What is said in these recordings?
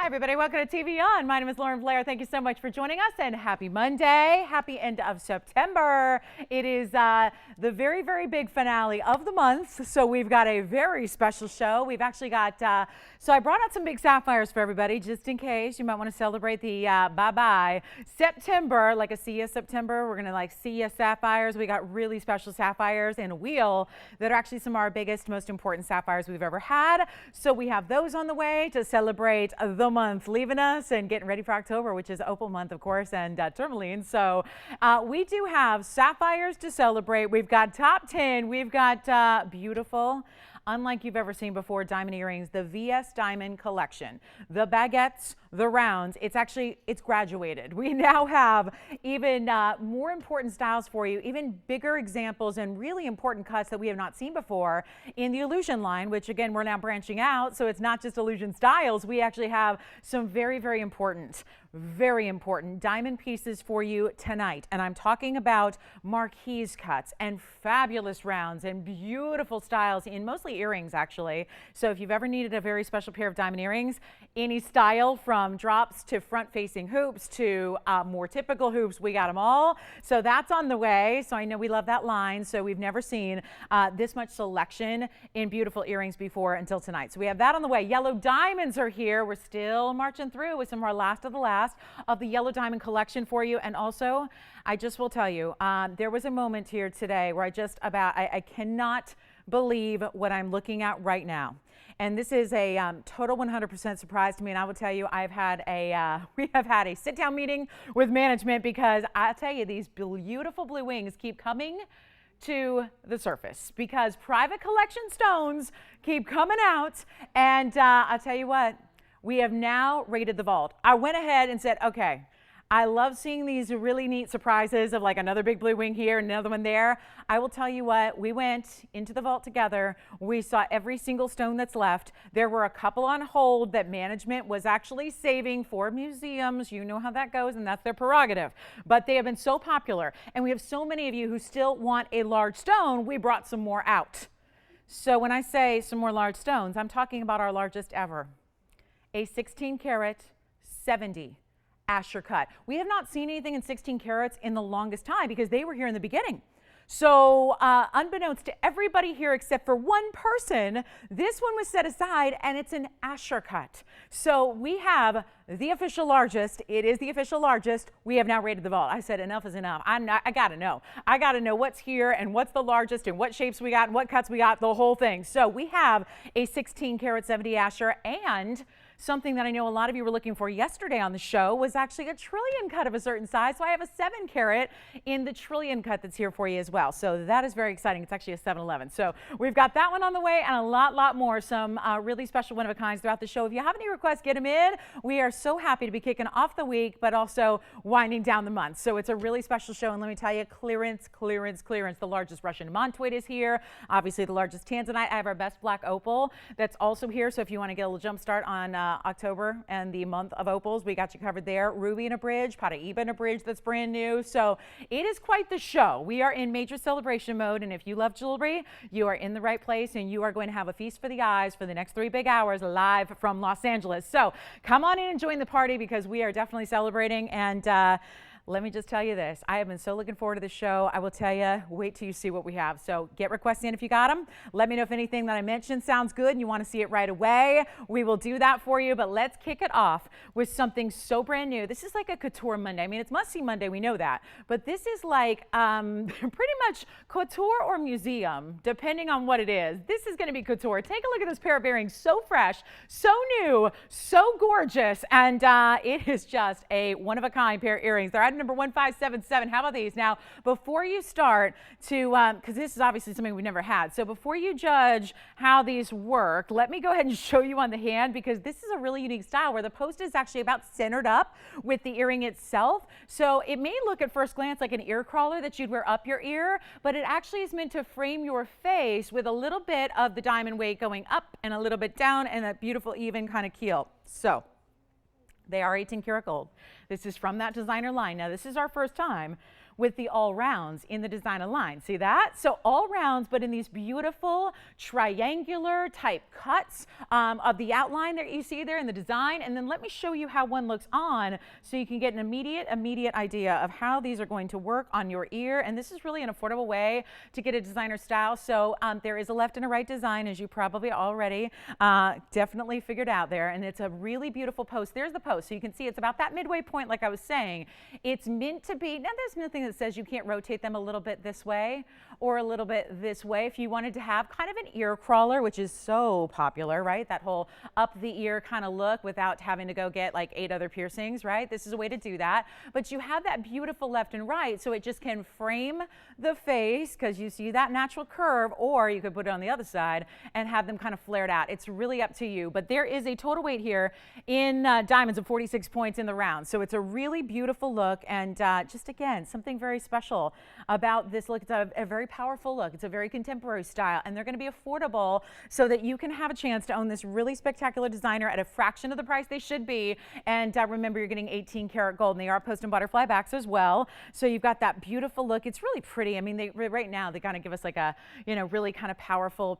everybody, welcome to TVON. My name is Lauren Blair. Thank you so much for joining us, and happy Monday. Happy end of September. It is the very, very big finale of the month, so we've got a very special show. We've actually got, so I brought out some big sapphires for everybody, just in case you might want to celebrate the bye-bye September, like a see ya September. We're going to like see ya sapphires. We got really special sapphires in a wheel that are actually some of our biggest, most important sapphires we've ever had. So we have those on the way to celebrate the month leaving us and getting ready for October, which is opal month, of course, and tourmaline. So we do have sapphires to celebrate. We've got top 10. We've got beautiful, unlike you've ever seen before, diamond earrings, the VS Diamond Collection, the baguettes, the rounds. It's graduated. We now have even more important styles for you, even bigger examples and really important cuts that we have not seen before in the Illusion line, which again, we're now branching out. So it's not just Illusion styles. We actually have some very, very important diamond pieces for you tonight. And I'm talking about marquise cuts and fabulous rounds and beautiful styles in mostly earrings, actually. So if you've ever needed a very special pair of diamond earrings, any style from drops to front-facing hoops to more typical hoops, we got them all. So that's on the way. So I know we love that line. So we've never seen this much selection in beautiful earrings before until tonight. So we have that on the way. Yellow diamonds are here. We're still marching through with some of our last of the last of the yellow diamond collection for you. And also, I just will tell you, there was a moment here today where I cannot believe what I'm looking at right now. And this is a total 100% surprise to me. And I will tell you, we have had a sit-down meeting with management because I'll tell you, these beautiful blue wings keep coming to the surface because private collection stones keep coming out. And I'll tell you what, we have now raided the vault. I went ahead and said, okay, I love seeing these really neat surprises of like another big blue wing here and another one there. I will tell you what, we went into the vault together. We saw every single stone that's left. There were a couple on hold that management was actually saving for museums. You know how that goes, and that's their prerogative. But they have been so popular, and we have so many of you who still want a large stone, we brought some more out. So when I say some more large stones, I'm talking about our largest ever. A 16 karat 70 Asher cut. We have not seen anything in 16 carats in the longest time because they were here in the beginning. So unbeknownst to everybody here except for one person, this one was set aside and it's an Asher cut. So we have the official largest. It is the official largest. We have now raided the vault. I said enough is enough. I gotta know. I gotta know what's here and what's the largest and what shapes we got and what cuts we got, the whole thing. So we have a 16 karat 70 Asher, and something that I know a lot of you were looking for yesterday on the show was actually a trillion cut of a certain size. So I have a 7 karat in the trillion cut that's here for you as well. So that is very exciting. It's actually a 711. So we've got that one on the way and a lot more. Some really special one-of-a-kinds throughout the show. If you have any requests, get them in. We are so happy to be kicking off the week, but also winding down the month. So it's a really special show. And let me tell you, clearance. The largest Russian Montoid is here. Obviously the largest tanzanite. I have our best black opal that's also here. So if you want to get a little jump start on October and the month of opals, we got you covered there. Ruby in a bridge, Paraíba in a bridge that's brand new. So it is quite the show. We are in major celebration mode, and if you love jewelry, you are in the right place, and you are going to have a feast for the eyes for the next 3 big hours live from Los Angeles. So come on in and join the party because we are definitely celebrating. And let me just tell you this. I have been so looking forward to the show. I will tell you, wait till you see what we have. So get requests in if you got them. Let me know if anything that I mentioned sounds good and you want to see it right away. We will do that for you, but let's kick it off with something so brand new. This is like a couture Monday. I mean, it's must-see Monday, we know that. But this is like pretty much couture or museum, depending on what it is. This is going to be couture. Take a look at this pair of earrings. So fresh, so new, so gorgeous, and it is just a one-of-a-kind pair of earrings. They're at number 1577. How about these? Now, before you start to, because this is obviously something we've never had, so before you judge how these work, let me go ahead and show you on the hand, because this is a really unique style where the post is actually about centered up with the earring itself. So it may look at first glance like an ear crawler that you'd wear up your ear, but it actually is meant to frame your face with a little bit of the diamond weight going up and a little bit down and a beautiful even kind of keel. So they are 18 karat gold. This is from that designer line. Now, this is our first time with the all rounds in the designer line. See that? So all rounds, but in these beautiful triangular type cuts of the outline that you see there in the design. And then let me show you how one looks on so you can get an immediate idea of how these are going to work on your ear. And this is really an affordable way to get a designer style. So there is a left and a right design, as you probably already definitely figured out there. And it's a really beautiful post. There's the post. So you can see it's about that midway point, like I was saying. It's meant to be, now there's nothing that says you can't rotate them a little bit this way or a little bit this way. If you wanted to have kind of an ear crawler, which is so popular, right? That whole up the ear kind of look without having to go get like 8 other piercings, right? This is a way to do that. But you have that beautiful left and right, so it just can frame the face because you see that natural curve, or you could put it on the other side and have them kind of flared out. It's really up to you. But there is a total weight here in diamonds of 46 points in the round. So it's a really beautiful look, and just again, something very special about this look. It's a very powerful look. It's a very contemporary style, and they're going to be affordable so that you can have a chance to own this really spectacular designer at a fraction of the price they should be. And remember, you're getting 18 karat gold, and they are post and butterfly backs as well. So you've got that beautiful look. It's really pretty. I mean, right now they kind of give us like a, really kind of powerful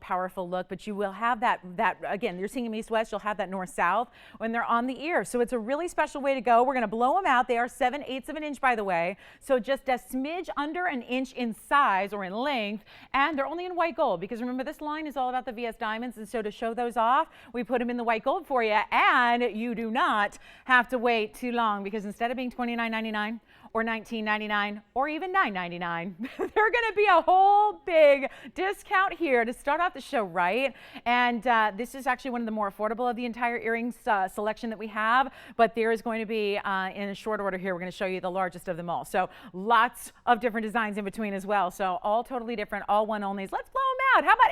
look, but you will have that again, you're seeing them east-west, you'll have that north-south when they're on the ear. So it's a really special way to go. We're going to blow them out. They are 7/8 of an inch, by the way. So just a smidge under an inch in size or in length, and they're only in white gold because remember, this line is all about the VS diamonds, and so to show those off, we put them in the white gold for you, and you do not have to wait too long because instead of being $29.99 or $19.99 or even $9.99, they're going to be a whole big discount here to start off the show, right? And this is actually one of the more affordable of the entire earrings selection that we have, but there is going to be in a short order here, we're going to show you the largest of them all. So lots of different designs in between as well. So all totally different, all one onlys. Let's blow them out. How about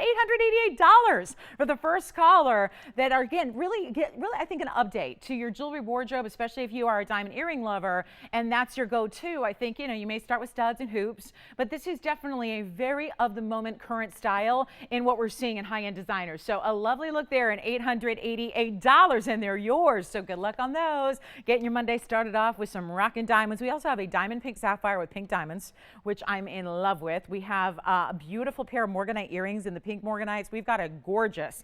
$888 for the first caller that are, again, really, I think, an update to your jewelry wardrobe, especially if you are a diamond earring lover, and that's your go-to. I think, you may start with studs and hoops, but this is definitely a very of the moment current style in what we're seeing in high-end designers. So a lovely look there, and $888, and they're yours. So good luck on those. Getting your Monday started off with some rockin' diamonds. We also have a diamond pink sapphire with pink diamonds, which I'm in love with. We have a beautiful pair of morganite earrings in the pink morganites. We've got a gorgeous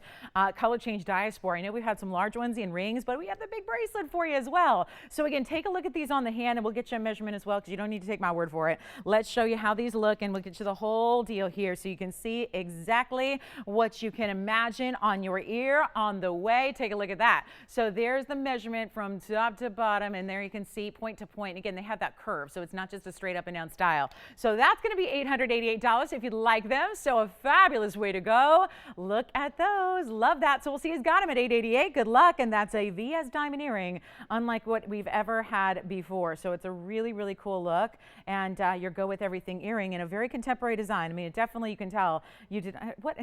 color change diaspora. I know we've had some large ones in rings, but we have the big bracelet for you as well. So again, take a look at these on the hand, and we'll get you a measurement as well because you don't need to take my word for it. Let's show you how these look, and we'll get you the whole deal here so you can see exactly what you can imagine on your ear on the way. Take a look at that. So there's the measurement from top to bottom, and there you can see point to point. Again, they have that curve, so it's not just a straight up and down style. So that's going to be $888 if you'd like them. So a fabulous way to go. Look at those. Love that. So we'll see who's got them at $888. Good luck. And that's a VS diamond earring, unlike what we've ever had before. So it's a really, really cool look, and your go with everything earring in a very contemporary design. I mean, it definitely, you can tell you did what.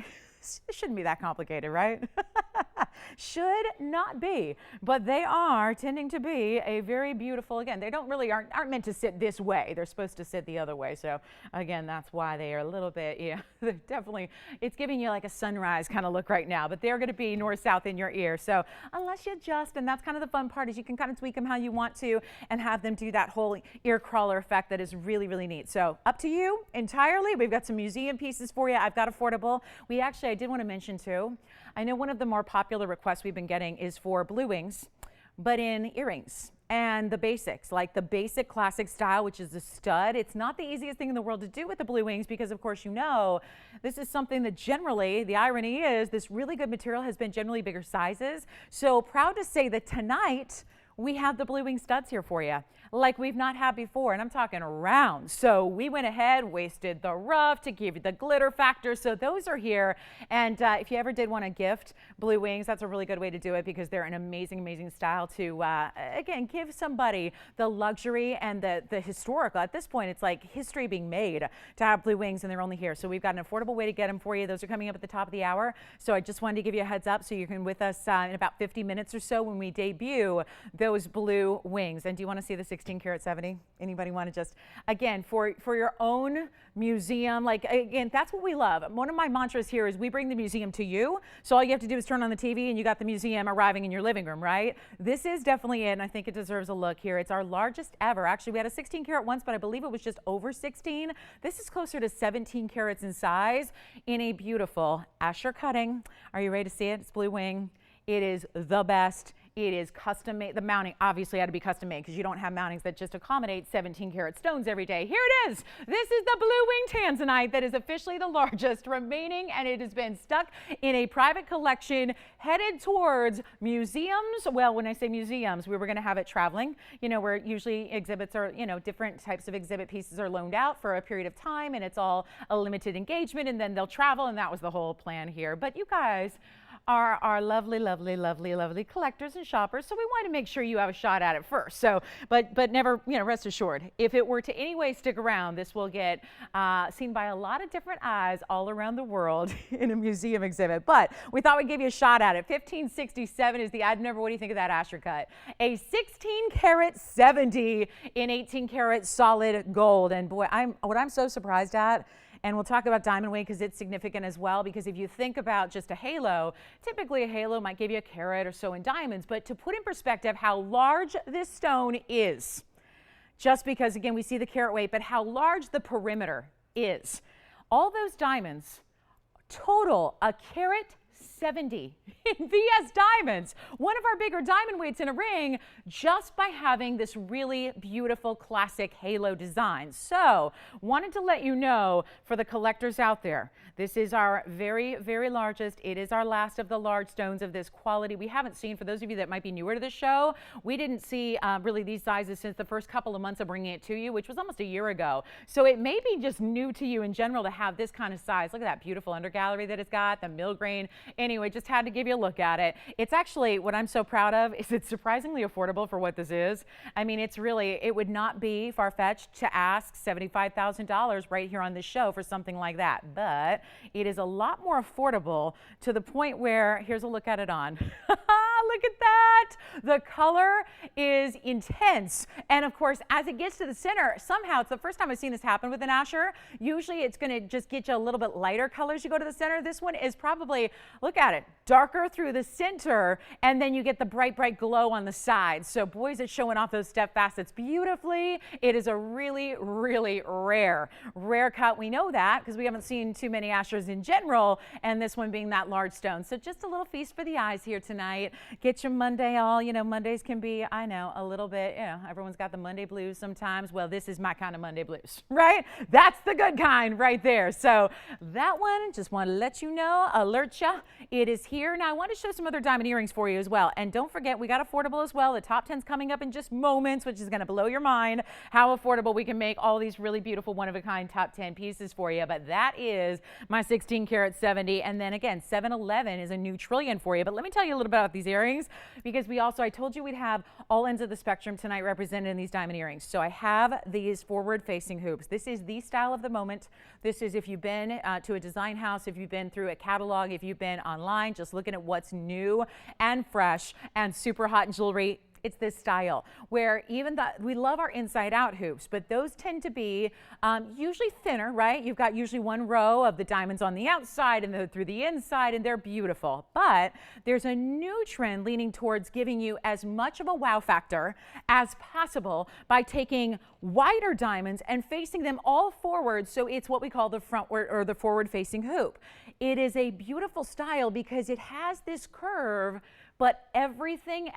It shouldn't be that complicated, right? Should not be, but they are tending to be a very beautiful, again, they aren't meant to sit this way. They're supposed to sit the other way. So again, that's why they are a little bit, they're definitely, it's giving you like a sunrise kind of look right now, but they're going to be north-south in your ear. So unless you adjust, and that's kind of the fun part, is you can kind of tweak them how you want to and have them do that whole ear crawler effect that is really, really neat. So up to you entirely. We've got some museum pieces for you. I've got affordable. I did want to mention too, I know one of the more popular requests we've been getting is for blue wings, but in earrings. And the basics, like the basic classic style, which is the stud. It's not the easiest thing in the world to do with the blue wings because, of course, this is something that generally, the irony is, this really good material has been generally bigger sizes. So proud to say that tonight, we have the blue wing studs here for you like we've not had before, and I'm talking round. So we went ahead, wasted the rough to give you the glitter factor. So those are here, and if you ever did want to gift blue wings, that's a really good way to do it because they're an amazing, amazing style to, again, give somebody the luxury and the historical. At this point, it's like history being made to have blue wings, and they're only here. So we've got an affordable way to get them for you. Those are coming up at the top of the hour. So I just wanted to give you a heads up so you can with us in about 50 minutes or so when we debut those those blue wings. And do you want to see the 16 karat 70? Anybody want to just, again, for your own museum, like, again, that's what we love. One of my mantras here is we bring the museum to you. So all you have to do is turn on the TV and you got the museum arriving in your living room, right? This is definitely it, and I think it deserves a look here. It's our largest ever. Actually, we had a 16 karat once, but I believe it was just over 16. This is closer to 17 carats in size in a beautiful Asher cutting. Are you ready to see it? It's blue wing. It is the best. It is custom made. The mounting obviously had to be custom made because you don't have mountings that just accommodate 17 karat stones every day. Here it is. This is the blue wing tanzanite that is officially the largest remaining, and it has been stuck in a private collection headed towards museums. Well, when I say museums, we were going to have it traveling, you know, where usually exhibits are, you know, different types of exhibit pieces are loaned out for a period of time, and it's all a limited engagement, and then they'll travel, and that was the whole plan here. But you guys are our lovely, lovely, lovely, lovely collectors and shoppers, so we want to make sure you have a shot at it first. So, but never, you know, rest assured, if it were to any way stick around, this will get seen by a lot of different eyes all around the world in a museum exhibit. But we thought we'd give you a shot at it. 1567 is the item number. What do you think of that Asher cut? A 16 karat 70 in 18 karat solid gold. And boy, what I'm so surprised at. And we'll talk about diamond weight because it's significant as well, because if you think about just a halo, typically a halo might give you a carat or so in diamonds, but to put in perspective how large this stone is, just because, again, we see the carat weight, but how large the perimeter is. All those diamonds total a carat 70 in VS diamonds, one of our bigger diamond weights in a ring, just by having this really beautiful classic halo design. So wanted to let you know, for the collectors out there, this is our very, very largest. It is our last of the large stones of this quality. We haven't seen, for those of you that might be newer to the show, we didn't see really these sizes since the first couple of months of bringing it to you, which was almost a year ago. So it may be just new to you in general to have this kind of size. Look at that beautiful undergallery that it's got, the mill grain. Anyway, just had to give you a look at it. It's actually, what I'm so proud of is it's surprisingly affordable for what this is. I mean, it's really, it would not be far-fetched to ask $75,000 right here on this show for something like that. But it is a lot more affordable to the point where, here's a look at it on. Look at that. The color is intense. And of course, as it gets to the center, somehow, it's the first time I've seen this happen with an Asher. Usually it's going to just get you a little bit lighter colors you go to the center. This one is probably, look at it, darker through the center, and then you get the bright, bright glow on the sides. So boys, it's showing off those step facets beautifully. It is a really, really rare cut. We know that because we haven't seen too many Ashers in general, and this one being that large stone. So just a little feast for the eyes here tonight. Get your Monday all, you know, Mondays can be, I know, a little bit, you know, everyone's got the Monday blues sometimes. Well, this is my kind of Monday blues, right? That's the good kind right there. So that one, just want to let you know, alert you, it is here. Now I want to show some other diamond earrings for you as well. And don't forget, we got affordable as well. The top 10's coming up in just moments, which is going to blow your mind how affordable we can make all these really beautiful one-of-a-kind top 10 pieces for you. But that is my 16 karat 70. And then again, 711 is a new trillion for you. But let me tell you a little bit about these earrings, because we also, I told you we'd have all ends of the spectrum tonight represented in these diamond earrings. So I have these forward-facing hoops. This is the style of the moment. This is if you've been to a design house, if you've been through a catalog, if you've been online, just looking at what's new and fresh and super hot in jewelry. It's this style where even we love our inside out hoops, but those tend to be usually thinner, right? You've got usually one row of the diamonds on the outside and through the inside, and they're beautiful. But there's a new trend leaning towards giving you as much of a wow factor as possible by taking wider diamonds and facing them all forward. So it's what we call the frontward or the forward facing hoop. It is a beautiful style because it has this curve, but everything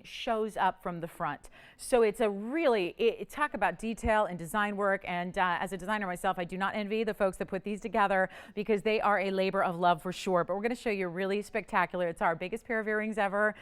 shows up from the front. So it's a really, talk about detail and design work. And as a designer myself, I do not envy the folks that put these together because they are a labor of love for sure. But we're gonna show you really spectacular. It's our biggest pair of earrings ever,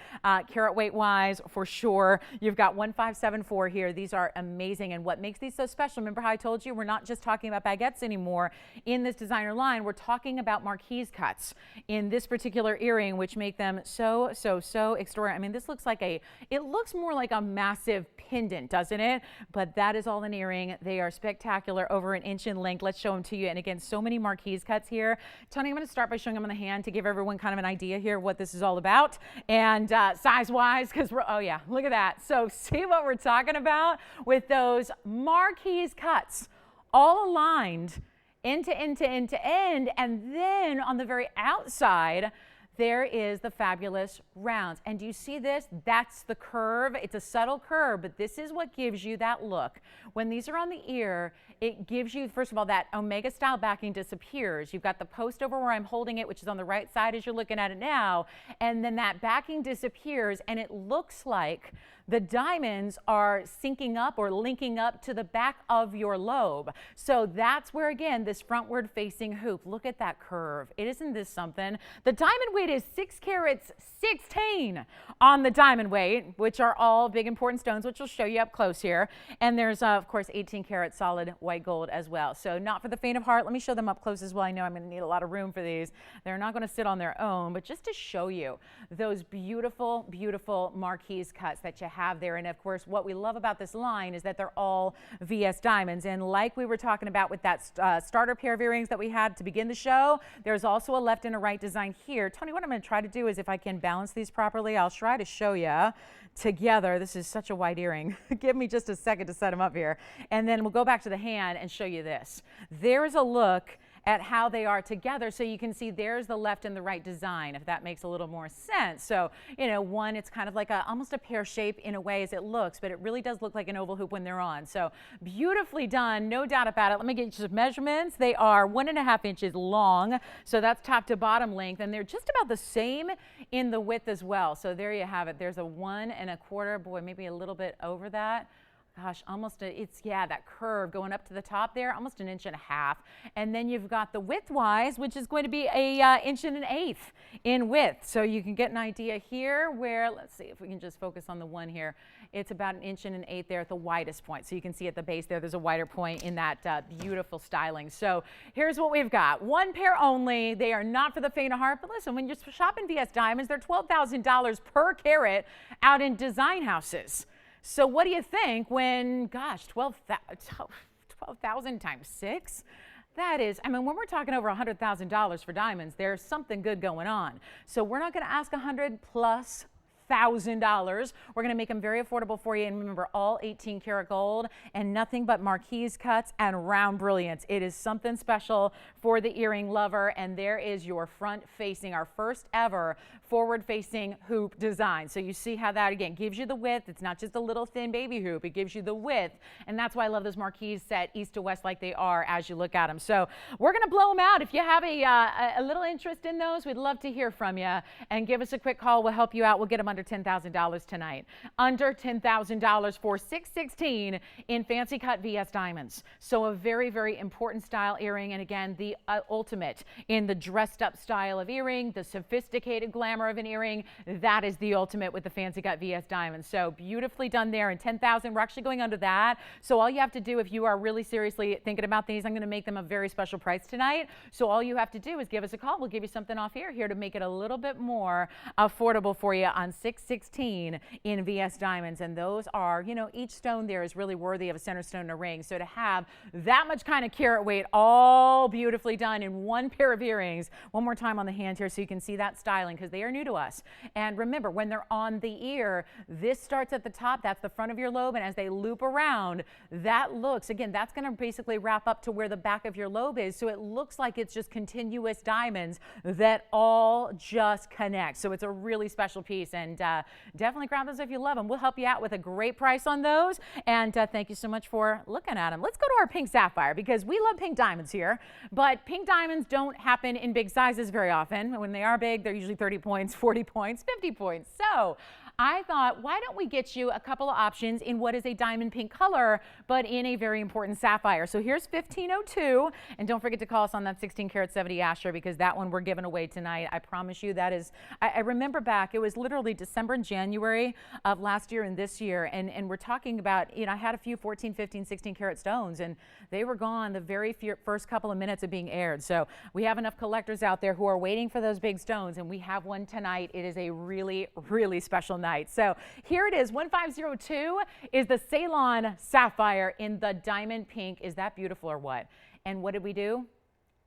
carat weight wise for sure. You've got 1574 here. These are amazing. And what makes these so special, remember how I told you, we're not just talking about baguettes anymore in this designer line. We're talking about marquise cuts in this particular earring, which make them so so extraordinary. I mean, this looks like it looks more like a massive pendant, doesn't it? But that is all an earring. They are spectacular, over an inch in length. Let's show them to you. And again, so many marquise cuts here. Tony, I'm going to start by showing them on the hand to give everyone kind of an idea here what this is all about. And size-wise, because oh yeah, look at that. So see what we're talking about with those marquise cuts, all aligned end to end to end to end, and then on the very outside there is the fabulous rounds. And do you see this? That's the curve. It's a subtle curve, but this is what gives you that look. When these are on the ear, it gives you, first of all, that omega style backing disappears. You've got the post over where I'm holding it, which is on the right side as you're looking at it now, and then that backing disappears, and it looks like the diamonds are syncing up or linking up to the back of your lobe. So that's where, again, this frontward facing hoop, look at that curve. Isn't this something? The diamond weight is 6 carats 16 on the diamond weight, which are all big important stones, which we'll show you up close here. And there's, of course, 18 karat solid white gold as well. So not for the faint of heart. Let me show them up close as well. I know I'm going to need a lot of room for these. They're not going to sit on their own, but just to show you those beautiful, beautiful marquise cuts that you have there. And of course, what we love about this line is that they're all VS diamonds. And like we were talking about with that starter pair of earrings that we had to begin the show, there's also a left and a right design here. Tony, what I'm going to try to do is, if I can balance these properly, I'll try to show you together. This is such a wide earring. Give me just a second to set them up here. And then we'll go back to the hand and show you this. There's a look at how they are together, so you can see there's the left and the right design, if that makes a little more sense. So, you know, one, it's kind of like almost a pear shape in a way as it looks, but it really does look like an oval hoop when they're on. So beautifully done, no doubt about it. Let me get you some measurements. They are 1.5 inches long, so that's top to bottom length, and they're just about the same in the width as well. So there you have it. There's a 1 1/4, boy, maybe a little bit over that. Gosh, almost yeah, that curve going up to the top there, almost 1.5 inches. And then you've got the width-wise, which is going to be a 1 1/8 inches in width. So you can get an idea here where, let's see if we can just focus on the one here. It's about 1 1/8 inches there at the widest point. So you can see at the base there's a wider point in that beautiful styling. So here's what we've got. One pair only. They are not for the faint of heart. But listen, when you're shopping VS Diamonds, they're $12,000 per carat out in design houses. So what do you think when, gosh, 12,000 times 6? That is, I mean, when we're talking over $100,000 for diamonds, there's something good going on. So we're not going to ask $100,000+. We're going to make them very affordable for you. And remember, all 18 karat gold and nothing but marquise cuts and round brilliance. It is something special for the earring lover. And there is your front facing, our first ever forward facing hoop design. So you see how that, again, gives you the width. It's not just a little thin baby hoop. It gives you the width. And that's why I love those marquise set east to west like they are as you look at them. So we're going to blow them out. If you have a little interest in those, we'd love to hear from you. And give us a quick call. We'll help you out. We'll get them under $10,000 tonight. Under $10,000 for 616 in fancy cut VS diamonds. So a very, very important style earring. And again, the ultimate in the dressed up style of earring, the sophisticated glamour of an earring. That is the ultimate with the fancy cut VS diamonds. So beautifully done there. And 10,000, we're actually going under that. So all you have to do, if you are really seriously thinking about these, I'm going to make them a very special price tonight. So all you have to do is give us a call. We'll give you something off here to make it a little bit more affordable for you on 616 in VS diamonds. And those are, you know, each stone there is really worthy of a center stone in a ring. So to have that much kind of carat weight all beautifully done in one pair of earrings, one more time on the hand here so you can see that styling, because they are new to us. And remember, when they're on the ear, this starts at the top, that's the front of your lobe, and as they loop around, that looks, again, that's going to basically wrap up to where the back of your lobe is, so it looks like it's just continuous diamonds that all just connect. So it's a really special piece, and definitely grab those if you love them. We'll help you out with a great price on those, and thank you so much for looking at them. Let's go to our pink sapphire, because we love pink diamonds here, but pink diamonds don't happen in big sizes very often. When they are big, they're usually 30 points, 40 points, 50 points. So I thought, why don't we get you a couple of options in what is a diamond pink color, but in a very important sapphire. So here's 1502, and don't forget to call us on that 16 karat 70 Asher, because that one we're giving away tonight. I promise you that is, I remember back, it was literally December and January of last year and this year, and we're talking about, you know, I had a few 14, 15, 16 karat stones, and they were gone the very first couple of minutes of being aired. So we have enough collectors out there who are waiting for those big stones, and we have one tonight. It is a really, really special night. So here it is. 1502 is the Ceylon Sapphire in the diamond pink. Is that beautiful or what? And what did we do?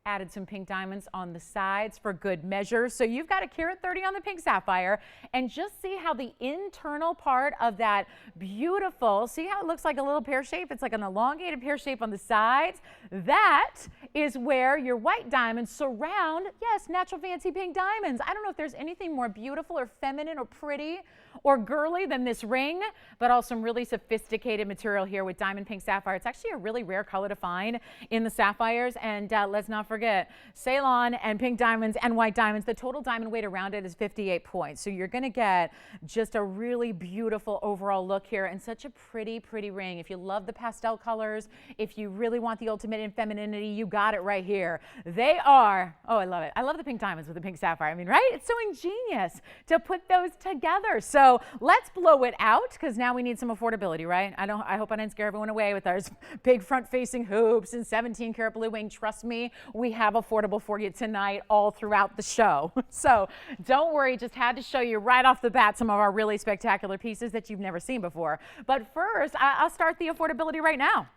Added some pink diamonds on the sides for good measure. So you've got a carat 30 on the pink sapphire, and just see how the internal part of that beautiful, see how it looks like a little pear shape? It's like an elongated pear shape on the sides. That is where your white diamonds surround, yes, natural fancy pink diamonds. I don't know if there's anything more beautiful or feminine or pretty or girly than this ring, but also some really sophisticated material here with diamond pink sapphire. It's actually a really rare color to find in the sapphires, and let's not forget Ceylon and pink diamonds and white diamonds. The total diamond weight around it is 58 points. So you're gonna get just a really beautiful overall look here, and such a pretty, pretty ring. If you love the pastel colors, if you really want the ultimate in femininity, you got it right here. They are, oh, I love it. I love the pink diamonds with the pink sapphire. I mean, right? It's so ingenious to put those together. So let's blow it out, because now we need some affordability, right? I hope I didn't scare everyone away with our big front-facing hoops and 17 karat blue wing. Trust me, we have affordable for you tonight all throughout the show. So don't worry, just had to show you right off the bat some of our really spectacular pieces that you've never seen before. But first, I'll start the affordability right now.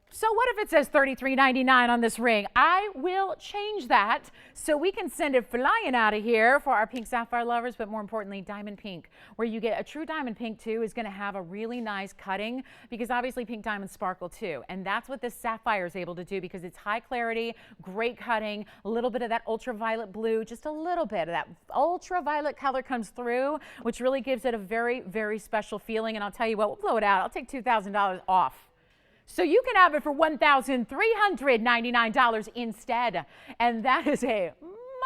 So what if it says $33.99 on this ring? I will change that so we can send it flying out of here for our pink sapphire lovers, but more importantly, diamond pink, where you get a true diamond pink too, is going to have a really nice cutting, because obviously pink diamonds sparkle too. And that's what this sapphire is able to do, because it's high clarity, great cutting, a little bit of that ultraviolet blue, just a little bit of that ultraviolet color comes through, which really gives it a very, very special feeling. And I'll tell you what, we'll blow it out. I'll take $2,000 off. So you can have it for $1,399 instead. And that is a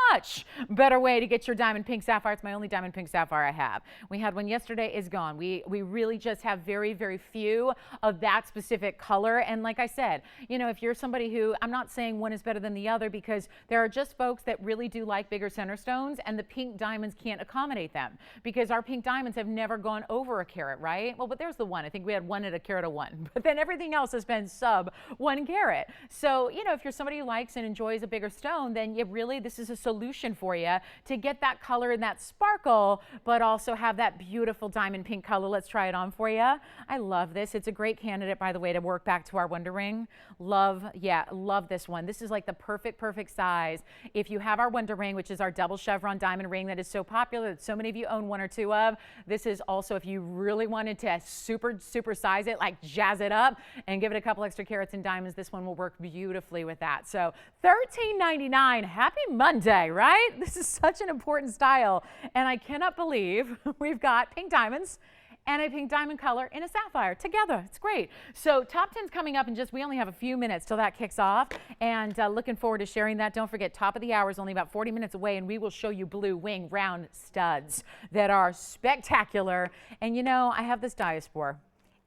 much better way to get your diamond pink sapphire. It's my only diamond pink sapphire I have. We had one yesterday, is gone. We really just have very, very few of that specific color. And like I said, you know, if you're somebody who, I'm not saying one is better than the other, because there are just folks that really do like bigger center stones, and the pink diamonds can't accommodate them, because our pink diamonds have never gone over a carat, right? Well, but there's the one. I think we had one at a carat of one, but then everything else has been sub 1 carat. So, you know, if you're somebody who likes and enjoys a bigger stone, then you really, this is a solution for you to get that color and that sparkle, but also have that beautiful diamond pink color. Let's try it on for you. I love this. It's a great candidate, by the way, to work back to our Wonder Ring. Love, yeah, love this one. This is like the perfect size. If you have our Wonder Ring, which is our double chevron diamond ring that is so popular that so many of you own one or two of, this is also, if you really wanted to super size it, like jazz it up and give it a couple extra carats in diamonds, this one will work beautifully with that. So $13.99. Happy Monday, right? This is such an important style, and I cannot believe we've got pink diamonds and a pink diamond color in a sapphire together. It's great. So top 10's coming up in just, we only have a few minutes till that kicks off, and looking forward to sharing that. Don't forget, top of the hour is only about 40 minutes away, and we will show you blue wing round studs that are spectacular. And you know, I have this diaspora.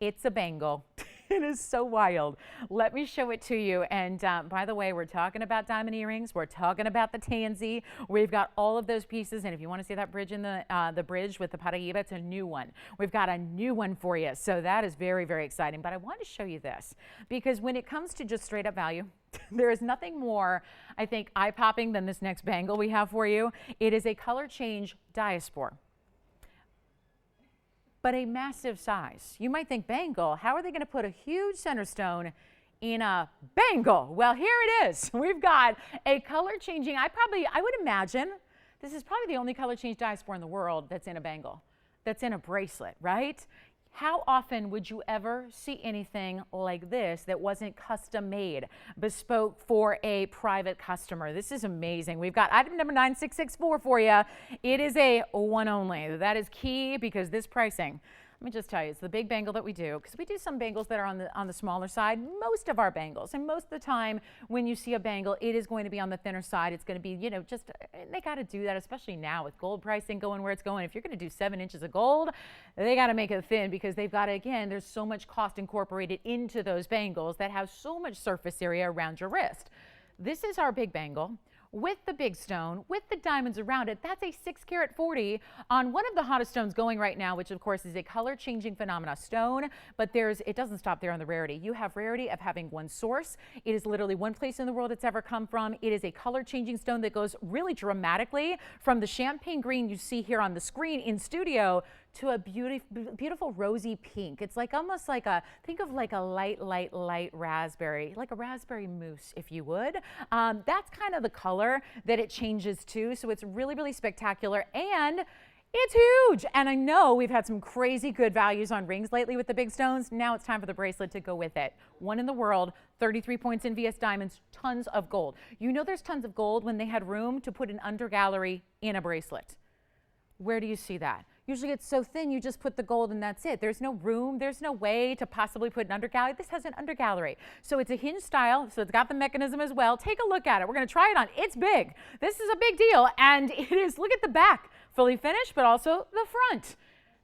It's a bangle. It is so wild. Let me show it to you. And by the way, we're talking about diamond earrings. We're talking about the tansy. We've got all of those pieces. And if you want to see that bridge in the bridge with the Paraíba, it's a new one. We've got a new one for you. So that is very, very exciting. But I want to show you this, because when it comes to just straight up value, there is nothing more, I think, eye-popping than this next bangle we have for you. It is a color change diaspora, but a massive size. You might think, bangle, how are they going to put a huge center stone in a bangle? Well, here it is. We've got a color changing, I would imagine, this is probably the only color change diaspora in the world that's in a bangle, that's in a bracelet, right? How often would you ever see anything like this that wasn't custom made, bespoke for a private customer? This is amazing. We've got item number 9664 for you. It is a one only. That is key, because this pricing, Let me just tell you, it's the big bangle that we do, because we do some bangles that are on the smaller side. Most of our bangles, and most of the time when you see a bangle, it is going to be on the thinner side. It's going to be, you know, just, they got to do that, especially now with gold pricing going where it's going. If you're going to do 7 inches of gold, they got to make it thin, because they've got to, again, there's so much cost incorporated into those bangles that have so much surface area around your wrist. This is our big bangle with the big stone, with the diamonds around it. That's a 6-carat 40 on one of the hottest stones going right now, which of course is a color changing phenomena stone, but it doesn't stop there on the rarity. You have rarity of having one source. It is literally one place in the world it's ever come from. It is a color changing stone that goes really dramatically from the champagne green you see here on the screen in studio to a beautiful rosy pink. It's like almost like think of like a light raspberry, like a raspberry mousse, if you would. That's kind of the color that it changes to. So it's really, really spectacular, and it's huge. And I know we've had some crazy good values on rings lately with the big stones. Now it's time for the bracelet to go with it. One in the world, 33 points in VS Diamonds, tons of gold. You know there's tons of gold when they had room to put an undergallery in a bracelet. Where do you see that? Usually it's so thin, you just put the gold and that's it. There's no room, there's no way to possibly put an undergallery. This has an undergallery. So it's a hinge style, so it's got the mechanism as well. Take a look at it. We're gonna try it on. It's big. This is a big deal, and it is, look at the back, fully finished, but also the front.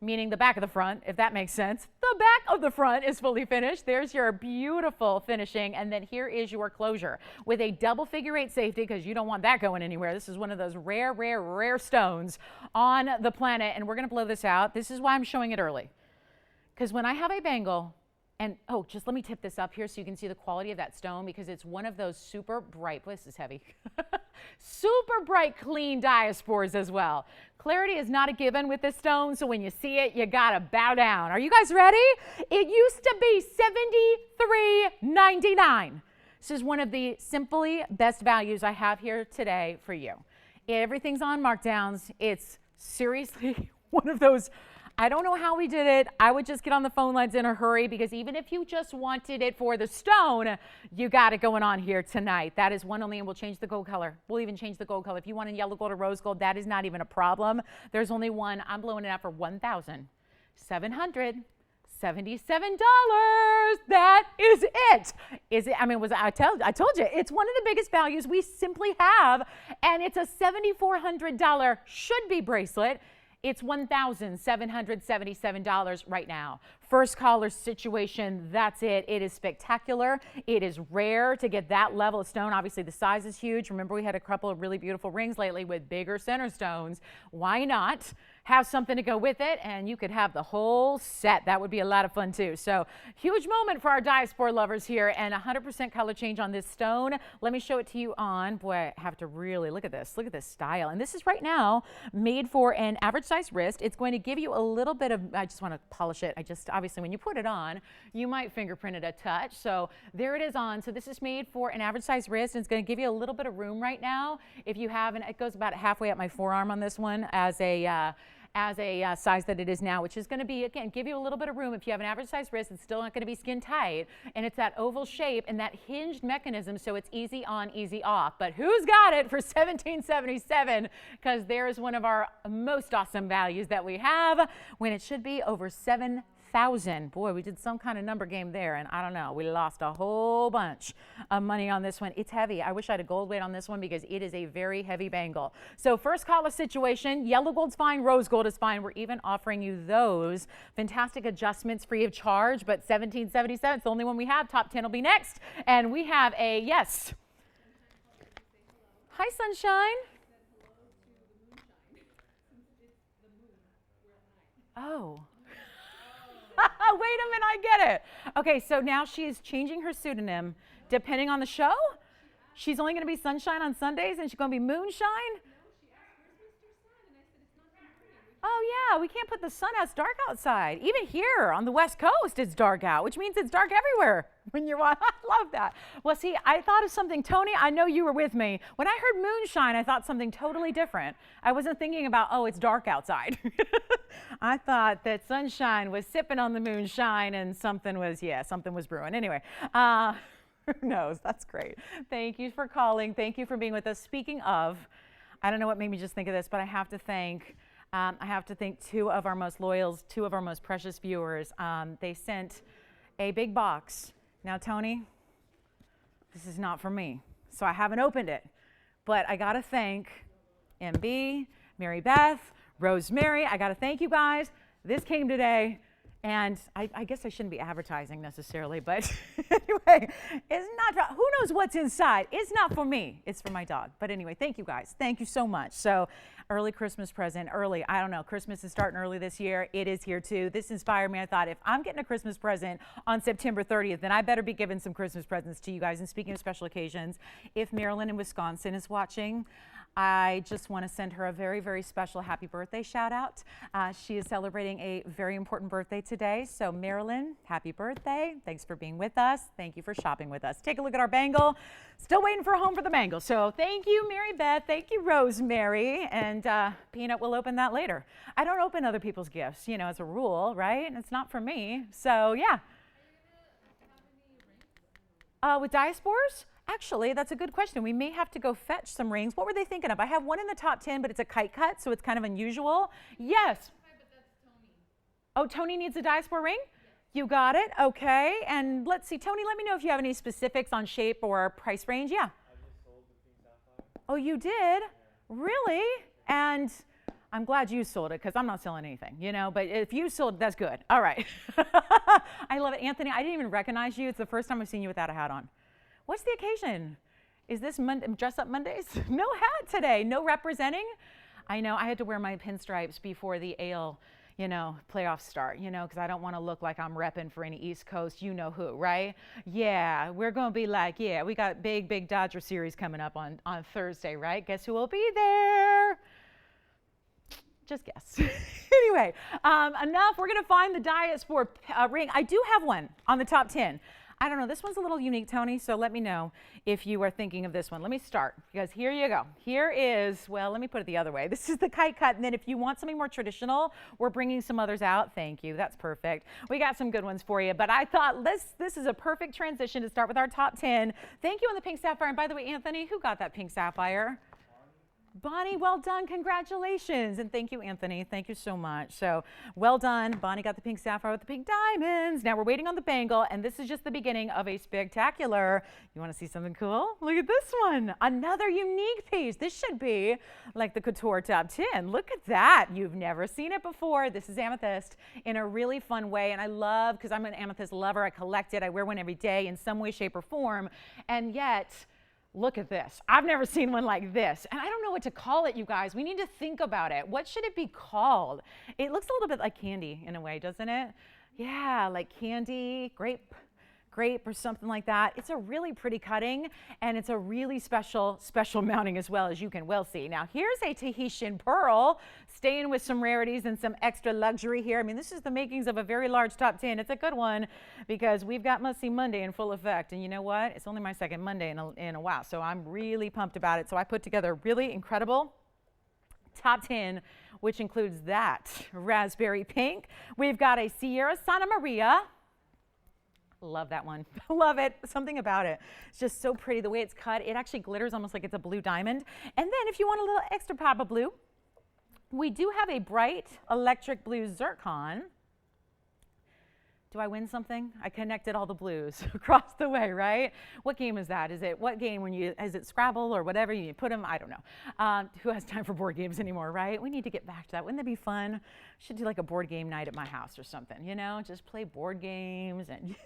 Meaning the back of the front, if that makes sense. The back of the front is fully finished. There's your beautiful finishing, and then here is your closure with a double figure 8 safety, because you don't want that going anywhere. This is one of those rare stones on the planet, and we're gonna blow this out. This is why I'm showing it early, because when I have a bangle, and oh, just let me tip this up here so you can see the quality of that stone, because it's one of those super bright, this is heavy, super bright, clean diaspores as well. Clarity is not a given with this stone, so when you see it, you gotta bow down. Are you guys ready? It used to be $73.99. This is one of the simply best values I have here today for you. Everything's on markdowns. It's seriously one of those, I don't know how we did it. I would just get on the phone lines in a hurry, because even if you just wanted it for the stone, you got it going on here tonight. That is one only, and we'll change the gold color. We'll even change the gold color. If you want a yellow gold or rose gold, that is not even a problem. There's only one. I'm blowing it out for $1,777. That is it. Is it? I mean, I told you, it's one of the biggest values we simply have, and it's a $7,400 should-be bracelet. It's $1,777 right now. First caller situation, that's it. It is spectacular. It is rare to get that level of stone. Obviously, the size is huge. Remember, we had a couple of really beautiful rings lately with bigger center stones. Why not have something to go with it? And you could have the whole set. That would be a lot of fun, too. So, huge moment for our diaspora lovers here, and 100% color change on this stone. Let me show it to you on, boy, I have to really look at this. Look at this style. And this is right now made for an average size wrist. It's going to give you a little bit of, I just want to polish it. Obviously, when you put it on, you might fingerprint it a touch. So there it is on. So this is made for an average size wrist, and it's going to give you a little bit of room right now. If you have, and it goes about halfway up my forearm on this one as a size that it is now, which is going to be, again, give you a little bit of room. If you have an average size wrist, it's still not going to be skin tight, and it's that oval shape and that hinged mechanism, so it's easy on, easy off. But who's got it for $1,777? Because there is one of our most awesome values that we have, when it should be over $7,000. Boy, we did some kind of number game there, and I don't know, we lost a whole bunch of money on this one. It's heavy. I wish I had a gold weight on this one, because it is a very heavy bangle. So first caller situation, yellow gold's fine, rose gold is fine. We're even offering you those fantastic adjustments free of charge, but $1,777, it's the only one we have. Top 10 will be next, and we have a, yes. Hi, Sunshine. Oh. Wait a minute, I get it. Okay, so now she is changing her pseudonym depending on the show. She's only going to be Sunshine on Sundays, and she's going to be Moonshine. Oh yeah, we can't put the sun out. It's dark outside. Even here on the West Coast, it's dark out, which means it's dark everywhere when you're on. I love that. Well, see, I thought of something, Tony, I know you were with me. When I heard moonshine, I thought something totally different. I wasn't thinking about, oh, it's dark outside. I thought that Sunshine was sipping on the moonshine and something was brewing. Anyway, who knows? That's great. Thank you for calling. Thank you for being with us. Speaking of, I don't know what made me just think of this, but I have to thank I have to thank two of our most loyal, two of our most precious viewers. They sent a big box. Now, Tony, this is not for me, so I haven't opened it. But I got to thank MB, Mary Beth, Rosemary. I got to thank you guys. This came today. And I guess I shouldn't be advertising necessarily, but anyway, it's not, who knows what's inside? It's not for me, it's for my dog. But anyway, thank you guys. Thank you so much. So early Christmas present, early, I don't know, Christmas is starting early this year. It is here too. This inspired me. I thought if I'm getting a Christmas present on September 30th, then I better be giving some Christmas presents to you guys. And speaking of special occasions, if Marilyn in Wisconsin is watching, I just want to send her a very, very special happy birthday shout out. She is celebrating a very important birthday today. So Marilyn, happy birthday. Thanks for being with us. Thank you for shopping with us. Take a look at our bangle. Still waiting for a home for the bangle. So thank you, Mary Beth. Thank you, Rosemary. And Peanut will open that later. I don't open other people's gifts, you know, as a rule, right? And it's not for me. So yeah. With diaspores? Actually, that's a good question. We may have to go fetch some rings. What were they thinking of? I have one in the top 10, but it's a kite cut, so it's kind of unusual. Yes. But that's Tony. Oh, Tony needs a diaspora ring? Yes. You got it. Okay. And let's see, Tony, let me know if you have any specifics on shape or price range. Yeah. I just sold the pink sapphire. Oh, you did? Yeah. Really? And I'm glad you sold it because I'm not selling anything, you know, but if you sold, that's good. All right. I love it. Anthony, I didn't even recognize you. It's the first time I've seen you without a hat on. What's the occasion? Is this Dress Up Mondays? No hat today, no representing. I know I had to wear my pinstripes before the AL, you know, playoffs start, you know, because I don't want to look like I'm repping for any East Coast, you know who, right? Yeah, we're going to be like, yeah, we got big Dodger series coming up on Thursday, right? Guess who will be there? Just guess. Anyway, enough. We're going to find the diaspora ring. I do have one on the top 10. I don't know, this one's a little unique, Tony, so let me know if you are thinking of this one. Let me start, because here you go. Here is, well, let me put it the other way. This is the kite cut, and then if you want something more traditional, we're bringing some others out. Thank you, that's perfect. We got some good ones for you, but I thought this is a perfect transition to start with our top 10. Thank you on the pink sapphire, and by the way, Anthony, who got that pink sapphire? Bonnie, well done, congratulations. And thank you, Anthony, thank you so much. So well done, Bonnie got the pink sapphire with the pink diamonds. Now we're waiting on the bangle, and this is just the beginning of a spectacular, you wanna see something cool? Look at this one, another unique piece. This should be like the couture top 10. Look at that, you've never seen it before. This is amethyst in a really fun way, and I love, because I'm an amethyst lover, I collect it, I wear one every day in some way, shape, or form, and yet, look at this. I've never seen one like this. And I don't know what to call it, you guys. We need to think about it. What should it be called? It looks a little bit like candy in a way, doesn't it? Yeah, like candy, grape or something like that. It's a really pretty cutting, and it's a really special mounting as well, as you can well see. Now here's a Tahitian pearl, staying with some rarities and some extra luxury here. I mean, this is the makings of a very large top 10. It's a good one because we've got Must See Monday in full effect, and you know what? It's only my second Monday in a while, so I'm really pumped about it. So I put together a really incredible top 10, which includes that raspberry pink. We've got a Sierra Santa Maria. Love that one. Love it. Something about it. It's just so pretty. The way it's cut, it actually glitters almost like it's a blue diamond. And then if you want a little extra pop of blue, we do have a bright electric blue zircon. Do I win something? I connected all the blues across the way, right? What game is that? Is it, what game when you, is it Scrabble or whatever? You put them, I don't know. Who has time for board games anymore, right? We need to get back to that. Wouldn't that be fun? Should do like a board game night at my house or something, you know? Just play board games and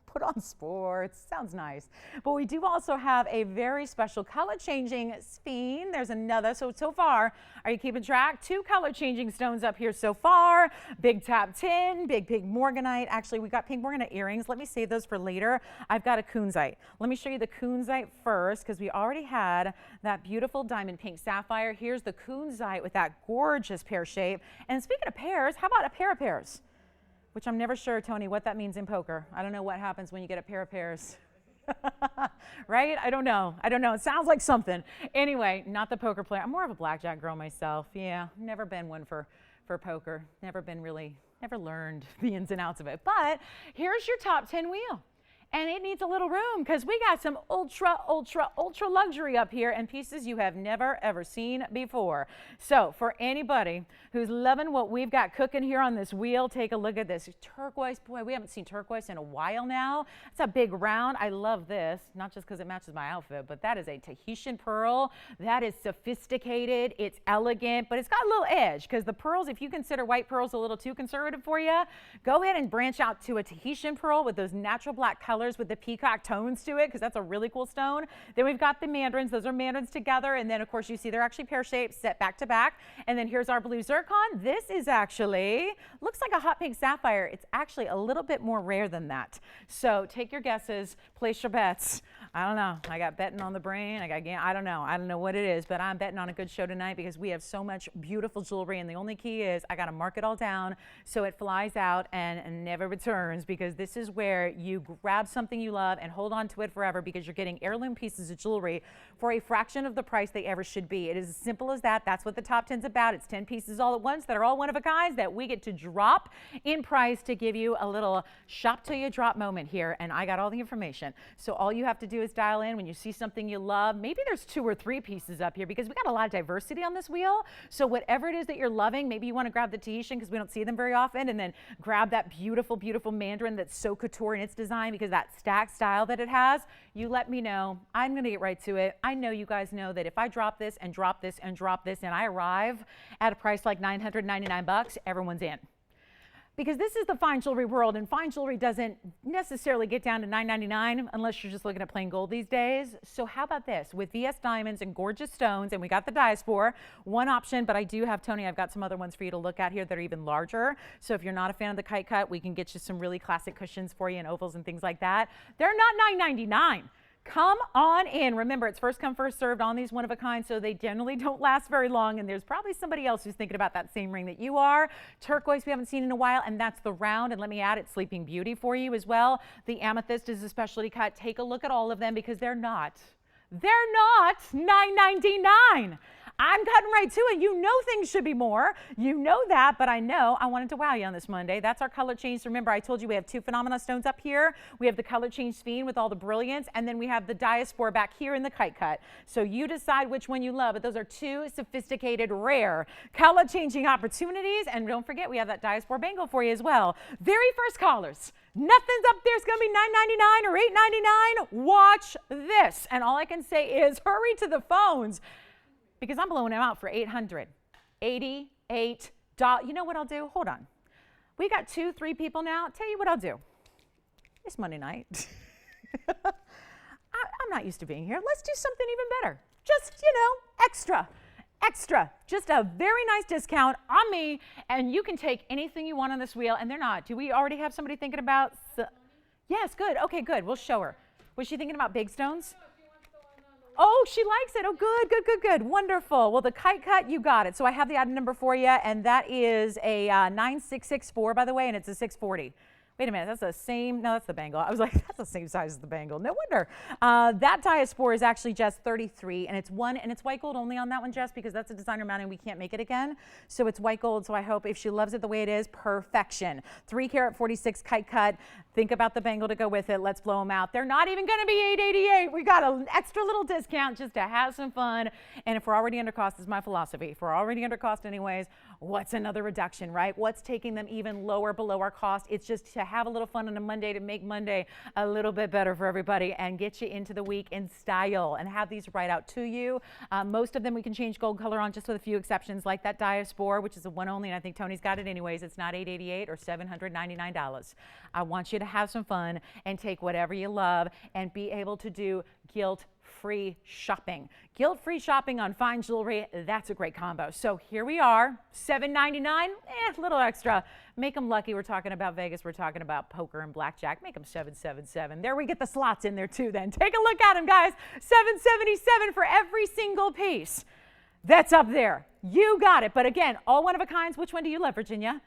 put on sports. Sounds nice. But we do also have a very special color changing spine. There's another, so far, are you keeping track? 2 color changing stones up here so far. Big top 10, big morganite. Actually, we got pink morganite earrings. Let me save those for later. I've got a kunzite. Let me show you the kunzite first, because we already had that beautiful diamond pink sapphire. Here's the kunzite with that gorgeous pear shape. And speaking of pairs, how about a pair of pairs? Which I'm never sure, Tony, what that means in poker. I don't know what happens when you get a pair of pairs. Right? I don't know. It sounds like something. Anyway, not the poker player. I'm more of a blackjack girl myself. Yeah, never been one for poker. Never learned the ins and outs of it. But here's your top 10 wheel. and it needs a little room because we got some ultra luxury up here and pieces you have never ever seen before. So for anybody who's loving what we've got cooking here on this wheel, take a look at this turquoise. Boy, we haven't seen turquoise in a while now. It's a big round. I love this, not just because it matches my outfit, but that is a Tahitian pearl. That is sophisticated. It's elegant, but it's got a little edge because the pearls, if you consider white pearls a little too conservative for you, go ahead and branch out to a Tahitian pearl with those natural black colors with the peacock tones to it, because that's a really cool stone. Then we've got the mandarins. Those are mandarins together, and then of course you see they're actually pear shaped, set back to back. And then here's our blue zircon. This is actually, looks like a hot pink sapphire. It's actually a little bit more rare than that. So take your guesses, place your bets. I don't know. I got betting on the brain. I don't know what it is, but I'm betting on a good show tonight because we have so much beautiful jewelry, and the only key is I got to mark it all down so it flies out and never returns, because this is where you grab something you love and hold on to it forever, because you're getting heirloom pieces of jewelry for a fraction of the price they ever should be. It is as simple as that. That's what the top 10's about. It's 10 pieces all at once that are all one of a kind that we get to drop in price to give you a little shop till you drop moment here, and I got all the information. So all you have to do is dial in when you see something you love. Maybe there's 2 or 3 pieces up here because we got a lot of diversity on this wheel. So whatever it is that you're loving, maybe you want to grab the Tahitian because we don't see them very often, and then grab that beautiful, beautiful mandarin that's so couture in its design because that stack style that it has. You let me know. I'm going to get right to it. I know you guys know that if I drop this and drop this and drop this and I arrive at a price like $999, everyone's in. Because this is the fine jewelry world, and fine jewelry doesn't necessarily get down to $999 unless you're just looking at plain gold these days. So how about this? With VS diamonds and gorgeous stones, and we got the diaspora, one option, but I do have, Tony, I've got some other ones for you to look at here that are even larger. So if you're not a fan of the kite cut, we can get you some really classic cushions for you and ovals and things like that. They're not $999. Come on in. Remember, it's first come, first served on these one of a kind, so they generally don't last very long, and there's probably somebody else who's thinking about that same ring that you are. Turquoise we haven't seen in a while, and that's the round, and let me add, it's Sleeping Beauty for you as well. The amethyst is a specialty cut. Take a look at all of them because they're not $9.99. I'm cutting right to it. You know things should be more. You know that, but I know I wanted to wow you on this Monday. That's our color change. Remember, I told you we have 2 phenomena stones up here. We have the color change Fiend with all the brilliance, and then we have the diaspora back here in the kite cut. So you decide which one you love, but those are 2 sophisticated, rare color changing opportunities. And don't forget, we have that diaspora bangle for you as well. Very first callers. Nothing's up there. It's going to be $9.99 or $8.99. Watch this. And all I can say is hurry to the phones, because I'm blowing them out for $888. You know what I'll do? Hold on. We got 2, 3 people now. Tell you what I'll do. It's Monday night. I'm not used to being here. Let's do something even better. Just, extra. Just a very nice discount on me, and you can take anything you want on this wheel, and they're not. Do we already have somebody thinking about? Yes, good. Okay, good. We'll show her. Was she thinking about big stones? Oh, she likes it. Oh, good. Wonderful. Well, the kite cut, you got it. So I have the item number for you, and that is a 9664, by the way, and it's a 640. Wait a minute, that's the same, no, that's the bangle. I was like, that's the same size as the bangle. No wonder. That diaspora is actually just 33, and it's white gold only on that one, Jess, because that's a designer mounting. We can't make it again. So it's white gold, so I hope if she loves it the way it is, perfection. 3 carat 46 kite cut. Think about the bangle to go with it. Let's blow them out. They're not even going to be $888. We got an extra little discount just to have some fun. And if we're already under cost, is my philosophy. If we're already under cost anyways, what's another reduction, right? What's taking them even lower below our cost? It's just to have a little fun on a Monday, to make Monday a little bit better for everybody and get you into the week in style and have these right out to you. Most of them we can change gold color on, just with a few exceptions, like that diaspora, which is a one only, and I think Tony's got it anyways. It's not $888 or $799. I want you to have some fun and take whatever you love and be able to do guilt-free shopping. Guilt-free shopping on fine jewelry, that's a great combo. So here we are, $799, a little extra. Make them lucky. We're talking about Vegas. We're talking about poker and blackjack. Make them 777. There we get the slots in there too then. Take a look at them, guys. $777 for every single piece that's up there. You got it. But again, all one of a kinds. Which one do you love, Virginia?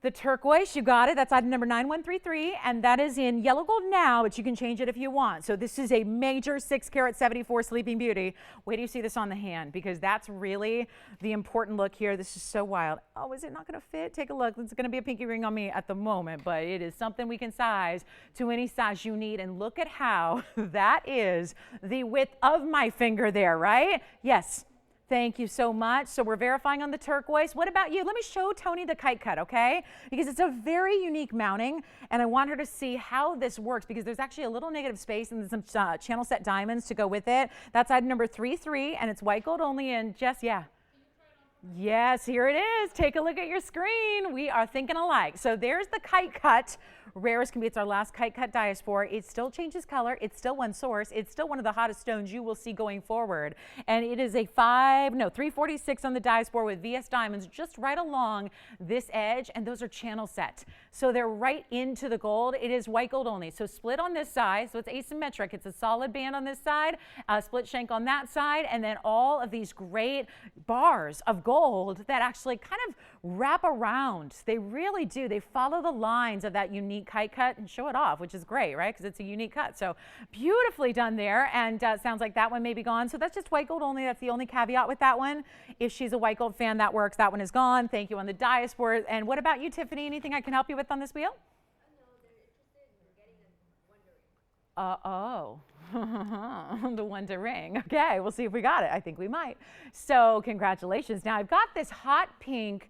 The turquoise, you got it. That's item number 9133, and that is in yellow gold now, but you can change it if you want. So this is a major 6 carat 74 Sleeping Beauty. Wait till you see this on the hand, because that's really the important look here. This is so wild. Oh, is it not going to fit? Take a look. It's going to be a pinky ring on me at the moment, but it is something we can size to any size you need. And look at how that is the width of my finger there, right? Yes. Thank you so much. So we're verifying on the turquoise. What about you? Let me show Tony the kite cut, okay? Because it's a very unique mounting, and I want her to see how this works, because there's actually a little negative space and some channel set diamonds to go with it. That's item number 33, and it's white gold only. And Jess, yeah. Yes, here it is. Take a look at your screen. We are thinking alike. So there's the kite cut. Rare as can be. It's our last kite cut diaspora. It still changes color. It's still one source. It's still one of the hottest stones you will see going forward. And it is a 346 on the diaspora with VS diamonds just right along this edge. And those are channel set. So they're right into the gold. It is white gold only. So split on this side. So it's asymmetric. It's a solid band on this side, split shank on that side, and then all of these great bars of gold that actually kind of wrap around. They really do. They follow the lines of that unique kite cut and show it off, which is great, right? Because it's a unique cut. So beautifully done there. And sounds like that one may be gone. So that's just white gold only. That's the only caveat with that one. If she's a white gold fan, that works. That one is gone. Thank you on the diaspora. And what about you, Tiffany? Anything I can help you with on this wheel? Uh-oh. The one to ring. Okay, we'll see if we got it. I think we might. So congratulations. Now I've got this hot pink.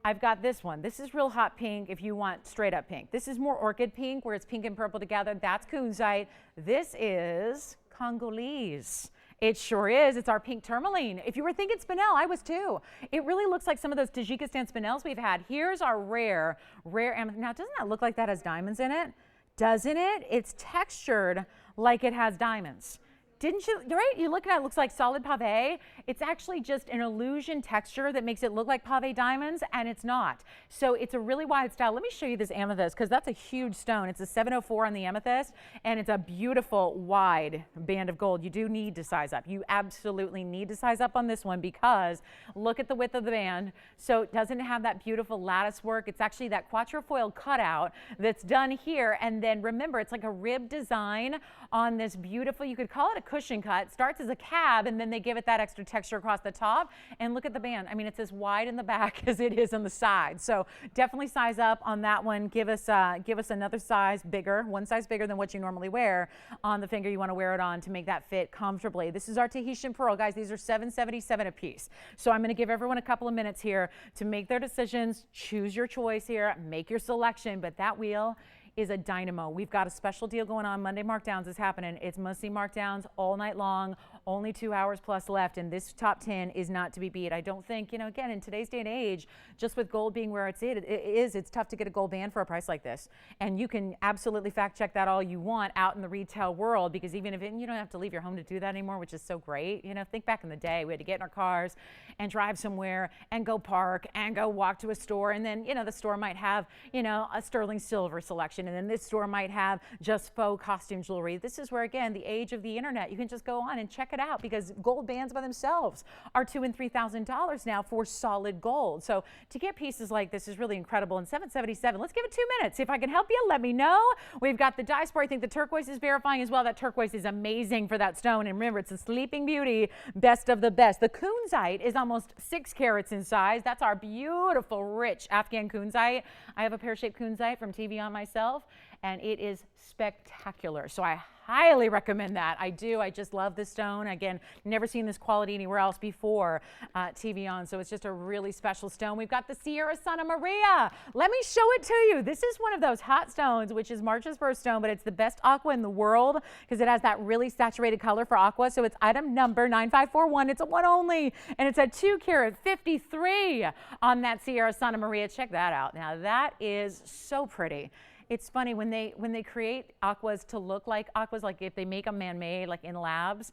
I've got this one. This is real hot pink if you want straight up pink. This is more orchid pink, where it's pink and purple together. That's kunzite. This is Congolese. It sure is. It's our pink tourmaline. If you were thinking spinel, I was too. It really looks like some of those Tajikistan spinels we've had. Here's our rare amethyst. Now, doesn't that look like that has diamonds in it? Doesn't it? It's textured like it has diamonds. Didn't you, right? You look at it, it looks like solid pave. It's actually just an illusion texture that makes it look like pave diamonds, and it's not. So it's a really wide style. Let me show you this amethyst, because that's a huge stone. It's a 704 on the amethyst, and it's a beautiful wide band of gold. You do need to size up. You absolutely need to size up on this one, because look at the width of the band. So it doesn't have that beautiful lattice work. It's actually that quatrefoil cutout that's done here. And then remember, it's like a rib design on this beautiful, you could call it a cushion cut. Starts as a cab, and then they give it that extra texture across the top. And look at the band. I mean, it's as wide in the back as it is on the side. So definitely size up on that one. Give us another size bigger, one size bigger than what you normally wear on the finger you want to wear it on to make that fit comfortably. This is our Tahitian pearl, guys. These are $777 a piece. So I'm going to give everyone a couple of minutes here to make their decisions. Choose your choice here. Make your selection. But that wheel is a dynamo. We've got a special deal going on. Monday markdowns is happening. It's must-see markdowns all night long. Only 2 hours plus left, and this top 10 is not to be beat. I don't think, you know, again, in today's day and age, just with gold being where it's tough to get a gold band for a price like this. And you can absolutely fact check that all you want out in the retail world, because even if you don't have to leave your home to do that anymore, which is so great. You know, think back in the day, we had to get in our cars and drive somewhere and go park and go walk to a store, and then, you know, the store might have, you know, a sterling silver selection, and then this store might have just faux costume jewelry. This is where, again, the age of the internet, you can just go on and check it out, because gold bands by themselves are $2,000 and $3,000 now for solid gold. So to get pieces like this is really incredible. And $777, let's give it 2 minutes. If I can help you, let me know. We've got the diaspora. I think the turquoise is verifying as well. That turquoise is amazing for that stone. And remember, it's a Sleeping Beauty, best of the best. The kunzite is almost 6 carats in size. That's our beautiful, rich Afghan kunzite. I have a pear-shaped kunzite from TVON myself, and it is spectacular. So I highly recommend that. I do. I just love this stone. Again, never seen this quality anywhere else before TVON. So it's just a really special stone. We've got the Sierra Santa Maria. Let me show it to you. This is one of those hot stones, which is March's first stone, but it's the best aqua in the world because it has that really saturated color for aqua. So it's item number 9541. It's a one only, and it's a 2 carat 53 on that Sierra Santa Maria. Check that out. Now that is so pretty. It's funny when they create aquas to look like aquas, like if they make them man-made, like in labs,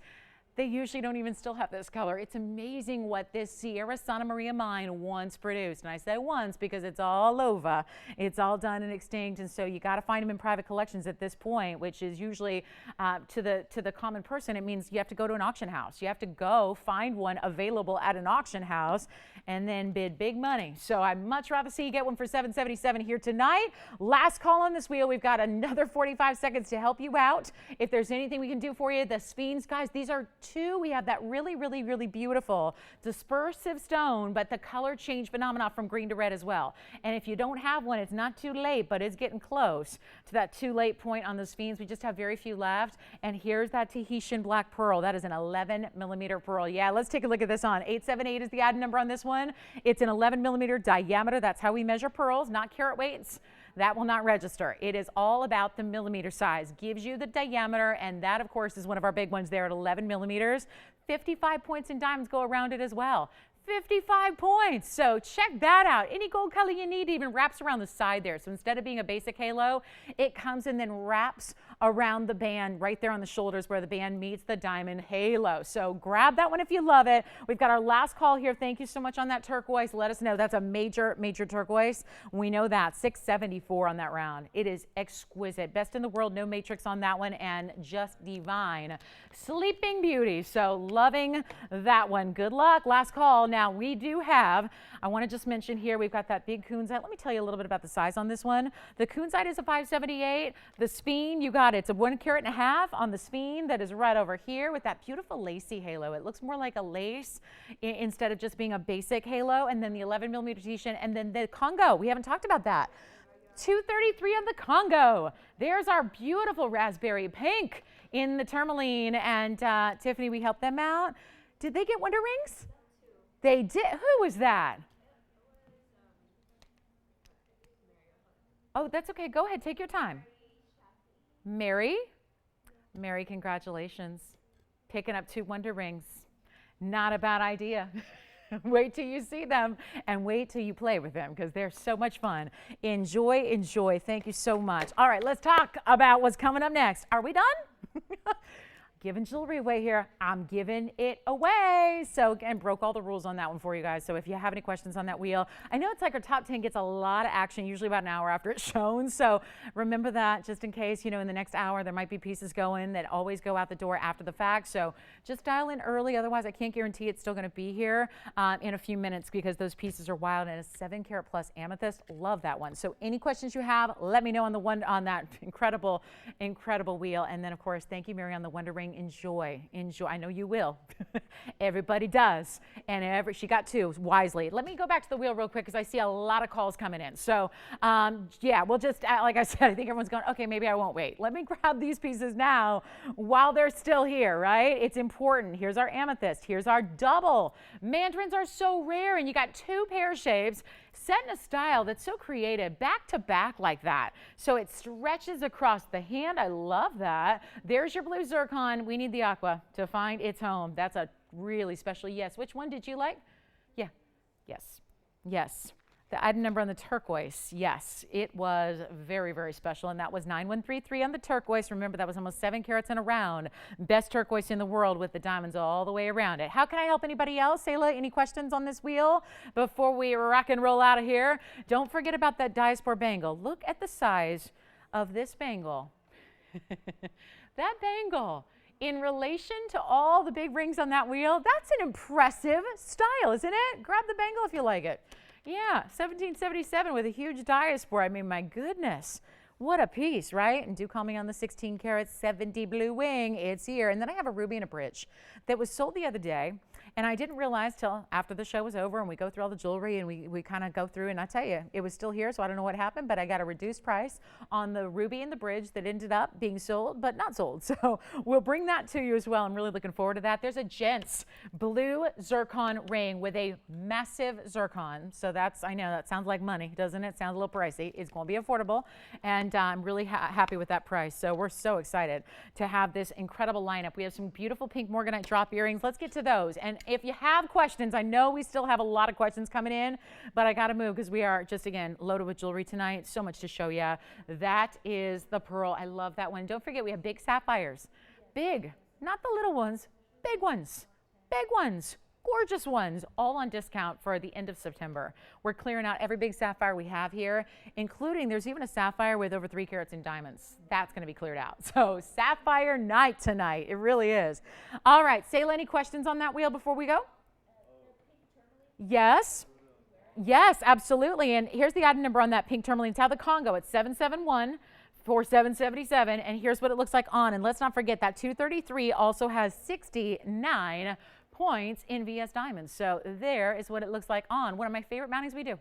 they usually don't even still have this color. It's amazing what this Sierra Santa Maria mine once produced. And I say once because it's all over. It's all done and extinct. And so you got to find them in private collections at this point, which is usually to the common person. It means you have to go to an auction house. You have to go find one available at an auction house. and then bid big money. So I'd much rather see you get one for $777 here tonight. Last call on this wheel. We've got another 45 seconds to help you out. If there's anything we can do for you, the Sphenes, guys, these are two. We have that really, really, really beautiful dispersive stone, but the color change phenomena from green to red as well. And if you don't have one, it's not too late, but it's getting close to that too late point on the Sphenes. We just have very few left. And here's that Tahitian black pearl. That is an 11 millimeter pearl. Yeah, let's take a look at this on. 878 is the item number on this one. It's an 11 millimeter diameter. That's how we measure pearls, not carat weights. That will not register. It is all about the millimeter size. Gives you the diameter, and that, of course, is one of our big ones there at 11 millimeters. 55 points in diamonds go around it as well. 55 points. So check that out. Any gold color you need even wraps around the side there. So instead of being a basic halo, it comes and then wraps around the band right there on the shoulders where the band meets the diamond halo. So grab that one if you love it. We've got our last call here. Thank you so much on that turquoise. Let us know. That's a major, major turquoise. We know that. 674 on that round. It is exquisite. Best in the world. No matrix on that one, and just divine. Sleeping Beauty. So loving that one. Good luck. Last call. Now we do have, I want to just mention here, we've got that big kunzite. Let me tell you a little bit about the size on this one. The kunzite is a 578. The Sphene, you got it. It's a 1.5 carat on the Sphene that is right over here with that beautiful lacy halo. It looks more like a lace instead of just being a basic halo. And then the 11 millimeter Tahitian, and then the Congo. We haven't talked about that. 233 on the Congo. There's our beautiful raspberry pink in the tourmaline. And Tiffany, we helped them out. Did they get Wonder Rings? They did. Who was that? Oh, that's okay. Go ahead. Take your time. Mary? Mary, congratulations. Picking up 2 Wonder Rings. Not a bad idea. Wait till you see them and wait till you play with them because they're so much fun. Enjoy, enjoy. Thank you so much. All right, let's talk about what's coming up next. Are we done? Giving jewelry away here. I'm giving it away. So again, broke all the rules on that one for you guys. So if you have any questions on that wheel, I know it's like our top 10 gets a lot of action, usually about an hour after it's shown. So remember that just in case, you know, in the next hour, there might be pieces going that always go out the door after the fact. So just dial in early. Otherwise, I can't guarantee it's still going to be here in a few minutes because those pieces are wild, and a 7 carat plus amethyst. Love that one. So any questions you have, let me know on the one on that incredible, incredible wheel. And then of course, thank you, Mary, on the Wonder Ring. Enjoy, enjoy. I know you will. Everybody does. And she got 2 wisely. Let me go back to the wheel real quick because I see a lot of calls coming in. So yeah, we'll just, like I said, I think everyone's going, okay, maybe I won't wait. Let me grab these pieces now while they're still here, right? It's important. Here's our amethyst. Here's our double. Mandarins are so rare, and you got 2 pear shapes set in a style that's so creative, back to back like that. So it stretches across the hand. I love that. There's your blue zircon. We need the aqua to find its home. That's a really special yes. Which one did you like? Yeah. Yes. Yes. The item number on the turquoise, yes, it was very, very special, and that was 9133 on the turquoise. Remember, that was almost 7 carats and around. Best turquoise in the world with the diamonds all the way around it. How can I help anybody else? Sayla, any questions on this wheel before we rock and roll out of here? Don't forget about that diaspora bangle. Look at the size of this bangle. That bangle. In relation to all the big rings on that wheel, that's an impressive style, isn't it? Grab the bangle if you like it. Yeah, 1777 with a huge diaspora. I mean, my goodness, what a piece, right? And do call me on the 16 karat 70 blue wing. It's here. And then I have a ruby and a bridge that was sold the other day. And I didn't realize till after the show was over and we go through all the jewelry and we kind of go through, and I tell you, it was still here, so I don't know what happened, but I got a reduced price on the ruby and the bridge that ended up being sold, but not sold. So we'll bring that to you as well. I'm really looking forward to that. There's a gents blue zircon ring with a massive zircon. So that's, I know that sounds like money, doesn't it? Sounds a little pricey. It's going to be affordable, and I'm really happy with that price. So we're so excited to have this incredible lineup. We have some beautiful pink morganite drop earrings. Let's get to those. And if you have questions, I know we still have a lot of questions coming in, but I got to move because we are just, again, loaded with jewelry tonight. So much to show you. That is the pearl. I love that one. Don't forget, we have big sapphires. Big, not the little ones, big ones, gorgeous ones, all on discount for the end of September. We're clearing out every big sapphire we have here, including there's even a sapphire with over 3 carats in diamonds. That's going to be cleared out. So sapphire night tonight. It really is. All right, Sayla, any questions on that wheel before we go? Yes. Yes, absolutely. And here's the item number on that pink tourmaline. It's out of the Congo. It's 771-4777. And here's what it looks like on. And let's not forget that 233 also has 69 points in VS Diamonds. So there is what it looks like on. One of my favorite mountings we do.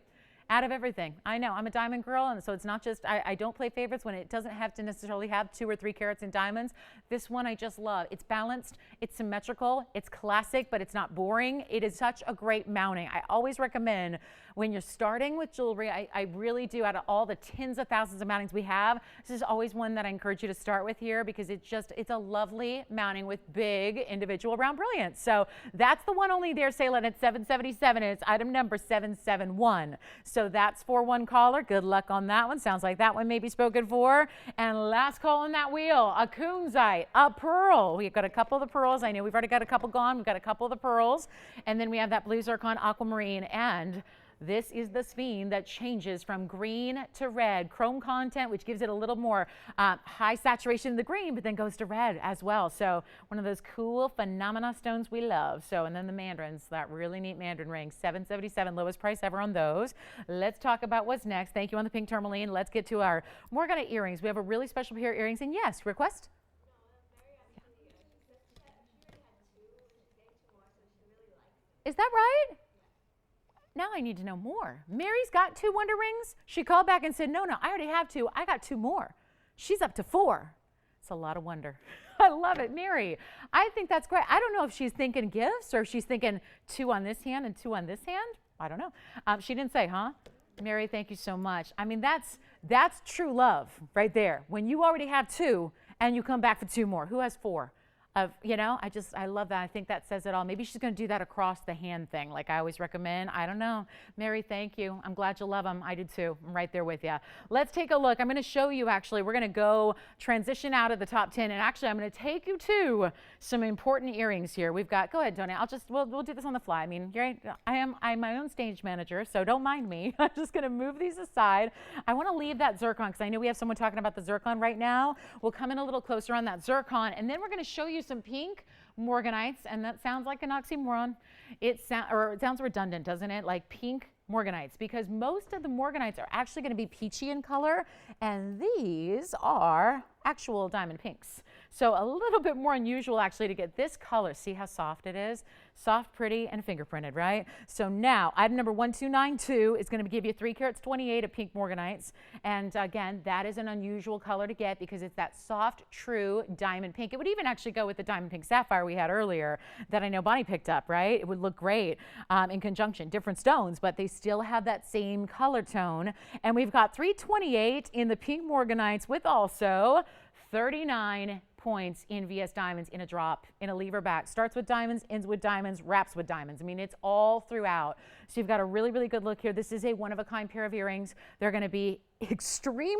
Out of everything. I know I'm a diamond girl, and so it's not just, I don't play favorites when it doesn't have to necessarily have 2 or 3 carats in diamonds. This one I just love. It's balanced, it's symmetrical, it's classic, but it's not boring. It is such a great mounting. I always recommend when you're starting with jewelry, I really do, out of all the tens of thousands of mountings we have, this is always one that I encourage you to start with here because it's a lovely mounting with big individual round brilliance. So that's the one only there, Salem, at 777, and it's item number 771. So that's for one caller. Good luck on that one. Sounds like that one may be spoken for. And last call on that wheel, a kunzite, a pearl. We've got a couple of the pearls. I know we've already got a couple gone. We've got a couple of the pearls. And then we have that blue zircon aquamarine. And this is the sphere that changes from green to red. Chrome content, which gives it a little more high saturation in the green, but then goes to red as well. So one of those cool phenomena stones we love. So, and then the mandarins, that really neat mandarin ring, 777, lowest price ever on those. Let's talk about what's next. Thank you on the pink tourmaline. Let's get to our morganite earrings. We have a really special pair of earrings. And yes, request? Is that right? Now I need to know more. Mary's got 2 wonder rings. She called back and said, no, I already have 2. I got 2 more. She's up to 4. It's a lot of wonder. I love it. Mary, I think that's great. I don't know if she's thinking gifts or if she's thinking 2 on this hand and 2 on this hand. I don't know. She didn't say, huh? Mary, thank you so much. I mean, that's true love right there. When you already have 2 and you come back for 2 more. Who has 4? I love that. I think that says it all. Maybe she's going to do that across the hand thing, like I always recommend. I don't know. Mary, thank you. I'm glad you love them. I do too. I'm right there with you. Let's take a look. I'm going to show you, actually, we're going to go transition out of the top 10. And actually, I'm going to take you to some important earrings here. We've got, go ahead, Tony. We'll do this on the fly. I mean, I'm my own stage manager, so don't mind me. I'm just going to move these aside. I want to leave that zircon because I know we have someone talking about the zircon right now. We'll come in a little closer on that zircon, and then we're going to show you some pink morganites, and that sounds like an oxymoron. It sounds redundant, doesn't it? Like pink morganites, because most of the morganites are actually going to be peachy in color, and these are actual diamond pinks. So a little bit more unusual actually to get this color. See how soft it is? Soft, pretty, and fingerprinted, right? So now item number 1292 is going to give you 3 carats 28 of pink morganites. And again, that is an unusual color to get because it's that soft, true diamond pink. It would even actually go with the diamond pink sapphire we had earlier that I know Bonnie picked up, right? It would look great in conjunction. Different stones, but they still have that same color tone. And we've got 328 in the pink morganites with also 39 points in VS Diamonds in a drop, in a lever back. Starts with diamonds, ends with diamonds, wraps with diamonds. I mean, it's all throughout. So you've got a really, really good look here. This is a one-of-a-kind pair of earrings. They're going to be extremely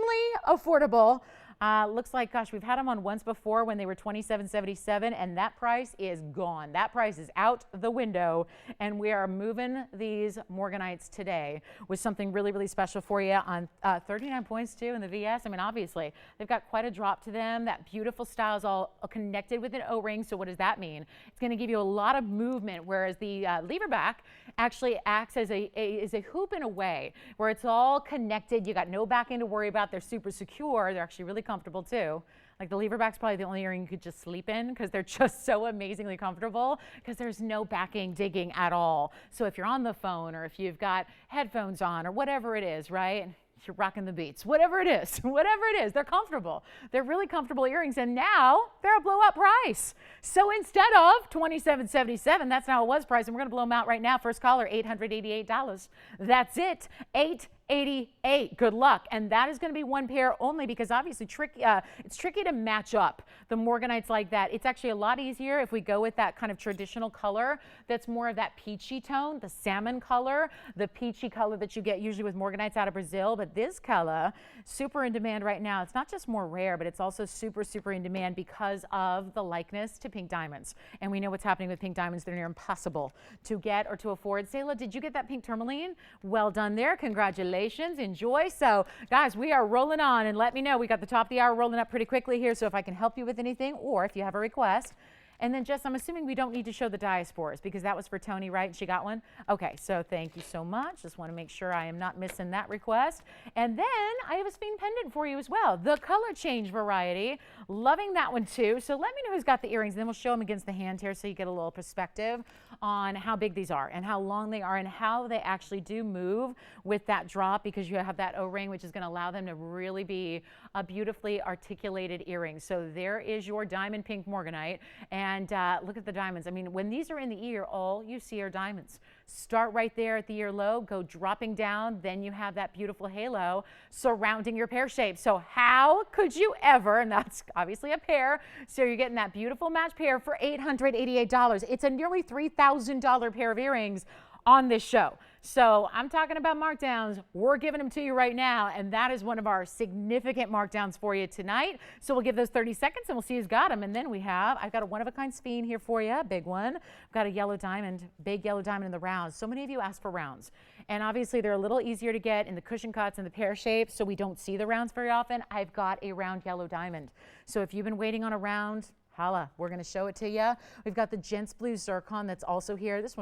affordable. Looks like, gosh, we've had them on once before when they were $27.77, and that price is gone. That price is out the window, and we are moving these morganites today with something really, really special for you on 39 points too in the VS. I mean, obviously, they've got quite a drop to them. That beautiful style is all connected with an O-ring, so what does that mean? It's going to give you a lot of movement, whereas the lever back actually acts as a hoop in a way, where it's all connected. You got no backing to worry about. They're super secure. They're actually really comfortable too. Like the lever back's probably the only earring you could just sleep in because they're just so amazingly comfortable because there's no backing, digging at all. So if you're on the phone or if you've got headphones on or whatever it is, right? You're rocking the beats, whatever it is, they're comfortable. They're really comfortable earrings, and now they're a blow up price. So instead of $27.77, that's now a was price, and we're gonna blow them out right now. First caller, $888. That's it, $888. Good luck. And that is going to be one pair only because obviously it's tricky to match up the morganites like that. It's actually a lot easier if we go with that kind of traditional color that's more of that peachy tone, the salmon color, the peachy color that you get usually with morganites out of Brazil. But this color, super in demand right now. It's not just more rare, but it's also super, super in demand because of the likeness to pink diamonds. And we know what's happening with pink diamonds. They're near impossible to get or to afford. Sayla, did you get that pink tourmaline? Well done there. Congratulations. Enjoy. So guys, we are rolling on, and let me know. We got the top of the hour rolling up pretty quickly here. So if I can help you with anything or if you have a request, And then Jess, I'm assuming we don't need to show the diasporas because that was for Tony, right? She got one? Okay, so thank you so much. Just want to make sure I am not missing that request. And then I have a Speen pendant for you as well. The color change variety. Loving that one too. So let me know who's got the earrings, and then we'll show them against the hand here so you get a little perspective on how big these are and how long they are and how they actually do move with that drop, because you have that O-ring, which is going to allow them to really be a beautifully articulated earring. So there is your diamond pink morganite. And look at the diamonds. I mean, when these are in the ear, all you see are diamonds. Start right there at the earlobe, go dropping down, then you have that beautiful halo surrounding your pear shape. So how could you ever, and that's obviously a pair, so you're getting that beautiful match pair for $888. It's a nearly $3,000 pair of earrings on this show. So I'm talking about markdowns. We're giving them to you right now, and that is one of our significant markdowns for you tonight. So we'll give those 30 seconds and we'll see who's got them. And then I've got a one-of-a-kind Speen here for you, big one. I've got a yellow diamond, big yellow diamond in the rounds. So many of you ask for rounds, and obviously they're a little easier to get in the cushion cuts and the pear shape, so we don't see the rounds very often. I've got a round yellow diamond. So if you've been waiting on a round, holla, we're going to show it to you. We've got the Gents Blue Zircon that's also here. This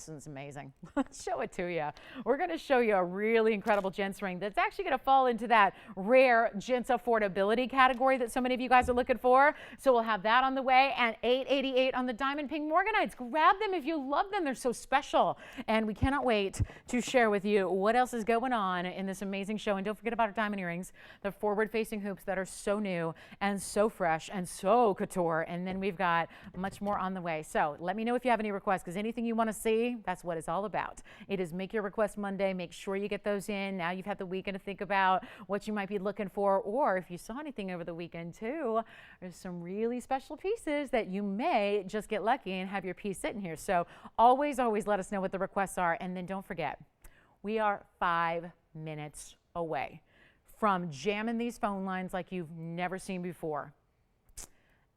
is amazing. Let's show it to you. We're going to show you a really incredible Gents ring that's actually going to fall into that rare Gents affordability category that so many of you guys are looking for. So we'll have that on the way, and $888 on the diamond pink morganites. Grab them if you love them. They're so special. And we cannot wait to share with you what else is going on in this amazing show. And don't forget about our diamond earrings, the forward-facing hoops that are so new and so fresh and so couture. And then we've got much more on the way. So let me know if you have any requests, because anything you want to see, that's what it's all about. It is Make Your Request Monday. Make sure you get those in. Now you've had the weekend to think about what you might be looking for, or if you saw anything over the weekend too, there's some really special pieces that you may just get lucky and have your piece sitting here. So always let us know what the requests are. And then don't forget, we are 5 minutes away from jamming these phone lines like you've never seen before.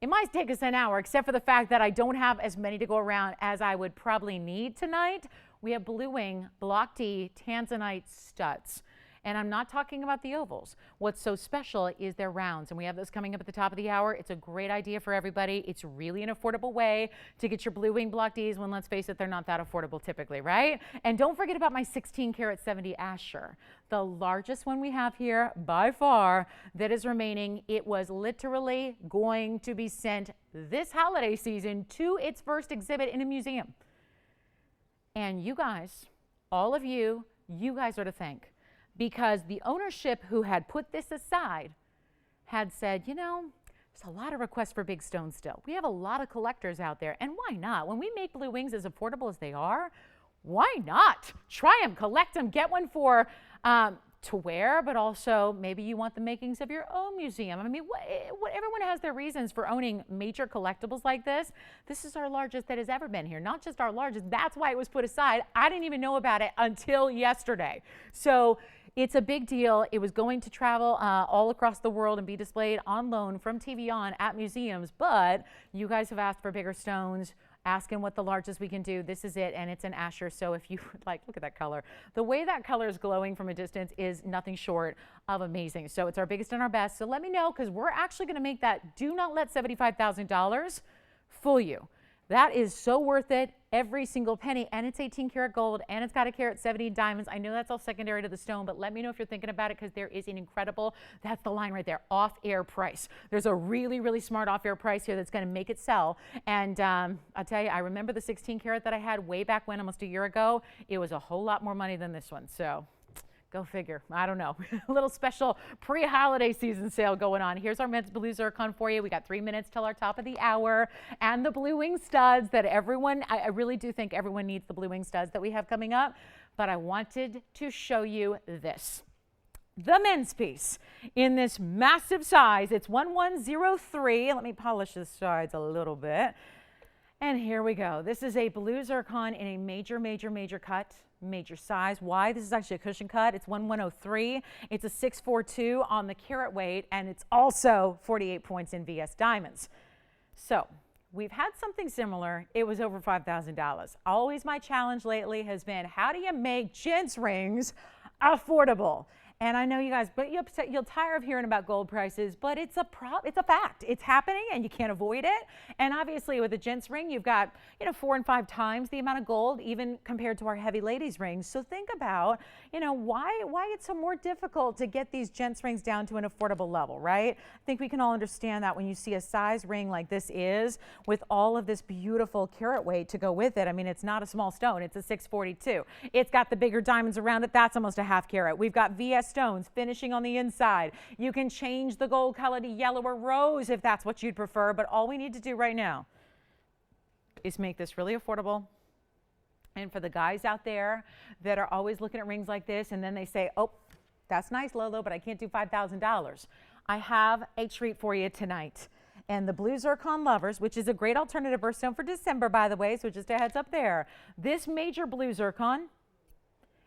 It might take us an hour, except for the fact that I don't have as many to go around as I would probably need tonight. We have Blue Wing Block D Tanzanite studs. And I'm not talking about the ovals. What's so special is their rounds, and we have those coming up at the top of the hour. It's a great idea for everybody. It's really an affordable way to get your Blue Wing Block Ds when, let's face it, they're not that affordable typically, right? And don't forget about my 16 karat 70 Asher, the largest one we have here by far that is remaining. It was literally going to be sent this holiday season to its first exhibit in a museum. And you guys, all of you guys are to thank. Because the ownership who had put this aside had said, you know, there's a lot of requests for big stones still. We have a lot of collectors out there, and why not? When we make Blue Wings as affordable as they are, why not? Try them, collect them, get one for to wear, but also maybe you want the makings of your own museum. I mean, everyone has their reasons for owning major collectibles like this. This is our largest that has ever been here, not just our largest. That's why it was put aside. I didn't even know about it until yesterday. So it's a big deal. It was going to travel all across the world and be displayed on loan from TVON at museums, but you guys have asked for bigger stones, asking what the largest we can do. This is it, and it's an Asher. So if you like, look at that color. The way that color is glowing from a distance is nothing short of amazing. So it's our biggest and our best. So let me know, because we're actually going to make that do not let $75,000 fool you. That is so worth it, every single penny, and it's 18 karat gold, and it's got a carat 70 diamonds. I know that's all secondary to the stone, but let me know if you're thinking about it, because there is an incredible, that's the line right there, off-air price. There's a really smart off-air price here that's going to make it sell. And I'll tell you, I remember the 16 karat that I had way back when, almost a year ago. It was a whole lot more money than this one. So go figure. I don't know. A little special pre-holiday season sale going on. Here's our men's blue zircon for you. We got 3 minutes till our top of the hour. And the Blue Wing studs that everyone, I really do think everyone needs the Blue Wing studs that we have coming up. But I wanted to show you this. The men's piece in this massive size. It's 1103. Let me polish the sides a little bit. And here we go. This is a blue zircon in a major cut. Major size. Why? This is actually a cushion cut. It's 1103. It's a 642 on the carat weight, and it's also 48 points in VS diamonds. So we've had something similar. It was over $5,000. Always my challenge lately has been, how do you make gents rings affordable? And I know you guys, but you'll tire of hearing about gold prices, but it's a fact. It's happening and you can't avoid it. And obviously with a gents ring, you've got, 4 and 5 times the amount of gold, even compared to our heavy ladies rings. So think about, why it's so more difficult to get these gents rings down to an affordable level, right? I think we can all understand that when you see a size ring like this is, with all of this beautiful carat weight to go with it. I mean, it's not a small stone, it's a 642. It's got the bigger diamonds around it. That's almost a half carat. We've got VS stones finishing on the inside. You can change the gold color to yellow or rose if that's what you'd prefer, but all we need to do right now is make this really affordable. And for the guys out there that are always looking at rings like this and then they say, oh, that's nice, Lolo, but I can't do $5,000. I have a treat for you tonight. And the blue zircon lovers, which is a great alternative birthstone for December, by the way, so just a heads up there. This major blue zircon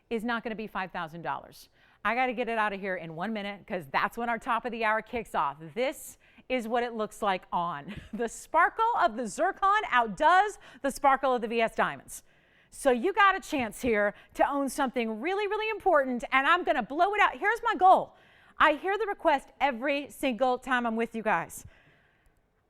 is not going to be $5,000. I got to get it out of here in 1 minute because that's when our top of the hour kicks off. This is what it looks like on. The sparkle of the zircon outdoes the sparkle of the VS diamonds. So you got a chance here to own something really, really important, and I'm going to blow it out. Here's my goal. I hear the request every single time I'm with you guys.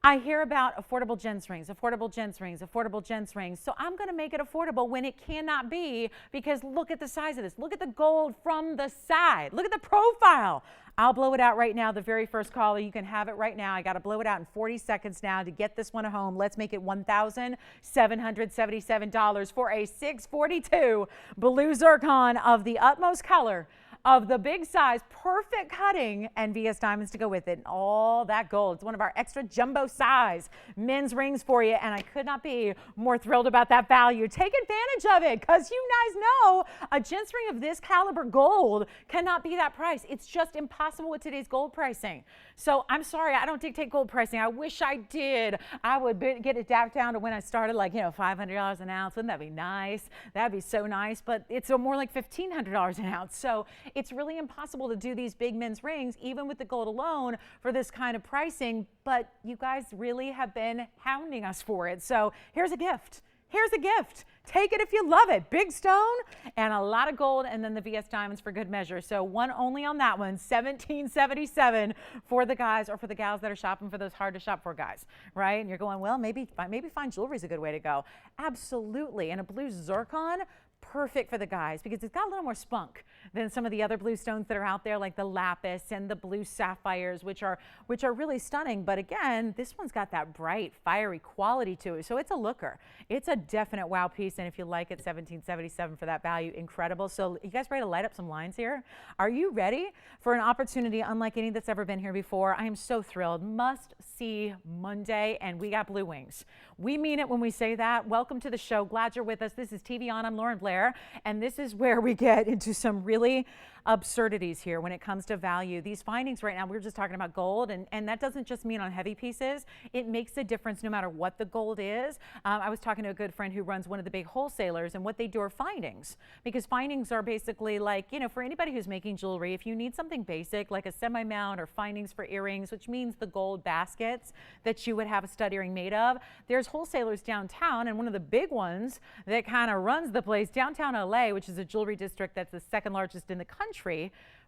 I hear about affordable gents rings, affordable gents rings, affordable gents rings. So I'm going to make it affordable when it cannot be, because look at the size of this. Look at the gold from the side. Look at the profile. I'll blow it out right now. The very first caller, you can have it right now. I got to blow it out in 40 seconds now to get this one home. Let's make it $1,777 for a 642 blue zircon of the utmost color, of the big size, perfect cutting, and VS diamonds to go with it. And all that gold. It's one of our extra jumbo size men's rings for you, and I could not be more thrilled about that value. Take advantage of it, because you guys know a gents ring of this caliber gold cannot be that price. It's just impossible with today's gold pricing. So I'm sorry, I don't dictate gold pricing. I wish I did. I would get it down to when I started, like, $500 an ounce. Wouldn't that be nice? That'd be so nice, but it's more like $1,500 an ounce. So it's really impossible to do these big men's rings, even with the gold alone, for this kind of pricing. But you guys really have been hounding us for it. So here's a gift. Here's a gift. Take it if you love it. Big stone and a lot of gold, and then the VS diamonds for good measure. So one only on that one, $1,777 for the guys or for the gals that are shopping for those hard to shop for guys, right? And you're going, well, maybe fine jewelry is a good way to go. Absolutely. And a blue zircon, perfect for the guys, because it's got a little more spunk than some of the other blue stones that are out there, like the lapis and the blue sapphires, which are really stunning. But again, this one's got that bright, fiery quality to it. So it's a looker. It's a definite wow piece. And if you like it, $1,777 for that value, incredible. So you guys ready to light up some lines here? Are you ready for an opportunity unlike any that's ever been here before? I am so thrilled. Must see Monday, and we got blue wings. We mean it when we say that. Welcome to the show. Glad you're with us. This is TVON. I'm Lauren Blair, and this is where we get into some really absurdities here when it comes to value. These findings right now, we were just talking about gold, and that doesn't just mean on heavy pieces. It makes a difference no matter what the gold is. I was talking to a good friend who runs one of the big wholesalers, and what they do are findings, because findings are basically like, for anybody who's making jewelry, if you need something basic like a semi-mount or findings for earrings, which means the gold baskets that you would have a stud earring made of, there's wholesalers downtown, and one of the big ones that kind of runs the place, downtown LA, which is a jewelry district that's the second largest in the country,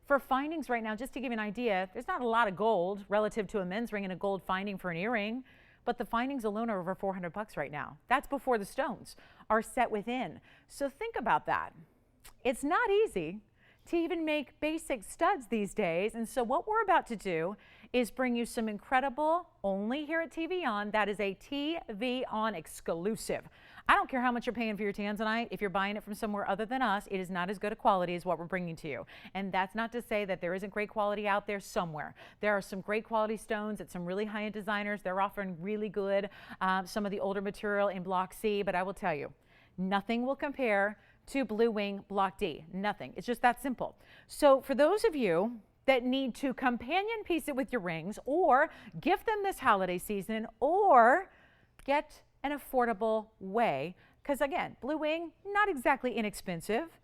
for findings right now, just to give you an idea, there's not a lot of gold relative to a men's ring and a gold finding for an earring, but the findings alone are over $400 right now. That's before the stones are set within. So think about that. It's not easy to even make basic studs these days. And so what we're about to do is bring you some incredible, only here at TVON, that is a TVON exclusive. I don't care how much you're paying for your tanzanite. If you're buying it from somewhere other than us, it is not as good a quality as what we're bringing to you. And that's not to say that there isn't great quality out there somewhere. There are some great quality stones at some really high-end designers. They're offering really good, some of the older material in Block C, but I will tell you, nothing will compare to Blue Wing Block D. Nothing. It's just that simple. So for those of you that need to companion piece it with your rings, or gift them this holiday season, or get an affordable way, because again, Blue Wing, not exactly inexpensive.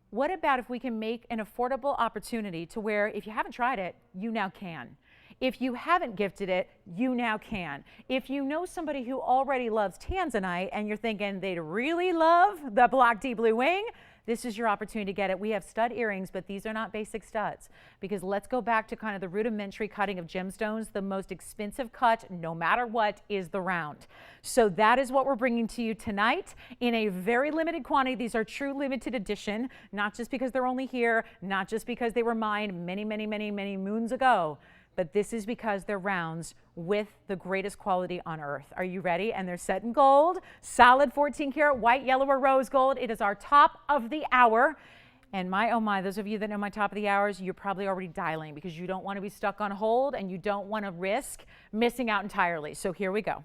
What about if we can make an affordable opportunity to where if you haven't tried it, you now can. If you haven't gifted it, you now can. If you know somebody who already loves tanzanite and you're thinking they'd really love the Block D Blue Wing, this is your opportunity to get it. We have stud earrings, but these are not basic studs, because let's go back to kind of the rudimentary cutting of gemstones. The most expensive cut, no matter what, is the round. So that is what we're bringing to you tonight in a very limited quantity. These are true limited edition, not just because they're only here, not just because they were mined many, many, many, many moons ago, but this is because they're rounds with the greatest quality on earth. Are you ready? And they're set in gold, solid 14 karat white, yellow, or rose gold. It is our top of the hour. And my, oh my, those of you that know my top of the hours, you're probably already dialing because you don't want to be stuck on hold and you don't want to risk missing out entirely. So here we go.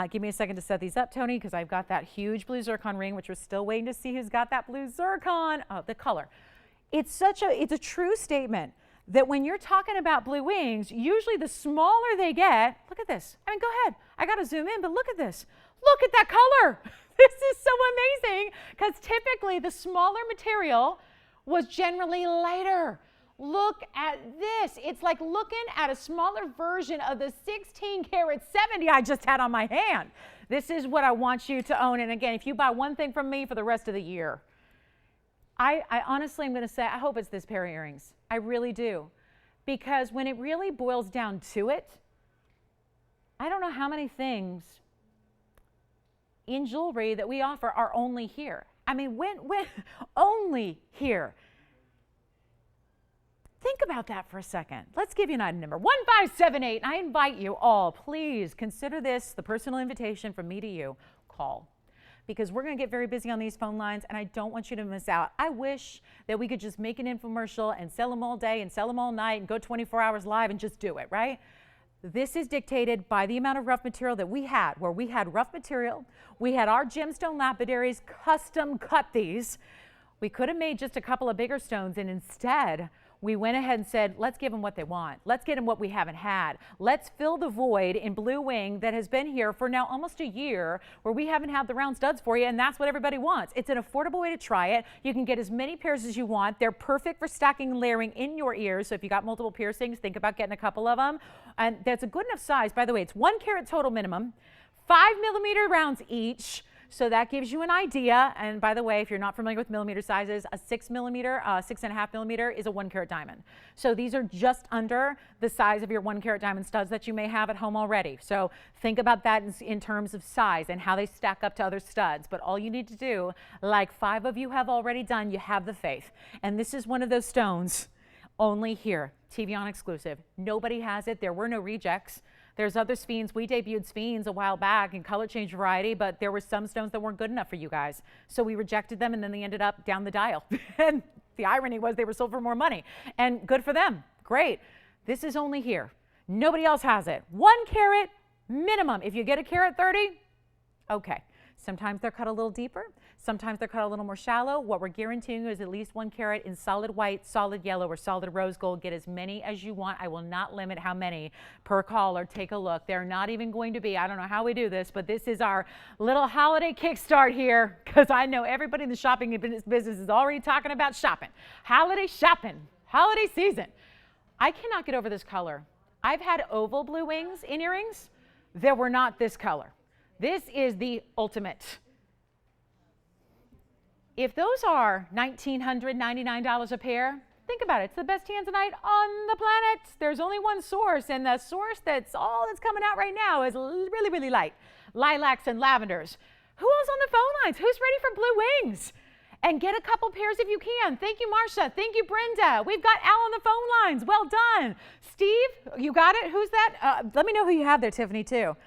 Give me a second to set these up, Tony, because I've got that huge blue zircon ring, which we're still waiting to see who's got that blue zircon. Oh, the color. It's a true statement that when you're talking about blue wings, usually the smaller they get, look at this. I mean, go ahead. I got to zoom in, but look at this. Look at that color. This is so amazing because typically the smaller material was generally lighter. Look at this. It's like looking at a smaller version of the 16 karat 70 I just had on my hand. This is what I want you to own. And again, if you buy one thing from me for the rest of the year, I honestly am going to say, I hope it's this pair of earrings. I really do. Because when it really boils down to it, I don't know how many things in jewelry that we offer are only here. I mean, when only here. Think about that for a second. Let's give you an item number, 1578. I invite you all, please consider this the personal invitation from me to you. Call. Because we're going to get very busy on these phone lines, and I don't want you to miss out. I wish that we could just make an infomercial and sell them all day and sell them all night and go 24 hours live and just do it, right? This is dictated by the amount of rough material that we had, where we had rough material. We had our gemstone lapidaries custom cut these. We could have made just a couple of bigger stones, and instead, we went ahead and said, let's give them what they want. Let's get them what we haven't had. Let's fill the void in blue wing that has been here for now almost a year, where we haven't had the round studs for you, and that's what everybody wants. It's an affordable way to try it. You can get as many pairs as you want. They're perfect for stacking and layering in your ears. So if you got multiple piercings, think about getting a couple of them. And that's a good enough size. By the way, it's 1 carat total minimum, 5 millimeter rounds each. So that gives you an idea. And by the way, if you're not familiar with millimeter sizes, a 6 millimeter, 6.5 millimeter is a 1 carat diamond. So these are just under the size of your 1 carat diamond studs that you may have at home already. So think about that in terms of size and how they stack up to other studs. But all you need to do, like 5 of you have already done, you have the faith. And this is one of those stones only here, TVON exclusive. Nobody has it. There were no rejects. There's other sphenes. We debuted sphenes a while back in color change variety, but there were some stones that weren't good enough for you guys. So we rejected them, and then they ended up down the dial. And the irony was they were sold for more money. And good for them. Great. This is only here. Nobody else has it. 1 carat minimum. If you get a carat 30, okay. Sometimes they're cut a little deeper. Sometimes they're cut a little more shallow. What we're guaranteeing is at least 1 carat in solid white, solid yellow, or solid rose gold. Get as many as you want. I will not limit how many per caller. Take a look. They're not even going to be, I don't know how we do this, but this is our little holiday kickstart here, because I know everybody in the shopping business is already talking about shopping. Holiday shopping. Holiday season. I cannot get over this color. I've had oval blue wings in earrings that were not this color. This is the ultimate. If those are $1,999 a pair, think about it. It's the best tanzanite on the planet. There's only one source, and the source that's all that's coming out right now is really, really light. Lilacs and lavenders. Who else on the phone lines? Who's ready for blue wings? And get a couple pairs if you can. Thank you, Marcia. Thank you, Brenda. We've got Al on the phone lines. Well done. Steve, you got it? Who's that? Let me know who you have there, Tiffany, too.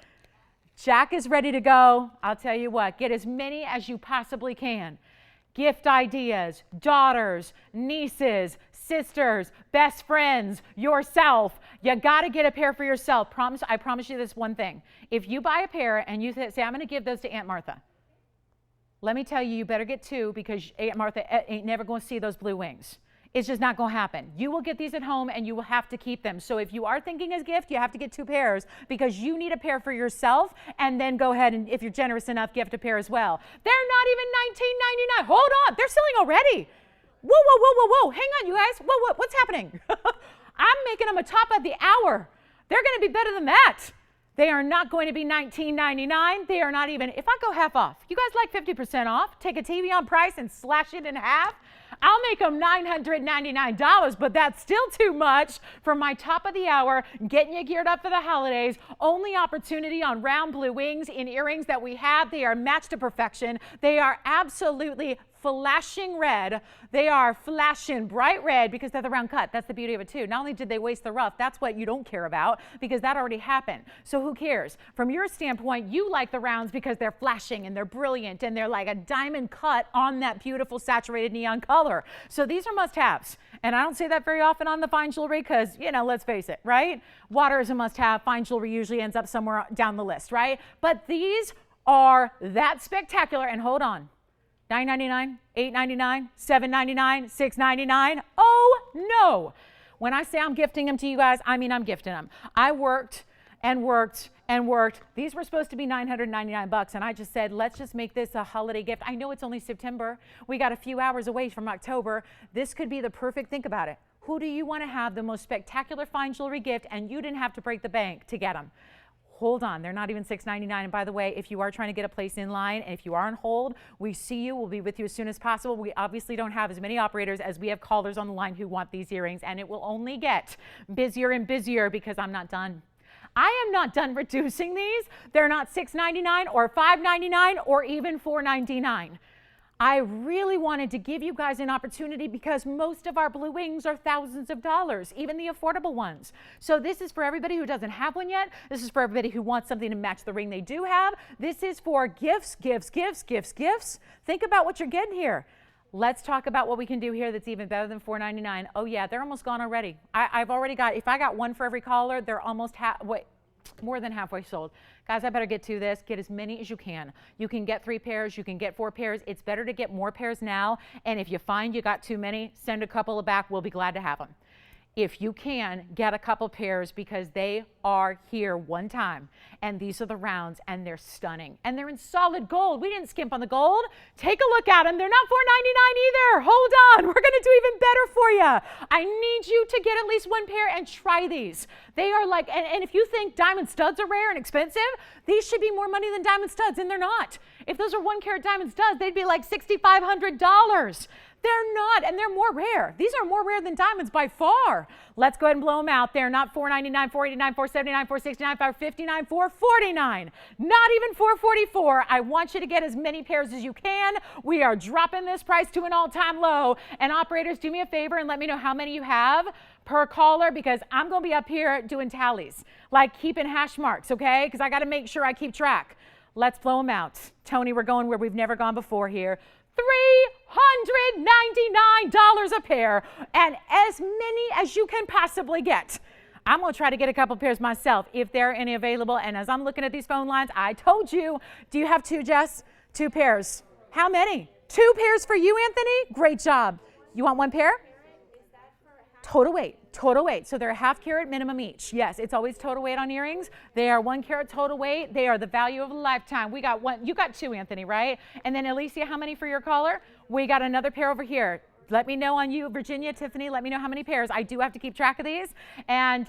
Jack is ready to go. I'll tell you what, get as many as you possibly can. Gift ideas, daughters, nieces, sisters, best friends, yourself. You got to get a pair for yourself. I promise you this one thing. If you buy a pair and you say, I'm going to give those to Aunt Martha, let me tell you, you better get 2, because Aunt Martha ain't never going to see those blue wings. It's just not going to happen. You will get these at home, and you will have to keep them. So if you are thinking as a gift, you have to get 2 pairs, because you need a pair for yourself, and then go ahead and, if you're generous enough, gift a pair as well. They're not even $19.99. Hold on. They're selling already. Whoa, whoa, whoa, whoa, whoa. Hang on, you guys. What's happening? I'm making them a top of the hour. They're going to be better than that. They are not going to be $19.99. They are not even, if I go half off, you guys like 50% off? Take a TVON price and slash it in half? I'll make them $999, but that's still too much for my top of the hour, getting you geared up for the holidays. Only opportunity on round blue wings in earrings that we have. They are matched to perfection. They are absolutely flashing red. They are flashing bright red because they're the round cut. That's the beauty of it too. Not only did they waste the rough, that's what you don't care about because that already happened. So who cares? From your standpoint, you like the rounds because they're flashing and they're brilliant and they're like a diamond cut on that beautiful saturated neon color. So these are must-haves. And I don't say that very often on the fine jewelry because, you know, let's face it, right? Water is a must-have. Fine jewelry usually ends up somewhere down the list, right? But these are that spectacular. And hold on. $9.99, $8.99, $7.99, $6.99. Oh no! When I say I'm gifting them to you guys, I mean I'm gifting them. I worked and worked and worked. These were supposed to be $999 and I just said, let's just make this a holiday gift. I know it's only September. We got a few hours away from October. This could be the perfect, think about it. Who do you want to have the most spectacular fine jewelry gift and you didn't have to break the bank to get them? Hold on, they're not even $6.99. And by the way, if you are trying to get a place in line and if you are on hold, we see you. We'll be with you as soon as possible. We obviously don't have as many operators as we have callers on the line who want these earrings, and it will only get busier and busier because I'm not done. I am not done reducing these. They're not $6.99 or $5.99 or even $4.99. I really wanted to give you guys an opportunity because most of our blue wings are thousands of dollars, even the affordable ones. So this is for everybody who doesn't have one yet. This is for everybody who wants something to match the ring they do have. This is for gifts, gifts, gifts, gifts, gifts. Think about what you're getting here. Let's talk about what we can do here that's even better than $4.99. Oh yeah, they're almost gone already. I've already got, if I got one for every caller, they're almost more than halfway sold. Guys, I better get to this. Get as many as you can. You can get 3 pairs. You can get 4 pairs. It's better to get more pairs now. And if you find you got too many, send a couple back. We'll be glad to have them. If you can, get a couple pairs because they are here one time. And these are the rounds and they're stunning. And they're in solid gold. We didn't skimp on the gold. Take a look at them. They're not $4.99 either. Hold on. We're going to do even better for you. I need you to get at least 1 pair and try these. They are like, and if you think diamond studs are rare and expensive, these should be more money than diamond studs, and they're not. If those are 1 carat diamond studs, they'd be like $6,500. They're not, and they're more rare. These are more rare than diamonds by far. Let's go ahead and blow them out. They're not $4.99, $4.89, $4.79, $4.69, $5.59, $4.49. Not even $4.44. I want you to get as many pairs as you can. We are dropping this price to an all-time low. And operators, do me a favor and let me know how many you have per caller because I'm going to be up here doing tallies, like keeping hash marks, okay? Because I got to make sure I keep track. Let's blow them out. Tony, we're going where we've never gone before here. $399 a pair and as many as you can possibly get. I'm going to try to get a couple pairs myself if there are any available. And as I'm looking at these phone lines, I told you, do you have 2, Jess? 2 pairs. How many? 2 pairs for you, Anthony? Great job. You want 1 pair? Total weight. Total weight. So they're a ½ carat minimum each. Yes, it's always total weight on earrings. They are 1 carat total weight. They are the value of a lifetime. We got 1. You got 2, Anthony, right? And then Alicia, how many for your caller? We got another pair over here. Let me know on you, Virginia, Tiffany. Let me know how many pairs. I do have to keep track of these. And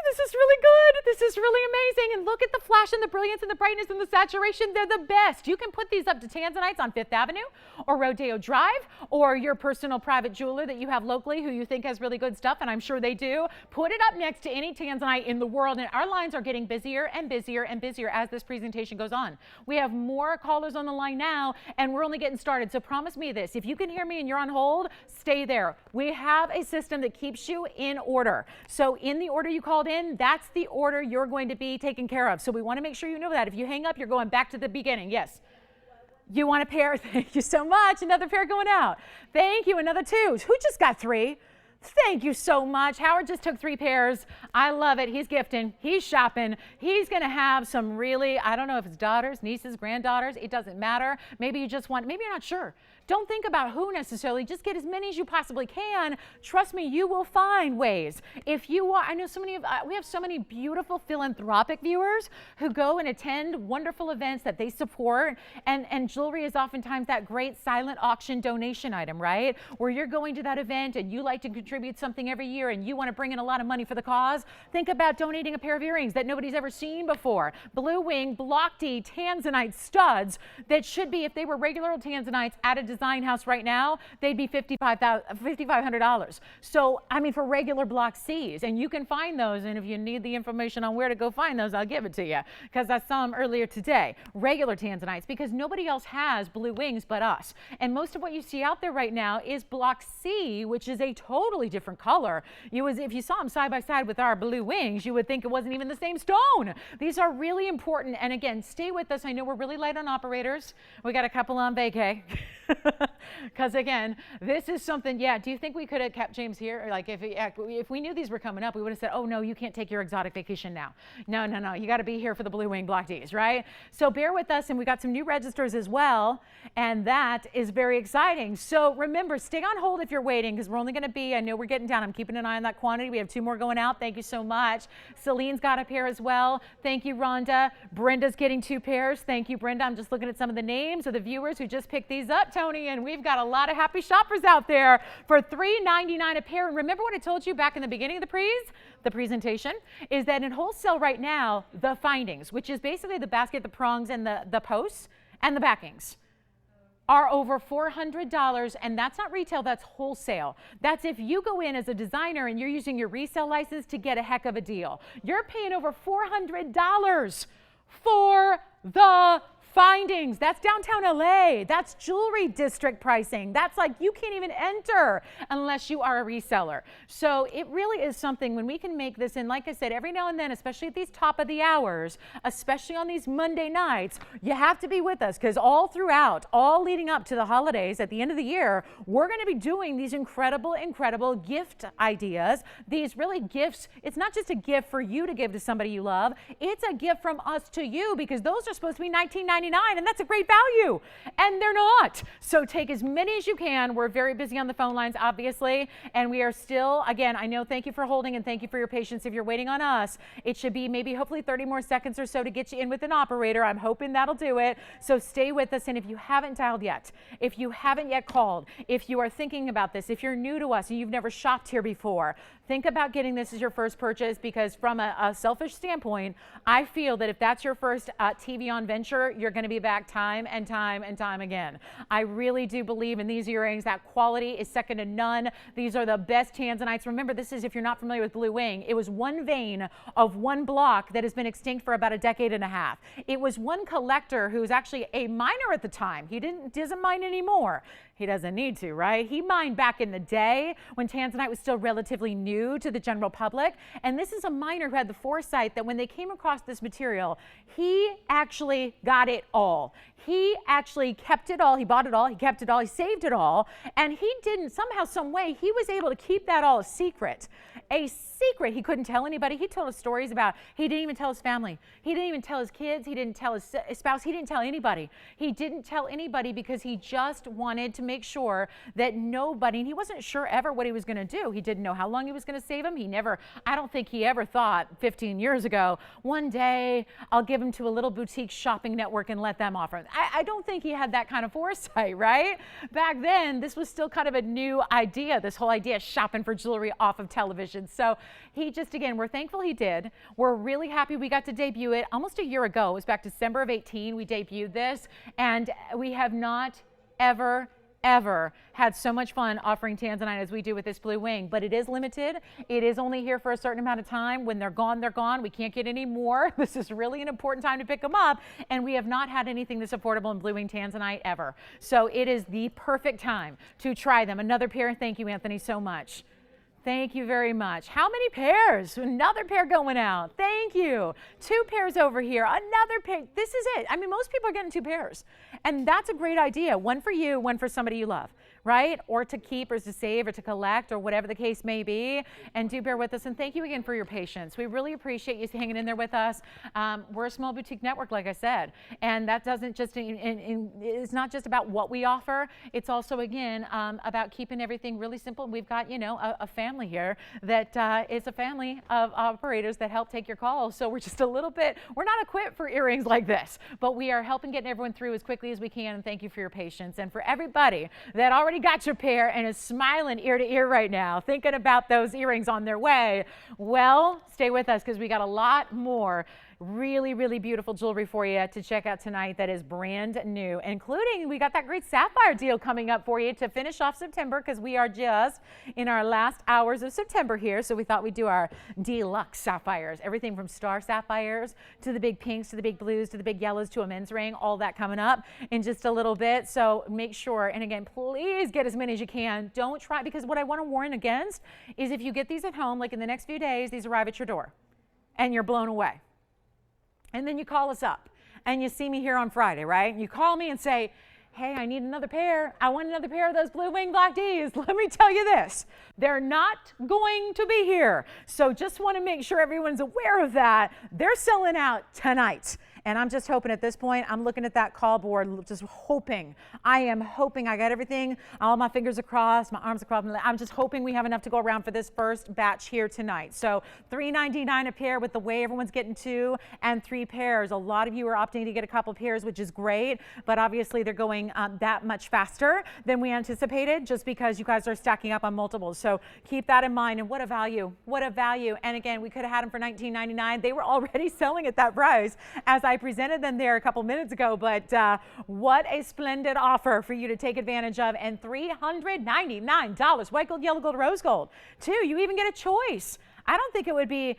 this is really good. This is really amazing. And look at the flash and the brilliance and the brightness and the saturation. They're the best. You can put these up to Tanzanites on 5th Avenue or Rodeo Drive or your personal private jeweler that you have locally who you think has really good stuff, and I'm sure they do. Put it up next to any Tanzanite in the world, and our lines are getting busier and busier and busier as this presentation goes on. We have more callers on the line now, and we're only getting started. So promise me this. If you can hear me and you're on hold, stay there. We have a system that keeps you in order. So in the order you called in, that's the order you're going to be taken care of. So we want to make sure you know that. If you hang up, you're going back to the beginning. Yes. You want a pair? Thank you so much. Another pair going out. Thank you. Another 2. Who just got 3? Thank you so much. Howard just took 3 pairs. I love it. He's gifting. He's shopping. He's going to have some really, I don't know if it's daughters, nieces, granddaughters. It doesn't matter. Maybe you just want, maybe you're not sure. Don't think about who necessarily, just get as many as you possibly can. Trust me, you will find ways. If you are, I know so many we have so many beautiful philanthropic viewers who go and attend wonderful events that they support, and jewelry is oftentimes that great silent auction donation item, right? Where you're going to that event and you like to contribute something every year and you want to bring in a lot of money for the cause. Think about donating a pair of earrings that nobody's ever seen before. Blue wing, block D, tanzanite studs that should be, if they were regular old tanzanites at a design house right now, they'd be $5,500. So, I mean, for regular block Cs, and you can find those, and if you need the information on where to go find those, I'll give it to you, because I saw them earlier today. Regular tanzanites, because nobody else has blue wings but us. And most of what you see out there right now is block C, which is a totally different color. If you saw them side by side with our blue wings, you would think it wasn't even the same stone. These are really important. And again, stay with us. I know we're really light on operators. We got a couple on vacay. Because again, this is something, yeah, do you think we could have kept James here? Or like if we knew these were coming up, we would have said, oh no, you can't take your exotic vacation now. No, you got to be here for the blue wing block Ds, right? So bear with us, and we got some new registers as well, and that is very exciting. So remember, stay on hold if you're waiting, because we're only going to be, I know we're getting down, I'm keeping an eye on that quantity. We have 2 more going out. Thank you so much. Celine's got a pair as well. Thank you, Rhonda. Brenda's getting 2 pairs. Thank you, Brenda. I'm just looking at some of the names of the viewers who just picked these up, Tony, and we've got a lot of happy shoppers out there for $3.99 a pair. And remember what I told you back in the beginning of the presentation, is that in wholesale right now, the findings, which is basically the basket, the prongs, and the posts, and the backings, are over $400, and that's not retail, that's wholesale. That's if you go in as a designer and you're using your resale license to get a heck of a deal. You're paying over $400 for the findings. That's downtown LA. That's jewelry district pricing. That's like you can't even enter unless you are a reseller. So it really is something when we can make this, and like I said, every now and then, especially at these top of the hours, especially on these Monday nights, you have to be with us, because all throughout, all leading up to the holidays at the end of the year, we're going to be doing these incredible gift ideas, these really gifts. It's not just a gift for you to give to somebody you love. It's a gift from us to you, because those are supposed to be $19.99, and that's a great value, and they're not. So take as many as you can. We're very busy on the phone lines, obviously, and we are still, again, I know, thank you for holding and thank you for your patience. If you're waiting on us, it should be maybe hopefully 30 more seconds or so to get you in with an operator. I'm hoping that'll do it. So stay with us, and if you haven't dialed yet, if you haven't yet called, if you are thinking about this, if you're new to us and you've never shopped here before, think about getting this as your first purchase, because from a selfish standpoint, I feel that if that's your first TVON venture, you're going to be back time and time and time again. I really do believe in these earrings. That quality is second to none. These are the best tanzanites. Remember, this is, if you're not familiar with blue wing, it was one vein of one block that has been extinct for about a decade and a half. It was one collector who was actually a miner at the time. He doesn't mine anymore. He doesn't need to, right? He mined back in the day when tanzanite was still relatively new to the general public. And this is a miner who had the foresight that when they came across this material, he actually got it all. He actually kept it all. He bought it all. He kept it all. He saved it all. And he didn't, somehow, some way, he was able to keep that all a secret. A secret. He couldn't tell anybody. He told us stories about, he didn't even tell his family. He didn't even tell his kids. He didn't tell his spouse. He didn't tell anybody. He didn't tell anybody because he just wanted to make sure that nobody, and he wasn't sure ever what he was going to do. He didn't know how long he was going to save him. I don't think he ever thought 15 years ago, one day I'll give him to a little boutique shopping network and let them offer him. I don't think he had that kind of foresight, right? Back then, this was still kind of a new idea, this whole idea of shopping for jewelry off of television. So he just, again, we're thankful he did. We're really happy we got to debut it almost a year ago. It was back December of 18 we debuted this, and we have not ever had so much fun offering tanzanite as we do with this blue wing. But it is limited. It is only here for a certain amount of time. When they're gone, they're gone. We can't get any more. This is really an important time to pick them up, and we have not had anything this affordable in blue wing tanzanite ever. So it is the perfect time to try them. Another pair. Thank you, Anthony, so much. Thank you very much. How many pairs? Another pair going out. Thank you. 2 pairs over here. Another pair. This is it. I mean, most people are getting 2 pairs. And that's a great idea. One for you, one for somebody you love. right? Or to keep or to save or to collect or whatever the case may be. And do bear with us. And thank you again for your patience. We really appreciate you hanging in there with us. We're a small boutique network, like I said. And that doesn't just, it's not just about what we offer. It's also, again, about keeping everything really simple. We've got, you know, a family here that is a family of operators that help take your calls. So we're just a little bit, we're not equipped for earrings like this, but we are helping getting everyone through as quickly as we can. And thank you for your patience. And for everybody that already got your pair and is smiling ear to ear right now, thinking about those earrings on their way, well, stay with us because we got a lot more really, really beautiful jewelry for you to check out tonight that is brand new, including we got that great sapphire deal coming up for you to finish off September because we are just in our last hours of September here. So we thought we'd do our deluxe sapphires, everything from star sapphires to the big pinks to the big blues to the big yellows to a men's ring, all that coming up in just a little bit. So make sure, and again, please get as many as you can. Don't try, because what I want to warn against is if you get these at home, like in the next few days, these arrive at your door and you're blown away. And then you call us up and you see me here on Friday, right? And you call me and say, hey, I need another pair. I want another pair of those blue wing black Ds. Let me tell you this, they're not going to be here. So just want to make sure everyone's aware of that. They're selling out tonight. And I'm just hoping at this point, I'm looking at that call board, just hoping. I am hoping I got everything, all my fingers across, my arms across. I'm just hoping we have enough to go around for this first batch here tonight. So $3.99 a pair with the way everyone's getting 2 and 3 pairs. A lot of you are opting to get a couple pairs, which is great. But obviously they're going that much faster than we anticipated just because you guys are stacking up on multiples. So keep that in mind. And what a value. What a value. And again, we could have had them for $19.99. They were already selling at that price as I presented them there a couple minutes ago, but what a splendid offer for you to take advantage of. And $399, white gold, yellow gold, rose gold. 2, you even get a choice. I don't think it would be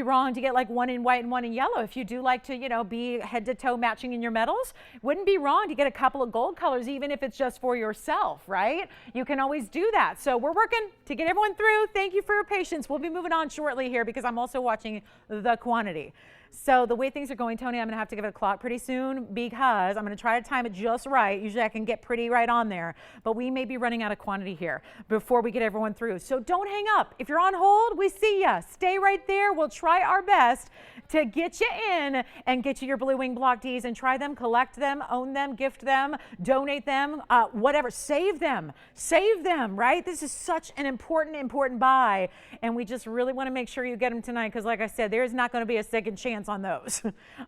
wrong to get like 1 in white and 1 in yellow. If you do like to, you know, be head to toe matching in your metals, wouldn't be wrong to get a couple of gold colors, even if it's just for yourself, right? You can always do that. So we're working to get everyone through. Thank you for your patience. We'll be moving on shortly here because I'm also watching the quantity. So the way things are going, Tony, I'm going to have to give it a clock pretty soon because I'm going to try to time it just right. Usually I can get pretty right on there, but we may be running out of quantity here before we get everyone through. So don't hang up. If you're on hold, we see ya. Stay right there. We'll try our best to get you in and get you your blue wing block Ds and try them, collect them, own them, gift them, donate them, whatever. Save them, right? This is such an important buy, and we just really want to make sure you get them tonight because, like I said, there is not going to be a second chance on those.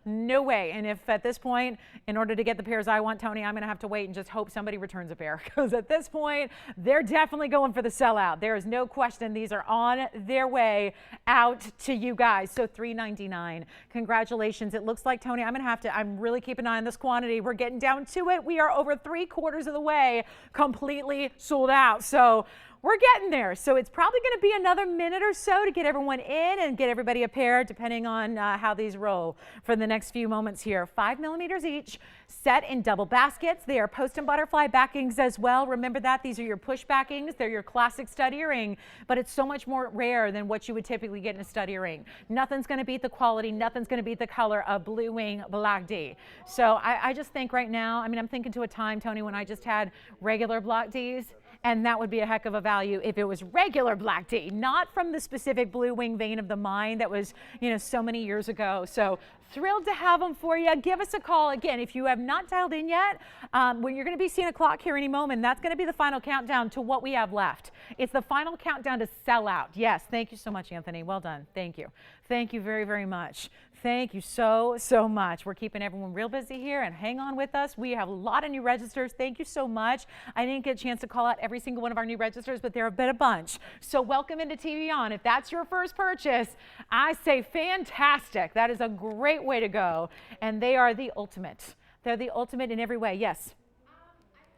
No way. And if at this point, in order to get the pairs I want, Tony, I'm going to have to wait and just hope somebody returns a pair because at this point, they're definitely going for the sellout. There is no question. These are on their way out to you guys. So $3.99. Congratulations. It looks like, Tony, I'm really keeping an eye on this quantity. We're getting down to it. We are over 3/4 of the way completely sold out. So we're getting there. So it's probably going to be another minute or so to get everyone in and get everybody a pair, depending on how these roll for the next few moments here. 5 millimeters each, set in double baskets. They are post and butterfly backings as well. Remember that. These are your push backings. They're your classic stud earring, but it's so much more rare than what you would typically get in a stud earring. Nothing's going to beat the quality. Nothing's going to beat the color of blue wing black D. So I just think right now, I'm thinking to a time, Tony, when I just had regular block Ds. And that would be a heck of a value if it was regular black D, not from the specific blue wing vein of the mine that was, so many years ago. So thrilled to have them for you. Give us a call. Again, if you have not dialed in yet, when you're going to be seeing a clock here any moment, that's going to be the final countdown to what we have left. It's the final countdown to sell out. Yes. Thank you so much, Anthony. Well done. Thank you. Thank you very, very much. Thank you so much. We're keeping everyone real busy here, and hang on with us. We have a lot of new registers. Thank you so much. I didn't get a chance to call out every single one of our new registers, but there have been a bunch. So welcome into TVON. If that's your first purchase, I say fantastic. That is a great way to go. And they are the ultimate. They're the ultimate in every way. Yes. I have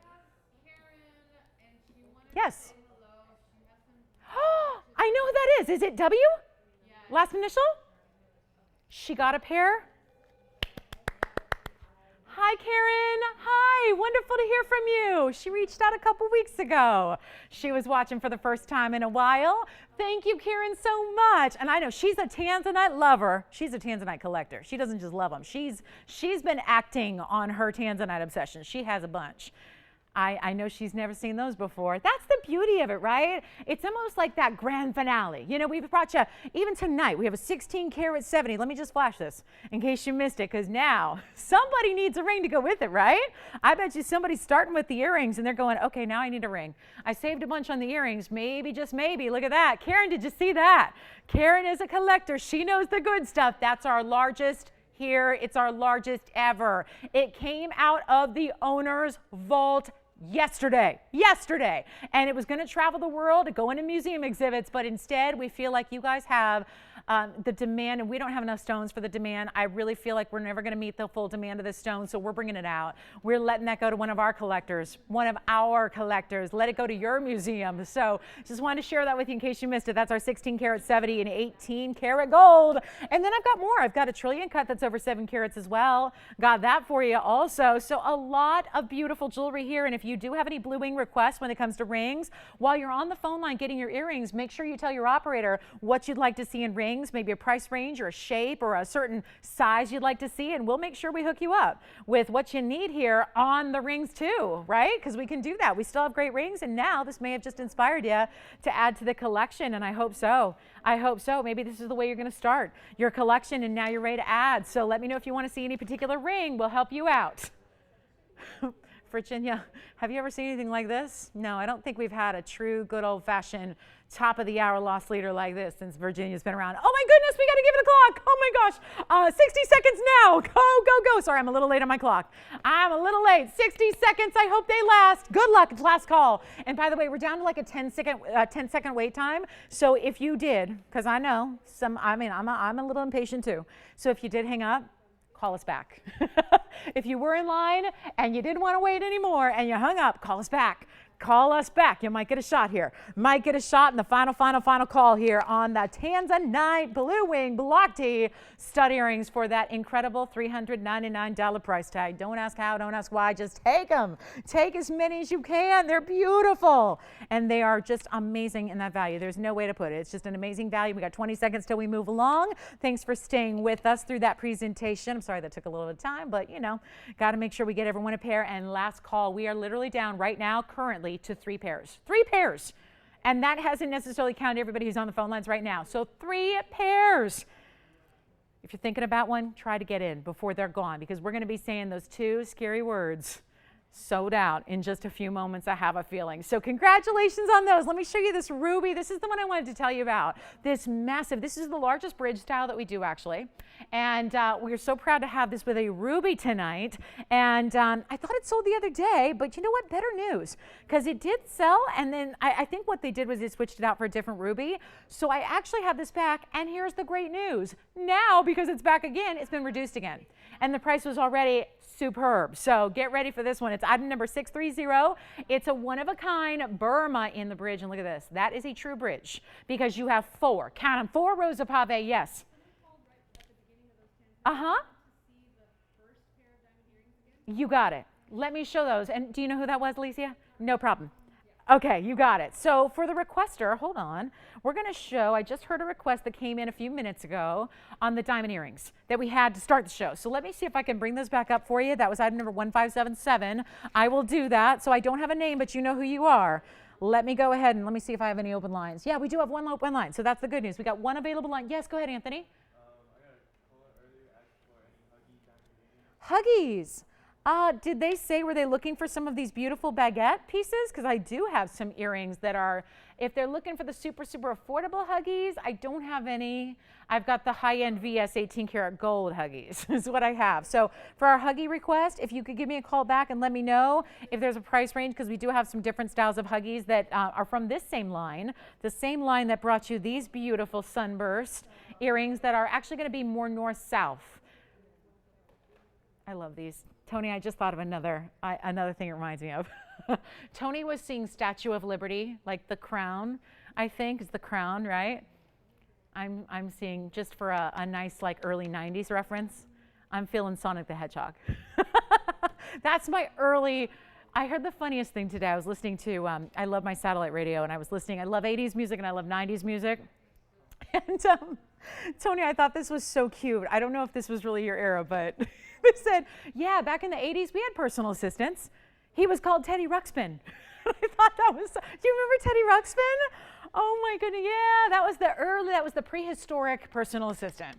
Karen, and she wanted Yes. to say hello. She has some. I know who that is. Is it W? Yeah. Last initial? She got a pair. Hi, Karen. Hi. Wonderful to hear from you. She reached out a couple weeks ago. She was watching for the first time in a while. Thank you, Karen, so much. And I know she's a Tanzanite lover. She's a Tanzanite collector. She doesn't just love them. She's been acting on her Tanzanite obsession. She has a bunch. I know she's never seen those before. That's the beauty of it, right? It's almost like that grand finale. You know, we've brought you, even tonight, we have a 16 karat 70. Let me just flash this in case you missed it, because now somebody needs a ring to go with it, right? I bet you somebody's starting with the earrings and they're going, okay, now I need a ring. I saved a bunch on the earrings, maybe, just maybe. Look at that. Karen, did you see that? Karen is a collector. She knows the good stuff. That's our largest here. It's our largest ever. It came out of the owner's vault yesterday, and it was going to travel the world to go into museum exhibits, but instead we feel like you guys have the demand, and we don't have enough stones for the demand. I really feel like we're never going to meet the full demand of this stone, so we're bringing it out. We're letting that go to one of our collectors. Let it go to your museum. So just wanted to share that with you in case you missed it. That's our 16 karat 70 and 18 karat gold. And then I've got more. I've got a trillion cut that's over 7 carats as well. Got that for you also. So a lot of beautiful jewelry here. And if you do have any blue wing requests when it comes to rings, while you're on the phone line getting your earrings, make sure you tell your operator what you'd like to see in rings, maybe a price range or a shape or a certain size you'd like to see, and we'll make sure we hook you up with what you need here on the rings too, right? Because we can do that. We still have great rings, and now this may have just inspired you to add to the collection, and I hope so. Maybe this is the way you're going to start your collection, and now you're ready to add. So let me know if you want to see any particular ring. We'll help you out. Virginia, have you ever seen anything like this? No, I don't think we've had a true good old-fashioned top of the hour loss leader like this since Virginia's been around. Oh my goodness, we got to give it a clock. Oh my gosh, 60 seconds now. Go. Sorry, I'm a little late on my clock. I'm a little late. 60 seconds, I hope they last. Good luck, last call. And by the way, we're down to like a 10-second wait time. So if you did, because I know I'm a little impatient too. So if you did hang up, call us back. If you were in line and you didn't want to wait anymore and you hung up, call us back. Call us back. You might get a shot here. Might get a shot in the final call here on the Tanzanite Blue Wing Block T stud earrings for that incredible $399 price tag. Don't ask how, don't ask why, just take them. Take as many as you can. They're beautiful. And they are just amazing in that value. There's no way to put it. It's just an amazing value. We got 20 seconds till we move along. Thanks for staying with us through that presentation. I'm sorry that took a little bit of time, but you know, got to make sure we get everyone a pair. And last call, we are literally down right now currently to 3 pairs. 3 pairs. And that hasn't necessarily counted everybody who's on the phone lines right now. So 3 pairs. If you're thinking about one, try to get in before they're gone, because we're going to be saying those 2 scary words, sold out, in just a few moments, I have a feeling. So congratulations on those. Let me show you this ruby. This is the one I wanted to tell you about. This is the largest bridge style that we do, actually. And we're so proud to have this with a ruby tonight. And I thought it sold the other day, but you know what? Better news, because it did sell. And then I think what they did was they switched it out for a different ruby. So I actually have this back. And here's the great news. Now, because it's back again, it's been reduced again. And the price was already superb. So get ready for this one. It's item number 630. It's a one-of-a-kind Burma in the bridge. And look at this. That is a true bridge, because you have 4. Count them. 4 rows of pave. Yes. You got it. Let me show those. And do you know who that was, Alicia? No problem. Okay, you got it. So for the requester, hold on. We're going to show, I just heard a request that came in a few minutes ago on the diamond earrings that we had to start the show. So let me see if I can bring those back up for you. That was item number 1577. I will do that. So I don't have a name, but you know who you are. Let me go ahead and let me see if I have any open lines. Yeah, we do have one open line. So that's the good news. We got 1 available line. Yes, go ahead, Anthony. Huggies. Did they say, were they looking for some of these beautiful baguette pieces? Because I do have some earrings that are, if they're looking for the super affordable Huggies, I don't have any. I've got the high-end VS 18 karat gold Huggies is what I have. So for our Huggy request, if you could give me a call back and let me know if there's a price range, because we do have some different styles of Huggies that are from this same line, the same line that brought you these beautiful sunburst earrings that are actually going to be more north-south. I love these. Tony, I just thought of another thing it reminds me of. Tony was seeing Statue of Liberty, like the crown, I think, is the crown, right? I'm seeing, just for a nice, like, early 90s reference, I'm feeling Sonic the Hedgehog. That's my early, I heard the funniest thing today. I was listening to, I love my satellite radio, and I was listening, I love 80s music and I love 90s music. And Tony, I thought this was so cute. I don't know if this was really your era, but they said, yeah, back in the 80s, we had personal assistants. He was called Teddy Ruxpin. I thought that was, do you remember Teddy Ruxpin? Oh my goodness, yeah, that was the prehistoric personal assistant.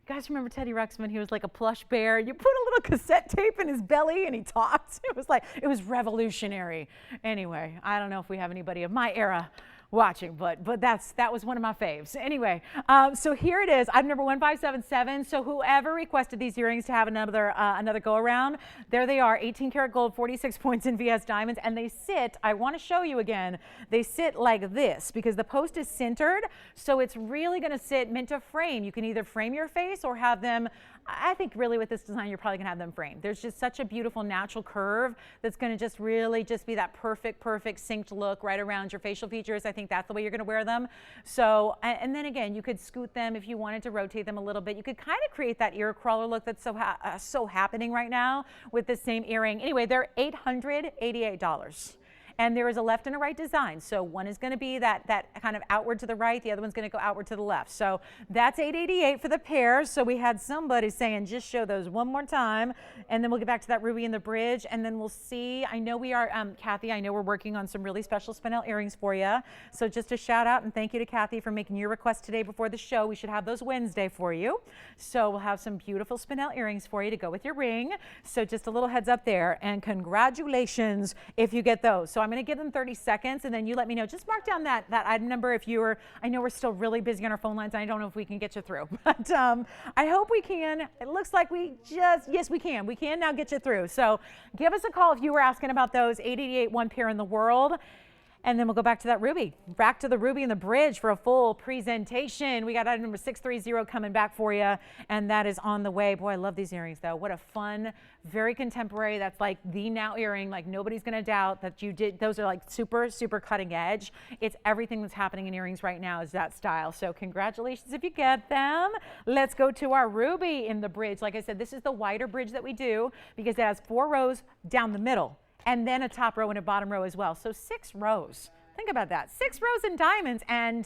You guys remember Teddy Ruxpin? He was like a plush bear. You put a little cassette tape in his belly and he talked. It was revolutionary. Anyway, I don't know if we have anybody of my era watching, but that was one of my faves. Anyway, so here it is, item number 1577. So whoever requested these earrings to have another go around, there they are, 18 karat gold, 46 points in VS diamonds, and they sit, I want to show you again, they sit like this because the post is centered, so it's really going to sit meant to frame. You can either frame your face or have them, I think really with this design, you're probably gonna have them framed. There's just such a beautiful natural curve that's gonna just really just be that perfect synced look right around your facial features. I think that's the way you're gonna wear them. So, and then again, you could scoot them if you wanted to rotate them a little bit. You could kind of create that ear crawler look that's so happening right now with the same earring. Anyway, they're $888. And there is a left and a right design. So one is going to be that kind of outward to the right. The other one's going to go outward to the left. So that's $888 for the pair. So we had somebody saying, just show those one more time. And then we'll get back to that ruby in the bridge. And then we'll see. I know we are, Kathy, I know we're working on some really special spinel earrings for you. So just a shout out and thank you to Kathy for making your request today before the show. We should have those Wednesday for you. So we'll have some beautiful spinel earrings for you to go with your ring. So just a little heads up there. And congratulations if you get those. So I'm going to give them 30 seconds and then you let me know. Just mark down that item number if you're, I know we're still really busy on our phone lines and I don't know if we can get you through, but I hope we can. It looks like yes, we can. We can now get you through. So give us a call if you were asking about those. 888, one pair in the world. And then we'll go back to that ruby, back to the ruby in the bridge for a full presentation. We got item number 630 coming back for you, and that is on the way. Boy, I love these earrings though. What a fun, very contemporary. That's like the now earring. Like nobody's gonna doubt that you did. Those are like super cutting edge. It's everything that's happening in earrings right now is that style. So congratulations if you get them. Let's go to our ruby in the bridge. Like I said, this is the wider bridge that we do because it has 4 rows down the middle. And then a top row and a bottom row as well. So 6 rows. Think about that. 6 rows in diamonds. And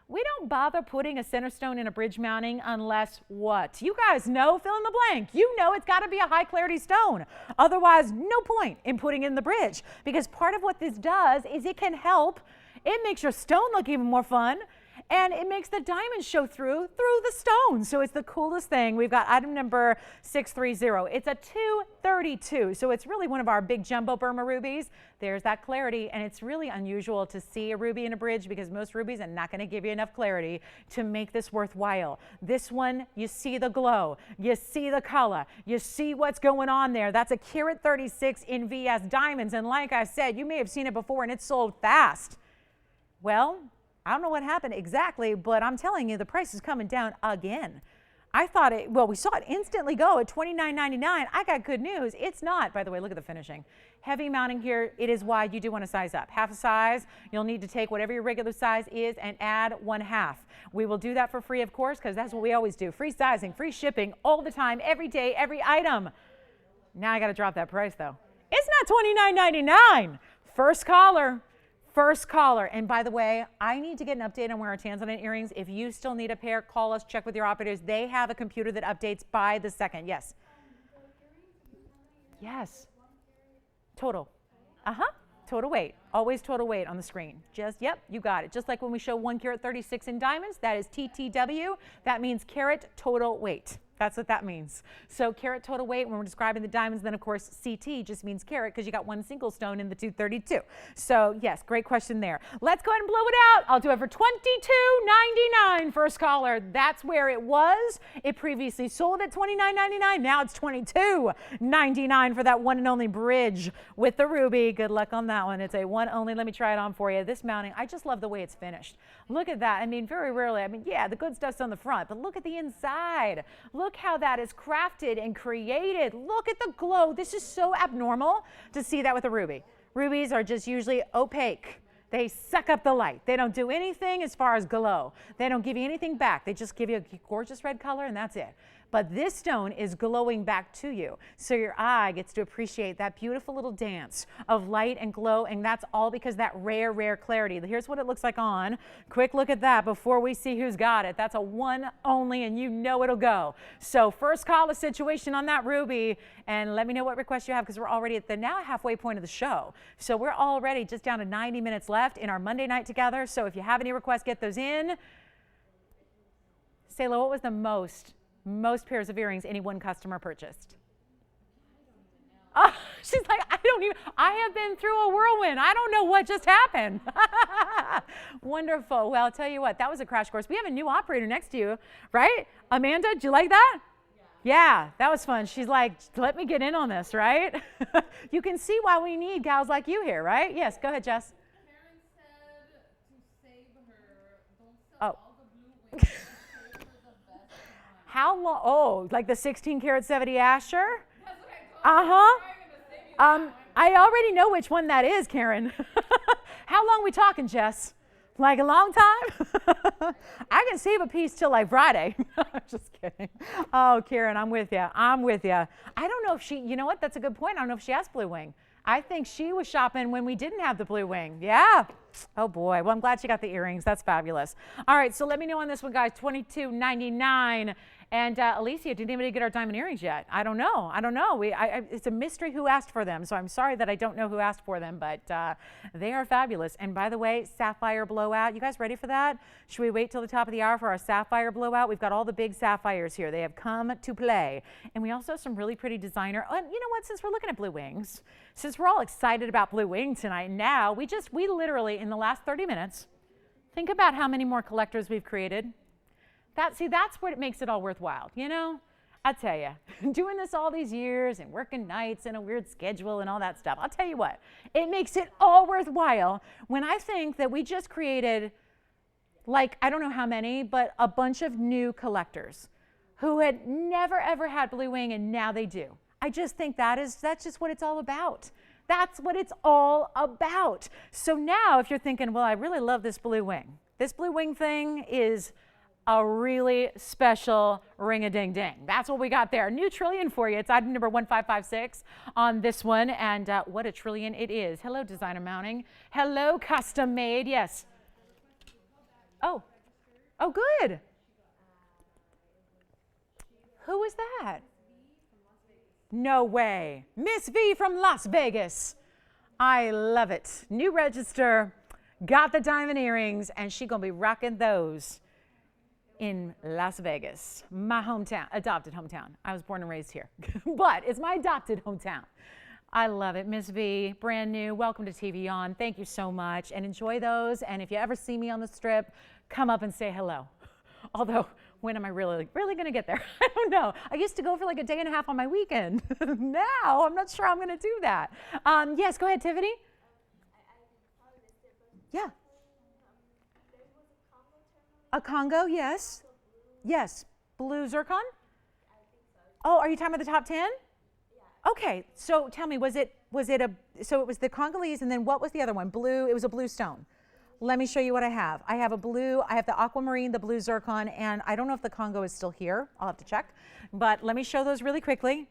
we don't bother putting a center stone in a bridge mounting unless what? You guys know, fill in the blank. You know it's got to be a high clarity stone. Otherwise, no point in putting in the bridge. Because part of what this does is it can help. It makes your stone look even more fun. And it makes the diamonds show through the stone. So it's the coolest thing. We've got item number 630. It's a 232. So it's really one of our big jumbo Burma rubies. There's that clarity. And it's really unusual to see a ruby in a bridge because most rubies are not going to give you enough clarity to make this worthwhile. This one, you see the glow. You see the color. You see what's going on there. That's a carat 36 in VS diamonds. And like I said, you may have seen it before and it sold fast. Well, I don't know what happened exactly, but I'm telling you, the price is coming down again. I thought we saw it instantly go at $29.99. I got good news. It's not. By the way, look at the finishing. Heavy mounting here. It is wide. You do want to size up. Half a size. You'll need to take whatever your regular size is and add 1/2. We will do that for free, of course, because that's what we always do. Free sizing, free shipping, all the time, every day, every item. Now I got to drop that price, though. It's not $29.99. First caller. First caller. And by the way, I need to get an update on where our tanzanite earrings. If you still need a pair, call us, check with your operators. They have a computer that updates by the second. Yes. Yes. Total. Total weight. Always total weight on the screen. Yep, you got it. Just like when we show 1 carat 36 in diamonds, that is TTW. That means carat total weight. That's what that means. So carat total weight when we're describing the diamonds, then of course CT just means carat because you got 1 single stone in the 232. So yes, great question there. Let's go ahead and blow it out. I'll do it for $22.99. First caller, that's where it was. It previously sold at $29.99. Now it's $22.99 for that one and only bridge with the ruby. Good luck on that one. It's a one only. Let me try it on for you. This mounting, I just love the way it's finished. Look at that. I mean, very rarely, yeah, the good stuff's on the front, but look at the inside. Look how that is crafted and created. Look at the glow. This is so abnormal to see that with a ruby. Rubies are just usually opaque. They suck up the light. They don't do anything as far as glow. They don't give you anything back. They just give you a gorgeous red color and that's it. but this stone is glowing back to you. So your eye gets to appreciate that beautiful little dance of light and glow, and that's all because that rare, rare clarity. Here's what it looks like on. Quick look at that before we see who's got it. That's a one only, and you know it'll go. So first call a situation on that ruby, and let me know what requests you have, because we're already at the now halfway point of the show. So we're already just down to 90 minutes left in our Monday night together. So if you have any requests, get those in. Sayla, what was the most pairs of earrings any one customer purchased? Oh, she's like, I have been through a whirlwind. I don't know what just happened. Wonderful. Well, I'll tell you what, that was a crash course. We have a new operator next to you, right? Amanda, did you like that? Yeah, that was fun. She's like, let me get in on this, right? You can see why we need gals like you here, right? Yes, go ahead, Jess. Karen said to save her, don't sell Oh. all the blue wings, save her the best one. How long? Oh, like the 16 karat 70 Asher? That's what I told her. Uh-huh. I'm gonna save you that one. I already know which one that is, Karen. How long we talking, Jess? Like a long time? I can save a piece till like Friday. Just kidding. Oh, Karen, I'm with you. I'm with you. I don't know if she, you know what? That's a good point. I don't know if she has blue wing. I think she was shopping when we didn't have the blue wing. Yeah. Oh boy. Well, I'm glad she got the earrings. That's fabulous. All right. So let me know on this one, guys. $22.99. And Alicia, did anybody get our diamond earrings yet? I don't know. I don't know. It's a mystery who asked for them. So I'm sorry that I don't know who asked for them, but they are fabulous. And by the way, sapphire blowout. You guys ready for that? Should we wait till the top of the hour for our sapphire blowout? We've got all the big sapphires here. They have come to play. And we also have some really pretty designer. And you know what? Since we're looking at blue wings, since we're all excited about blue wing tonight, now we literally in the last 30 minutes, think about how many more collectors we've created. That's what makes it all worthwhile, you know? I tell you, doing this all these years and working nights and a weird schedule and all that stuff, I'll tell you what, it makes it all worthwhile when I think that we just created, like, I don't know how many, but a bunch of new collectors who had never, ever had blue wing, and now they do. I just think that's just what it's all about. That's what it's all about. So now if you're thinking, well, I really love this blue wing thing is a really special ring-a-ding-ding. That's what we got there. New trillion for you. It's item number 1556 on this one. And what a trillion it is. Hello, designer mounting. Hello, custom made. Yes. Oh, good. Who was that? No way. Miss V from Las Vegas. I love it. New register, got the diamond earrings, and she gonna be rocking those in Las Vegas, my hometown, adopted hometown. I was born and raised here, but it's my adopted hometown. I love it. Miss V, brand new. Welcome to TVON. Thank you so much, and enjoy those. And if you ever see me on the strip, come up and say hello. Although, when am I really going to get there? I don't know. I used to go for like a day and a half on my weekend. Now, I'm not sure I'm going to do that. Yes, go ahead, Tiffany. Yeah. A Congo, yes. Yes. Blue zircon? Oh, are you talking about the top 10? Okay, so tell me, so it was the Congolese, and then what was the other one? Blue, it was a blue stone. Let me show you what I have. I have the aquamarine, the blue zircon, and I don't know if the Congo is still here. I'll have to check. But let me show those really quickly.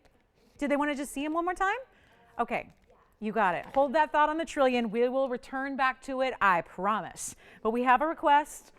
Did they want to just see them one more time? Okay, you got it. Hold that thought on the trillion. We will return back to it, I promise. But we have a request.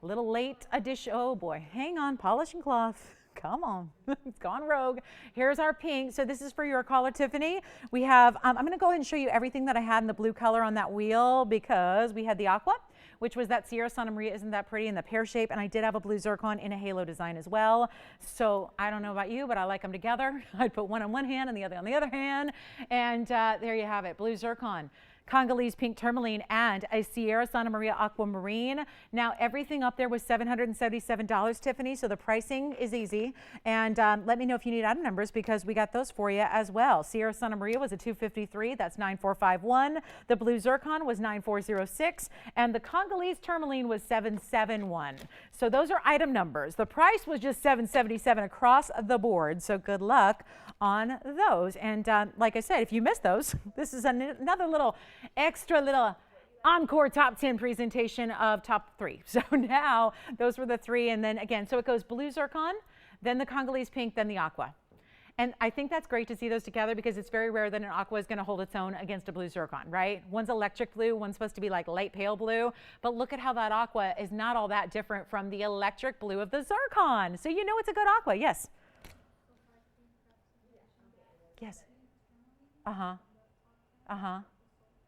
A little late addition. Oh boy, hang on, polishing cloth. Come on, it's gone rogue. Here's our pink. So this is for your caller, Tiffany. We have, I'm gonna go ahead and show you everything that I had in the blue color on that wheel, because we had the aqua, which was that Sierra Santa Maria, isn't that pretty, in the pear shape, and I did have a blue zircon in a halo design as well. So I don't know about you, but I like them together. I'd put one on one hand and the other on the other hand, and there you have it, blue zircon. Congolese pink tourmaline, and a Sierra Santa Maria aquamarine. Now everything up there was $777, Tiffany, so the pricing is easy. And let me know if you need item numbers, because we got those for you as well. Sierra Santa Maria was a 253, that's 9451. The blue zircon was 9406, and the Congolese tourmaline was 771. So those are item numbers. The price was just $777 across the board, so good luck on those. And like I said, if you missed those, this is another extra little encore top 10 presentation of top 3. So now those were the 3, and then again, so it goes blue zircon, then the Congolese pink, then the aqua. And I think that's great to see those together because it's very rare that an aqua is going to hold its own against a blue zircon, right? One's electric blue, one's supposed to be like light pale blue. But look at how that aqua is not all that different from the electric blue of the zircon. So you know it's a good aqua. Yes. Yes. Uh-huh. Uh-huh.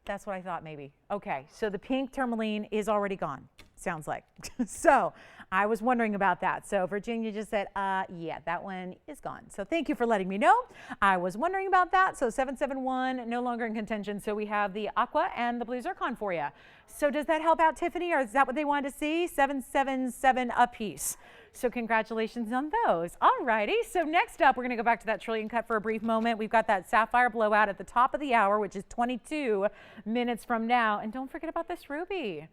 That's what I thought maybe. Okay, so the pink tourmaline is already gone, sounds like. So I was wondering about that. So Virginia just said, yeah, that one is gone. So thank you for letting me know. I was wondering about that. So 771, no longer in contention. So we have the aqua and the blue zircon for you. So does that help out, Tiffany, or is that what they wanted to see? 777 apiece. So congratulations on those. All righty. So next up, we're going to go back to that trillion cut for a brief moment. We've got that sapphire blowout at the top of the hour, which is 22 minutes from now. And don't forget about this ruby.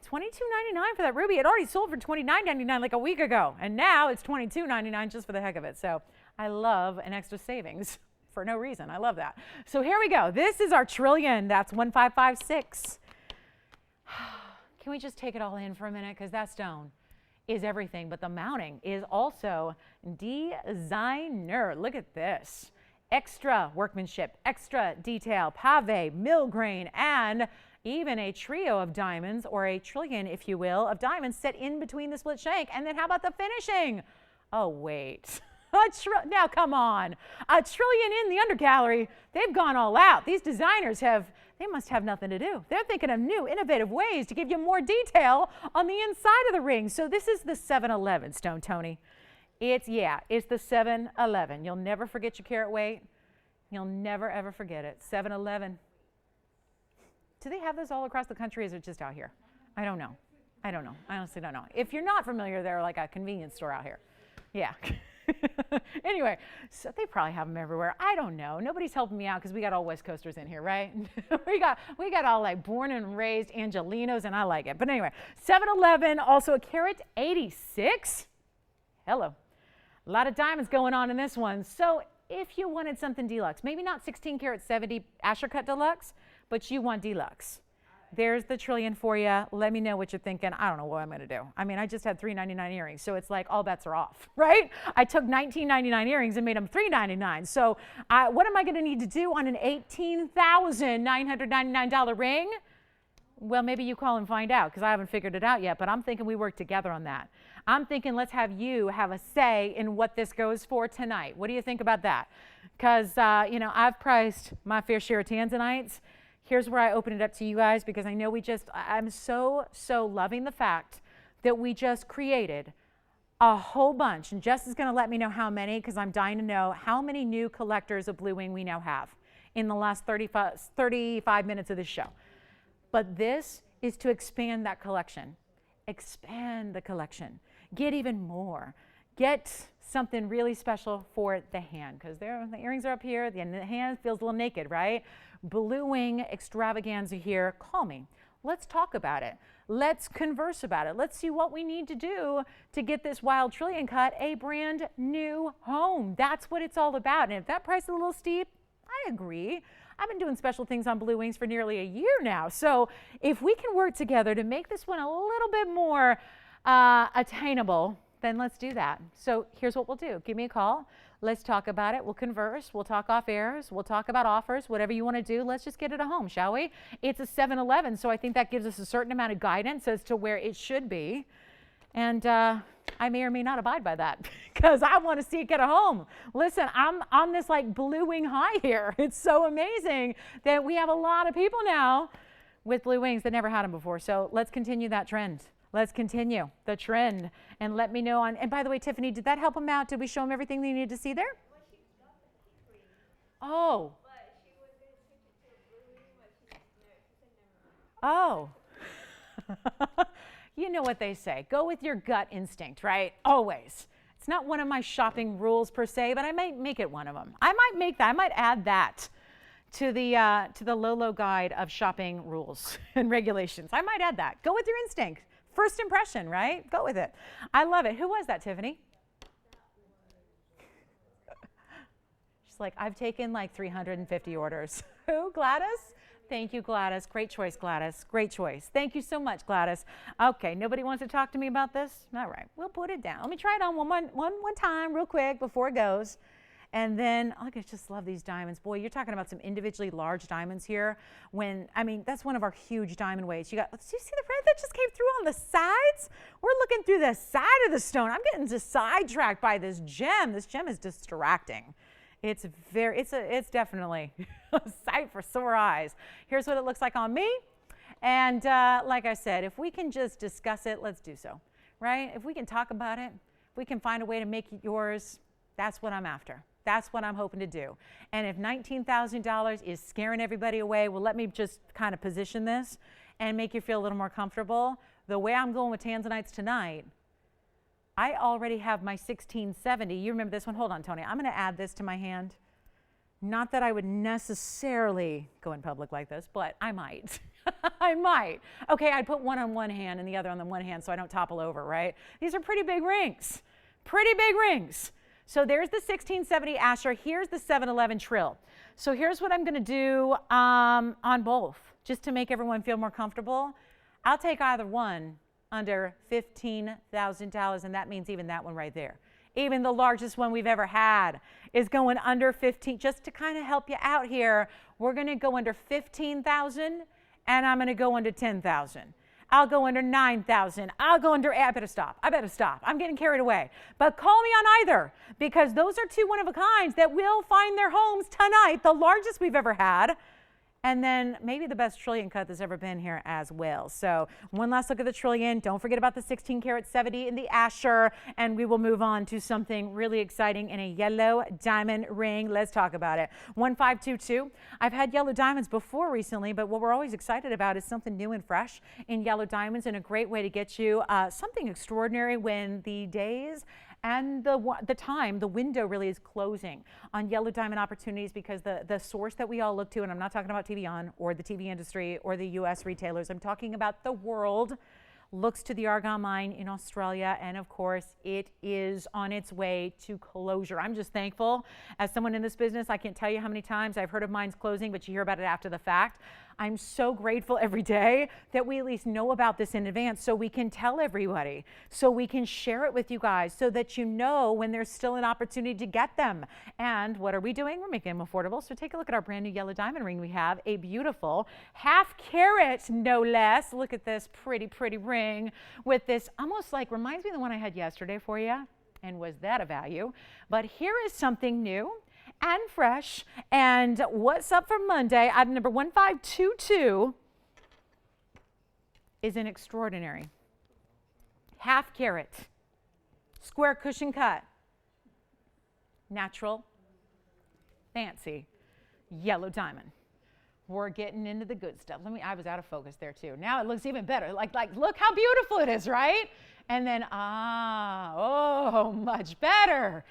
$22.99 for that ruby. It already sold for $29.99 like a week ago. And now it's $22.99 just for the heck of it. So I love an extra savings for no reason. I love that. So here we go. This is our trillion. That's 1556. Can we just take it all in for a minute? Because that stone is everything, but the mounting is also designer. Look at this. Extra workmanship, extra detail, pave, mill grain, and even a trio of diamonds, or a trillion, if you will, of diamonds set in between the split shank. And then how about the finishing? Oh, wait. Now, come on. A trillion in the undergallery. They've gone all out. These designers they must have nothing to do. They're thinking of new, innovative ways to give you more detail on the inside of the ring. So this is the 711 stone, Tony. It's the 711. You'll never forget your carat weight. You'll never, ever forget it. 711. Do they have those all across the country, or is it just out here? I don't know. I honestly don't know. If you're not familiar, they're like a convenience store out here. Yeah. Anyway, so they probably have them everywhere. I don't know. Nobody's helping me out because we got all West Coasters in here, right? we got all like born and raised Angelinos, and I like it. But anyway, 711, also a carat 86. Hello. A lot of diamonds going on in this one. So if you wanted something deluxe, maybe not 16 karat 70 Asher cut deluxe, but you want deluxe, there's the trillion for you. Let me know what you're thinking. I don't know what I'm going to do. I mean, I just had $3.99 earrings, so it's like all bets are off, right? I took $19.99 earrings and made them $3.99. So what am I going to need to do on an $18,999 ring? Well, maybe you call and find out, because I haven't figured it out yet, but I'm thinking we work together on that. I'm thinking let's have you have a say in what this goes for tonight. What do you think about that? Because, I've priced my fair share of tanzanites. Here's where I open it up to you guys, because I know I'm so loving the fact that we just created a whole bunch. And Jess is going to let me know how many, because I'm dying to know how many new collectors of Blue Wing we now have in the last 35 minutes of this show. But this is to expand that collection. Expand the collection. Get even more. Get something really special for the hand, because the earrings are up here, the hand feels a little naked, right? Blue Wing extravaganza here. Call me. Let's talk about it. Let's converse about it. Let's see what we need to do to get this wild trillion cut a brand new home. That's what it's all about. And if that price is a little steep, I agree. I've been doing special things on Blue Wings for nearly a year now. So if we can work together to make this one a little bit more attainable, then let's do that. So here's what we'll do. Give me a call. Let's talk about it. We'll converse. We'll talk off airs. We'll talk about offers, whatever you want to do. Let's just get it a home, shall we? It's a 711, so I think that gives us a certain amount of guidance as to where it should be. And I may or may not abide by that, because I want to see it get a home. Listen, I'm on this like Blue Wing high here. It's so amazing that we have a lot of people now with Blue Wings that never had them before. So let's continue that trend. Let's continue the trend, and let me know on. And by the way, Tiffany, did that help them out? Did we show them everything they needed to see there? Well, she got the pink ring. Oh. But she was going to take it to a blue ring, but she said never mind. Oh. You know what they say. Go with your gut instinct, right? Always. It's not one of my shopping rules per se, but I might make it one of them. I might make that. I might add that to the Lolo guide of shopping rules and regulations. I might add that. Go with your instinct. First impression, right? Go with it. I love it. Who was that, Tiffany? She's like, I've taken like 350 orders. Who, Gladys? Thank you, Gladys. Great choice, Gladys. Great choice. Thank you so much, Gladys. Okay, nobody wants to talk to me about this? All right, we'll put it down. Let me try it on one time real quick before it goes. And then, I just love these diamonds. Boy, you're talking about some individually large diamonds here. That's one of our huge diamond weights. Do you see the red that just came through on the sides? We're looking through the side of the stone. I'm getting just sidetracked by this gem. This gem is distracting. It's definitely a sight for sore eyes. Here's what it looks like on me. And like I said, if we can just discuss it, let's do so, right? If we can talk about it, if we can find a way to make it yours, that's what I'm after. That's what I'm hoping to do. And if $19,000 is scaring everybody away, well, let me just kind of position this and make you feel a little more comfortable. The way I'm going with Tanzanites tonight, I already have my 1670. You remember this one? Hold on, Tony. I'm going to add this to my hand. Not that I would necessarily go in public like this, but I might. I might. Okay, I'd put one on one hand and the other on the one hand so I don't topple over, right? These are pretty big rings. Pretty big rings. So there's the 1670 Asher. Here's the 711 Trill. So here's what I'm going to do on both, just to make everyone feel more comfortable. I'll take either one under $15,000, and that means even that one right there. Even the largest one we've ever had is going under 15. Just to kind of help you out here, we're going to go under 15,000, and I'm going to go under 10,000. I'll go under 9,000. I'll go under, I better stop. I'm getting carried away. But call me on either, because those are two one-of-a-kinds that will find their homes tonight, the largest we've ever had. And then maybe the best trillion cut that's ever been here as well. So one last look at the trillion. Don't forget about the 16 karat 70 in the Asher. And we will move on to something really exciting in a yellow diamond ring. Let's talk about it. 1522. I've had yellow diamonds before recently, but what we're always excited about is something new and fresh in yellow diamonds, and a great way to get you something extraordinary when the days and the window really is closing on yellow diamond opportunities, because the source that we all look to, and I'm not talking about TVON or the TV industry or the US retailers, I'm talking about the world, looks to the argon mine in Australia, and of course it is on its way to closure. I'm just thankful. As someone in this business, I can't tell you how many times I've heard of mines closing, but you hear about it after the fact. I'm so grateful every day that we at least know about this in advance, so we can tell everybody, so we can share it with you guys, so that you know when there's still an opportunity to get them. And what are we doing? We're making them affordable. So take a look at our brand new yellow diamond ring. We have a beautiful half carat, no less. Look at this pretty, pretty ring with this almost like, reminds me of the one I had yesterday for you. And was that a value? But here is something new and fresh. And what's up for Monday? Item number 1522 is an extraordinary half carat square cushion cut, natural, fancy yellow diamond. We're getting into the good stuff. I was out of focus there too. Now it looks even better. Like look how beautiful it is, right? And then, much better.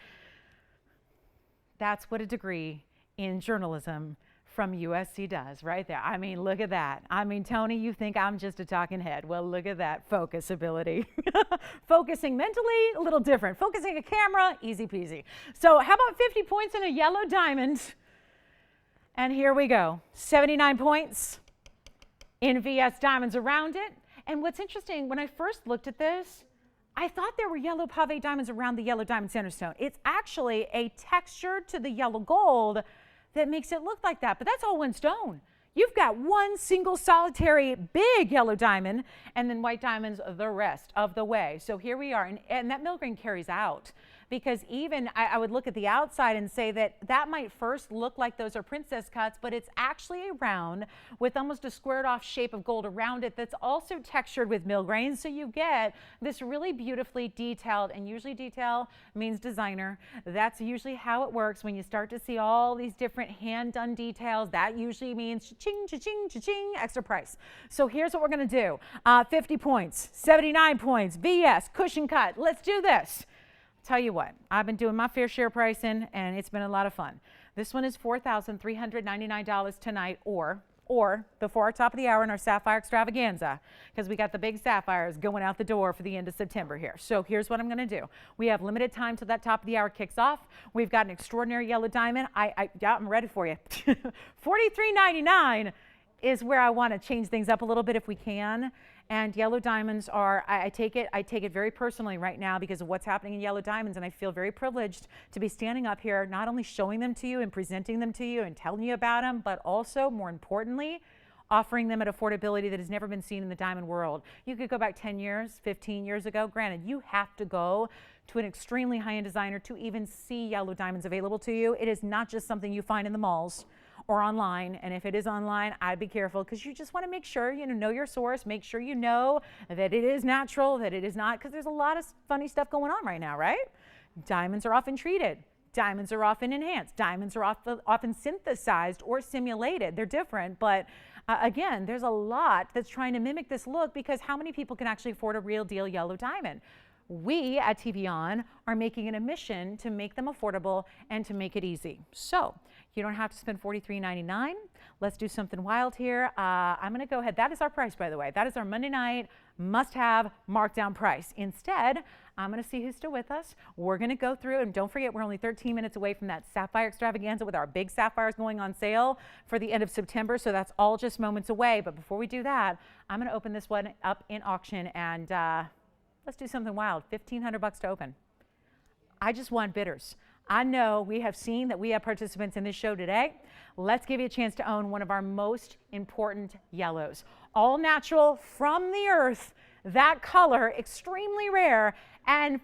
That's what a degree in journalism from USC does right there. I mean, look at that. I mean, Tony, you think I'm just a talking head. Well, look at that focus ability. Focusing mentally, a little different. Focusing a camera, easy peasy. So how about 50 points in a yellow diamond? And here we go. 79 points in VS diamonds around it. And what's interesting, when I first looked at this, I thought there were yellow pave diamonds around the yellow diamond center stone. It's actually a texture to the yellow gold that makes it look like that, but that's all one stone. You've got one single solitary big yellow diamond, and then white diamonds the rest of the way. So here we are, and that milgrain carries out, because even I would look at the outside and say that might first look like those are princess cuts, but it's actually a round with almost a squared off shape of gold around it that's also textured with milgrain. So you get this really beautifully detailed, and usually detail means designer. That's usually how it works. When you start to see all these different hand done details, that usually means cha-ching, cha-ching, cha-ching, extra price. So here's what we're gonna do. 50 points, 79 points, VS, cushion cut. Let's do this. Tell you what, I've been doing my fair share pricing, and it's been a lot of fun. This one is $4,399 tonight, or before our top of the hour in our Sapphire Extravaganza, because we got the big sapphires going out the door for the end of September here. So here's what I'm going to do. We have limited time till that top of the hour kicks off. We've got an extraordinary yellow diamond. I'm ready for you. $43.99 is where I want to change things up a little bit if we can. And yellow diamonds are, I take it very personally right now because of what's happening in yellow diamonds, and I feel very privileged to be standing up here, not only showing them to you and presenting them to you and telling you about them, but also, more importantly, offering them at affordability that has never been seen in the diamond world. You could go back 10 years, 15 years ago. Granted, you have to go to an extremely high-end designer to even see yellow diamonds available to you. It is not just something you find in the malls or online. And if it is online, I'd be careful because you just want to make sure, know your source, make sure you know that it is natural, that it is not, because there's a lot of funny stuff going on right now, right? Diamonds are often treated. Diamonds are often enhanced. Diamonds are often synthesized or simulated. They're different, but again, there's a lot that's trying to mimic this look because how many people can actually afford a real deal yellow diamond? We at TVON are making it a mission to make them affordable and to make it easy. So you don't have to spend $43.99. Let's do something wild here. I'm going to go ahead. That is our price, by the way. That is our Monday night must-have markdown price. Instead, I'm going to see who's still with us. We're going to go through, and don't forget, we're only 13 minutes away from that sapphire extravaganza with our big sapphires going on sale for the end of September. So that's all just moments away. But before we do that, I'm going to open this one up in auction, and let's do something wild. $1,500 to open. I just want bidders. I know we have seen that we have participants in this show today. Let's give you a chance to own one of our most important yellows. All natural from the earth, that color, extremely rare, and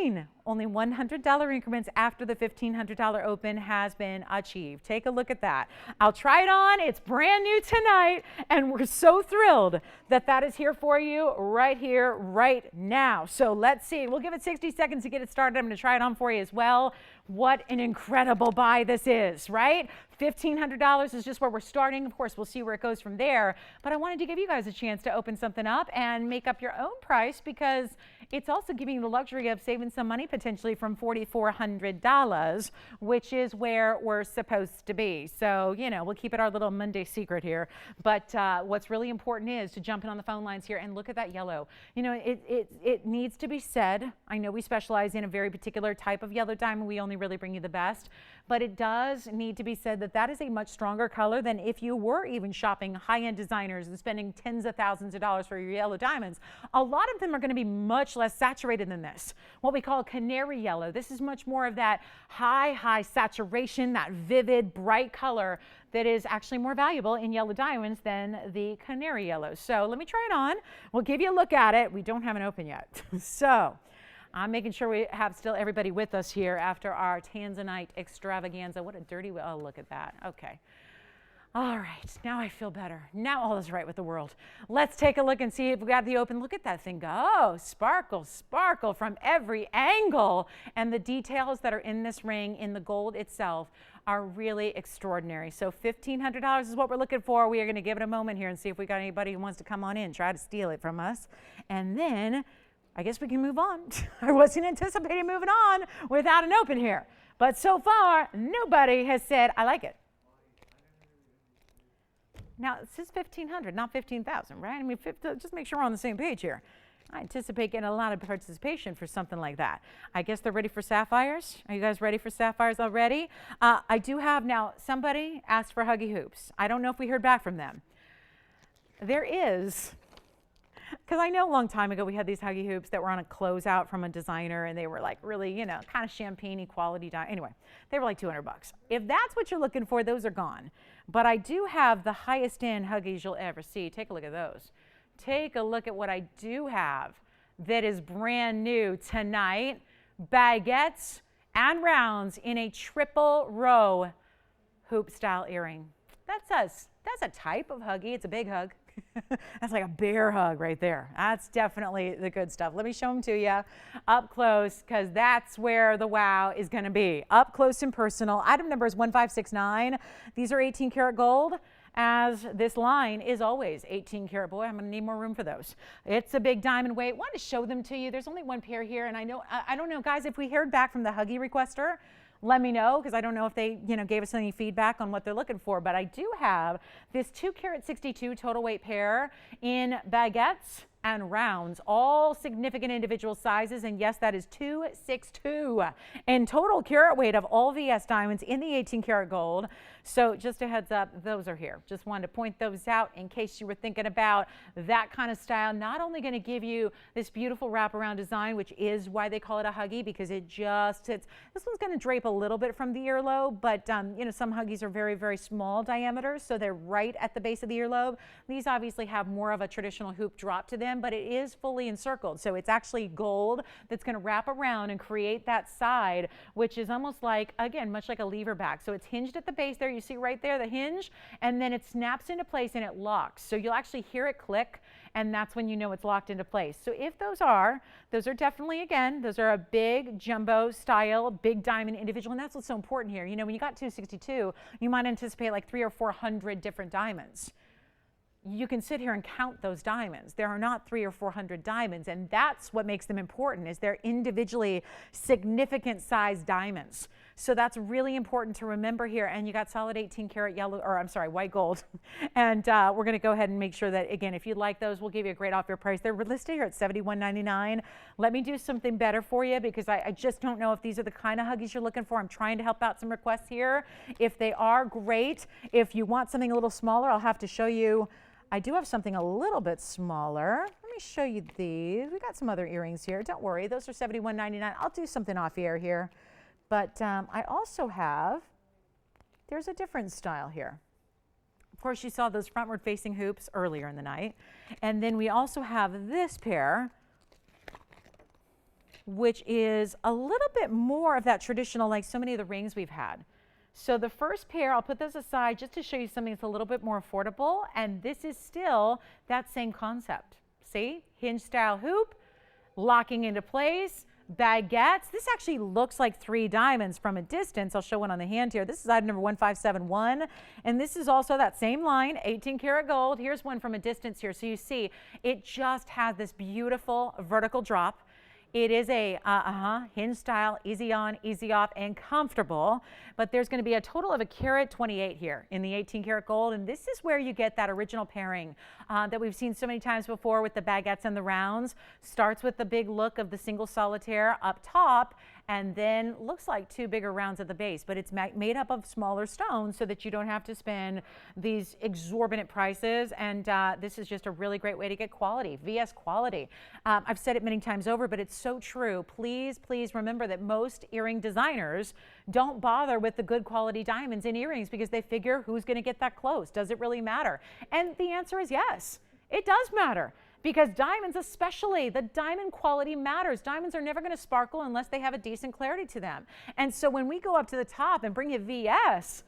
15. Only $100 increments after the $1,500 open has been achieved. Take a look at that. I'll try it on. It's brand new tonight, and we're so thrilled that that is here for you right here, right now. So let's see. We'll give it 60 seconds to get it started. I'm going to try it on for you as well. What an incredible buy this is, right? $1,500 is just where we're starting. Of course, we'll see where it goes from there. But I wanted to give you guys a chance to open something up and make up your own price because it's also giving you the luxury of saving some money potentially from $4,400, which is where we're supposed to be. So, we'll keep it our little Monday secret here. But what's really important is to jump in on the phone lines here and look at that yellow. It needs to be said. I know we specialize in a very particular type of yellow diamond. We only really bring you the best. But it does need to be said that that is a much stronger color than if you were even shopping high-end designers and spending tens of thousands of dollars for your yellow diamonds. A lot of them are going to be much less saturated than this, what we call canary yellow. This is much more of that high saturation, that vivid, bright color that is actually more valuable in yellow diamonds than the canary yellow. So let me try it on. We'll give you a look at it. We don't have it open yet. So I'm making sure we have still everybody with us here after our Tanzanite extravaganza. What a dirty, oh, look at that. Okay. All right, now I feel better. Now all is right with the world. Let's take a look and see if we got the open. Look at that thing go. Sparkle, sparkle from every angle. And the details that are in this ring, in the gold itself, are really extraordinary. So $1,500 is what we're looking for. We are going to give it a moment here and see if we got anybody who wants to come on in, try to steal it from us. And then I guess we can move on. I wasn't anticipating moving on without an open here. But so far, nobody has said, I like it. Now, this is $1,500, not $15,000, right? I mean, just make sure we're on the same page here. I anticipate getting a lot of participation for something like that. I guess they're ready for sapphires. Are you guys ready for sapphires already? I do have now, somebody asked for Huggy Hoops. I don't know if we heard back from them. There is, because I know a long time ago we had these Huggy Hoops that were on a closeout from a designer, and they were like really, kind of champagne-y quality. Anyway, they were like $200. If that's what you're looking for, those are gone. But I do have the highest end Huggies you'll ever see. Take a look at those. Take a look at what I do have that is brand new tonight. Baguettes and rounds in a triple row hoop style earring. That's a type of Huggy. It's a big hug. That's like a bear hug right there. That's definitely the good stuff. Let me show them to you up close because that's where the wow is going to be. Up close and personal. Item number is 1569. These are 18 karat gold, as this line is always 18 karat. Boy, I'm going to need more room for those. It's a big diamond weight. Want to show them to you. There's only one pair here, and I don't know, guys, if we heard back from the Huggy requester, let me know, because I don't know if they, gave us any feedback on what they're looking for. But I do have this 2 karat 62 total weight pair in baguettes and rounds, all significant individual sizes. And yes, that is 262 in total carat weight of all VS diamonds in the 18 karat gold. So just a heads up, those are here. Just wanted to point those out in case you were thinking about that kind of style. Not only going to give you this beautiful wraparound design, which is why they call it a huggy, because it just sits. This one's going to drape a little bit from the earlobe, but you know, some huggies are very, very small diameters, so they're right at the base of the earlobe. These obviously have more of a traditional hoop drop to them, but it is fully encircled. So it's actually gold that's going to wrap around and create that side, which is almost like, again, much like a lever back. So it's hinged at the base there. You see right there, the hinge, and then it snaps into place and it locks. So you'll actually hear it click, and that's when you know it's locked into place. So if those are definitely, again, those are a big jumbo style, big diamond individual, and that's what's so important here. You know, when you got 262, you might anticipate like 300 or 400 different diamonds. You can sit here and count those diamonds. There are not 300 or 400 diamonds, and that's what makes them important, is they're individually significant size diamonds. So that's really important to remember here. And you got solid 18 karat yellow, or I'm sorry, white gold. And we're going to go ahead and make sure that, again, if you'd like those, we'll give you a great off your price. They're listed here at $71.99. Let me do something better for you, because I just don't know if these are the kind of huggies you're looking for. I'm trying to help out some requests here. If they are, great. If you want something a little smaller, I'll have to show you. I do have something a little bit smaller. Let me show you these. We got some other earrings here. Don't worry, those are $71.99. I'll do something off air here. But I also have, there's a different style here. Of course, you saw those frontward facing hoops earlier in the night. And then we also have this pair, which is a little bit more of that traditional, like so many of the rings we've had. So the first pair, I'll put those aside just to show you something that's a little bit more affordable. And this is still that same concept. See, hinge style hoop, locking into place, baguettes. This actually looks like 3 diamonds from a distance. I'll show one on the hand here. This is item number 1571. And this is also that same line, 18 karat gold. Here's one from a distance here. So you see, it just has this beautiful vertical drop. It is a hinge style, easy on, easy off, and comfortable. But there's going to be a total of a carat 28 here in the 18 karat gold. And this is where you get that original pairing that we've seen so many times before with the baguettes and the rounds. Starts with the big look of the single solitaire up top, and then looks like 2 bigger rounds at the base, but it's made up of smaller stones so that you don't have to spend these exorbitant prices. And this is just a really great way to get quality, VS quality. I've said it many times over, but it's so true. Please, please remember that most earring designers don't bother with the good quality diamonds in earrings because they figure, who's going to get that close? Does it really matter? And the answer is yes, it does matter. Because diamonds, especially, the diamond quality matters. Diamonds are never going to sparkle unless they have a decent clarity to them. And so when we go up to the top and bring you VS,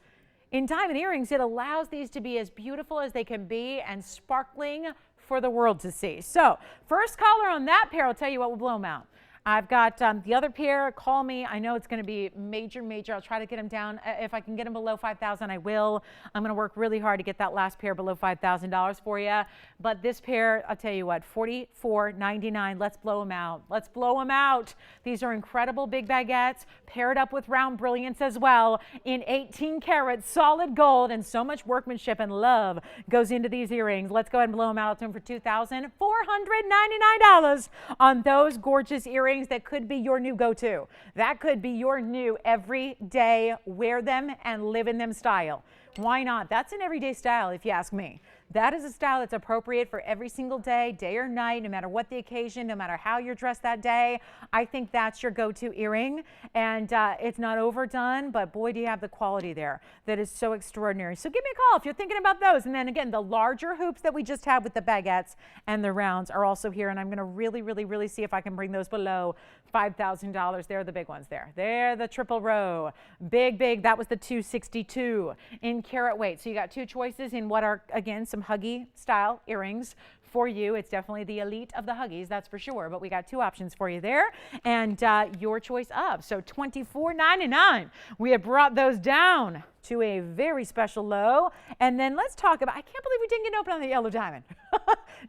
in diamond earrings, it allows these to be as beautiful as they can be and sparkling for the world to see. So first caller on that pair, I'll tell you what, will blow them out. I've got the other pair. Call me. I know it's going to be major. I'll try to get them down. If I can get them below $5,000, I will. I'm going to work really hard to get that last pair below $5,000 for you. But this pair, I'll tell you what, $44.99. Let's blow them out. Let's blow them out. These are incredible big baguettes, paired up with round brilliance as well, in 18 karat solid gold, and so much workmanship and love goes into these earrings. Let's go ahead and blow them out. I'll do them for $2,499 on those gorgeous earrings. That could be your new go-to. That could be your new everyday wear them and live in them style. Why not? That's an everyday style, if you ask me. That is a style that's appropriate for every single day, day or night, no matter what the occasion, no matter how you're dressed that day. I think that's your go-to earring, and it's not overdone, but boy, do you have the quality there that is so extraordinary. So give me a call if you're thinking about those. And then again, the larger hoops that we just had with the baguettes and the rounds are also here, and I'm going to really see if I can bring those below $5,000. They're the big ones there. They're the triple row. Big. That was the 262 in carat weight. So you got 2 choices in what are, again, some huggy style earrings for you. It's definitely the elite of the huggies, that's for sure. But we got 2 options for you there, and your choice of. So $24.99. We have brought those down to a very special low. And then let's talk about, I can't believe we didn't get open on the yellow diamond.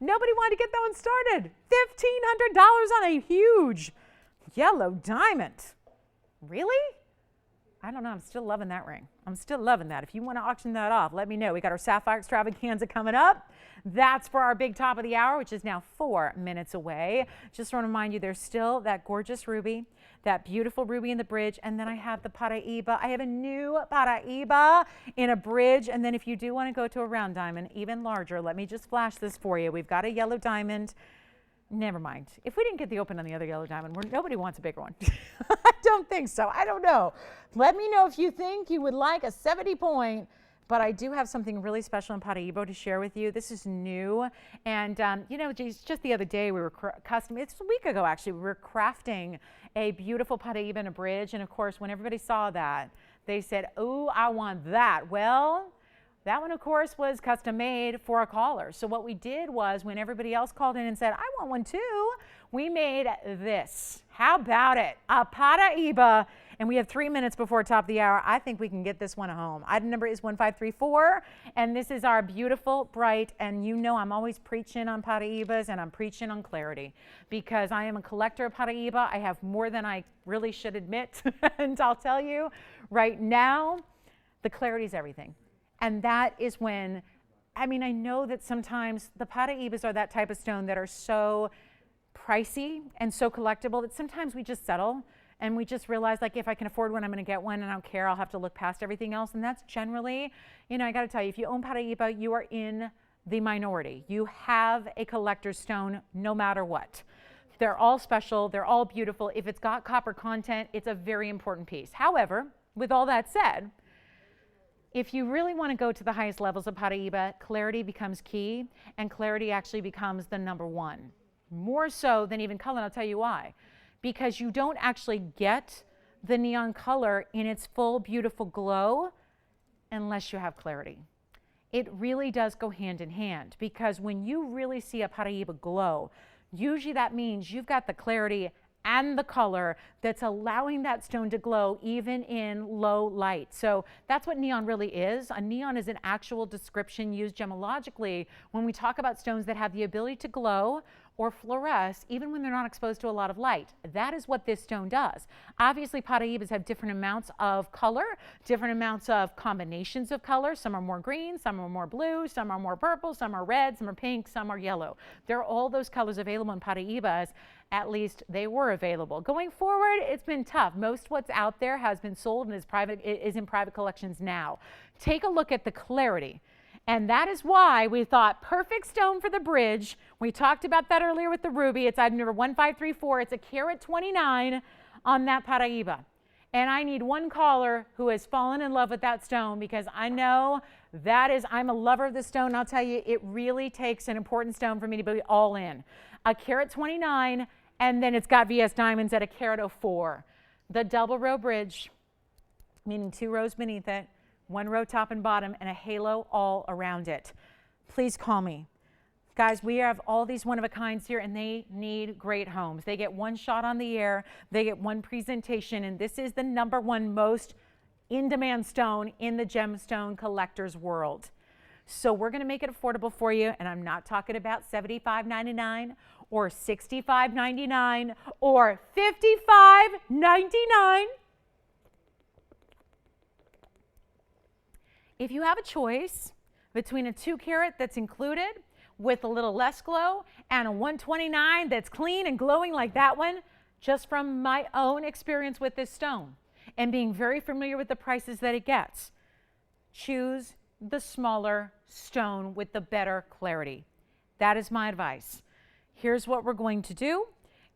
Nobody wanted to get that one started. $1,500 on a huge yellow diamond. Really? I don't know. I'm still loving that ring. I'm still loving that. If you want to auction that off, let me know. We got our Sapphire Extravaganza coming up. That's for our big top of the hour, which is now 4 minutes away. Just want to remind you, there's still that gorgeous ruby, that beautiful ruby in the bridge, and then I have the Paraiba. I have a new Paraiba in a bridge, and then if you do want to go to a round diamond, even larger, let me just flash this for you. We've got a yellow diamond. Never mind. If we didn't get the open on the other yellow diamond, nobody wants a bigger one. I don't think so. I don't know. Let me know if you think you would like a 70 point. But I do have something really special in Paraiba to share with you. This is new. And, you know, just the other day we were it's a week ago actually, we were crafting a beautiful Paraiba in a bridge. And of course, when everybody saw that, they said, "Oh, I want that." Well, that one, of course, was custom made for a caller. So what we did was when everybody else called in and said, "I want one too," we made this. How about it? A Paraiba. And we have 3 minutes before top of the hour. I think we can get this one home. Item number is 1534. And this is our beautiful, bright, and you know I'm always preaching on Paraibas and I'm preaching on clarity because I am a collector of Paraiba. I have more than I really should admit. And I'll tell you right now, the clarity is everything. And that is when, I mean, I know that sometimes the Paraibas are that type of stone that are so pricey and so collectible that sometimes we just settle and we just realize, like, if I can afford one, I'm going to get one, and I don't care. I'll have to look past everything else. And that's generally, you know, I got to tell you, if you own Paraiba, you are in the minority. You have a collector's stone no matter what. They're all special. They're all beautiful. If it's got copper content, it's a very important piece. However, with all that said, if you really want to go to the highest levels of Paraiba, clarity becomes key, and clarity actually becomes the number one. More so than even color, and I'll tell you why. Because you don't actually get the neon color in its full, beautiful glow unless you have clarity. It really does go hand in hand, because when you really see a Paraiba glow, usually that means you've got the clarity and the color that's allowing that stone to glow even in low light. So that's what neon really is. A neon is an actual description used gemologically when we talk about stones that have the ability to glow or fluoresce even when they're not exposed to a lot of light. That is what this stone does. Obviously, Paraibas have different amounts of color, different amounts of combinations of color. Some are more green, some are more blue, some are more purple, some are red, some are pink, some are yellow. There are all those colors available in Paraibas. At least they were available. Going forward, it's been tough. Most what's out there has been sold and is in private collections now. Take a look at the clarity. And that is why we thought perfect stone for the bridge. We talked about that earlier with the ruby. It's item number 1534. It's a carat 29 on that Paraiba. And I need one caller who has fallen in love with that stone, because I know I'm a lover of this stone. I'll tell you, it really takes an important stone for me to be all in. A carat 29, and then it's got VS diamonds at a carat 04. The double row bridge, meaning 2 rows beneath it, 1 row top and bottom, and a halo all around it. Please call me. Guys, we have all these one-of-a-kinds here, and they need great homes. They get one shot on the air. They get one presentation, and this is the #1 most in-demand stone in the gemstone collector's world. So we're going to make it affordable for you, and I'm not talking about $75.99 or $65.99 or $55.99. If you have a choice between a 2 carat that's included with a little less glow and a 129 that's clean and glowing like that one, just from my own experience with this stone and being very familiar with the prices that it gets, choose the smaller stone with the better clarity. That is my advice. Here's what we're going to do.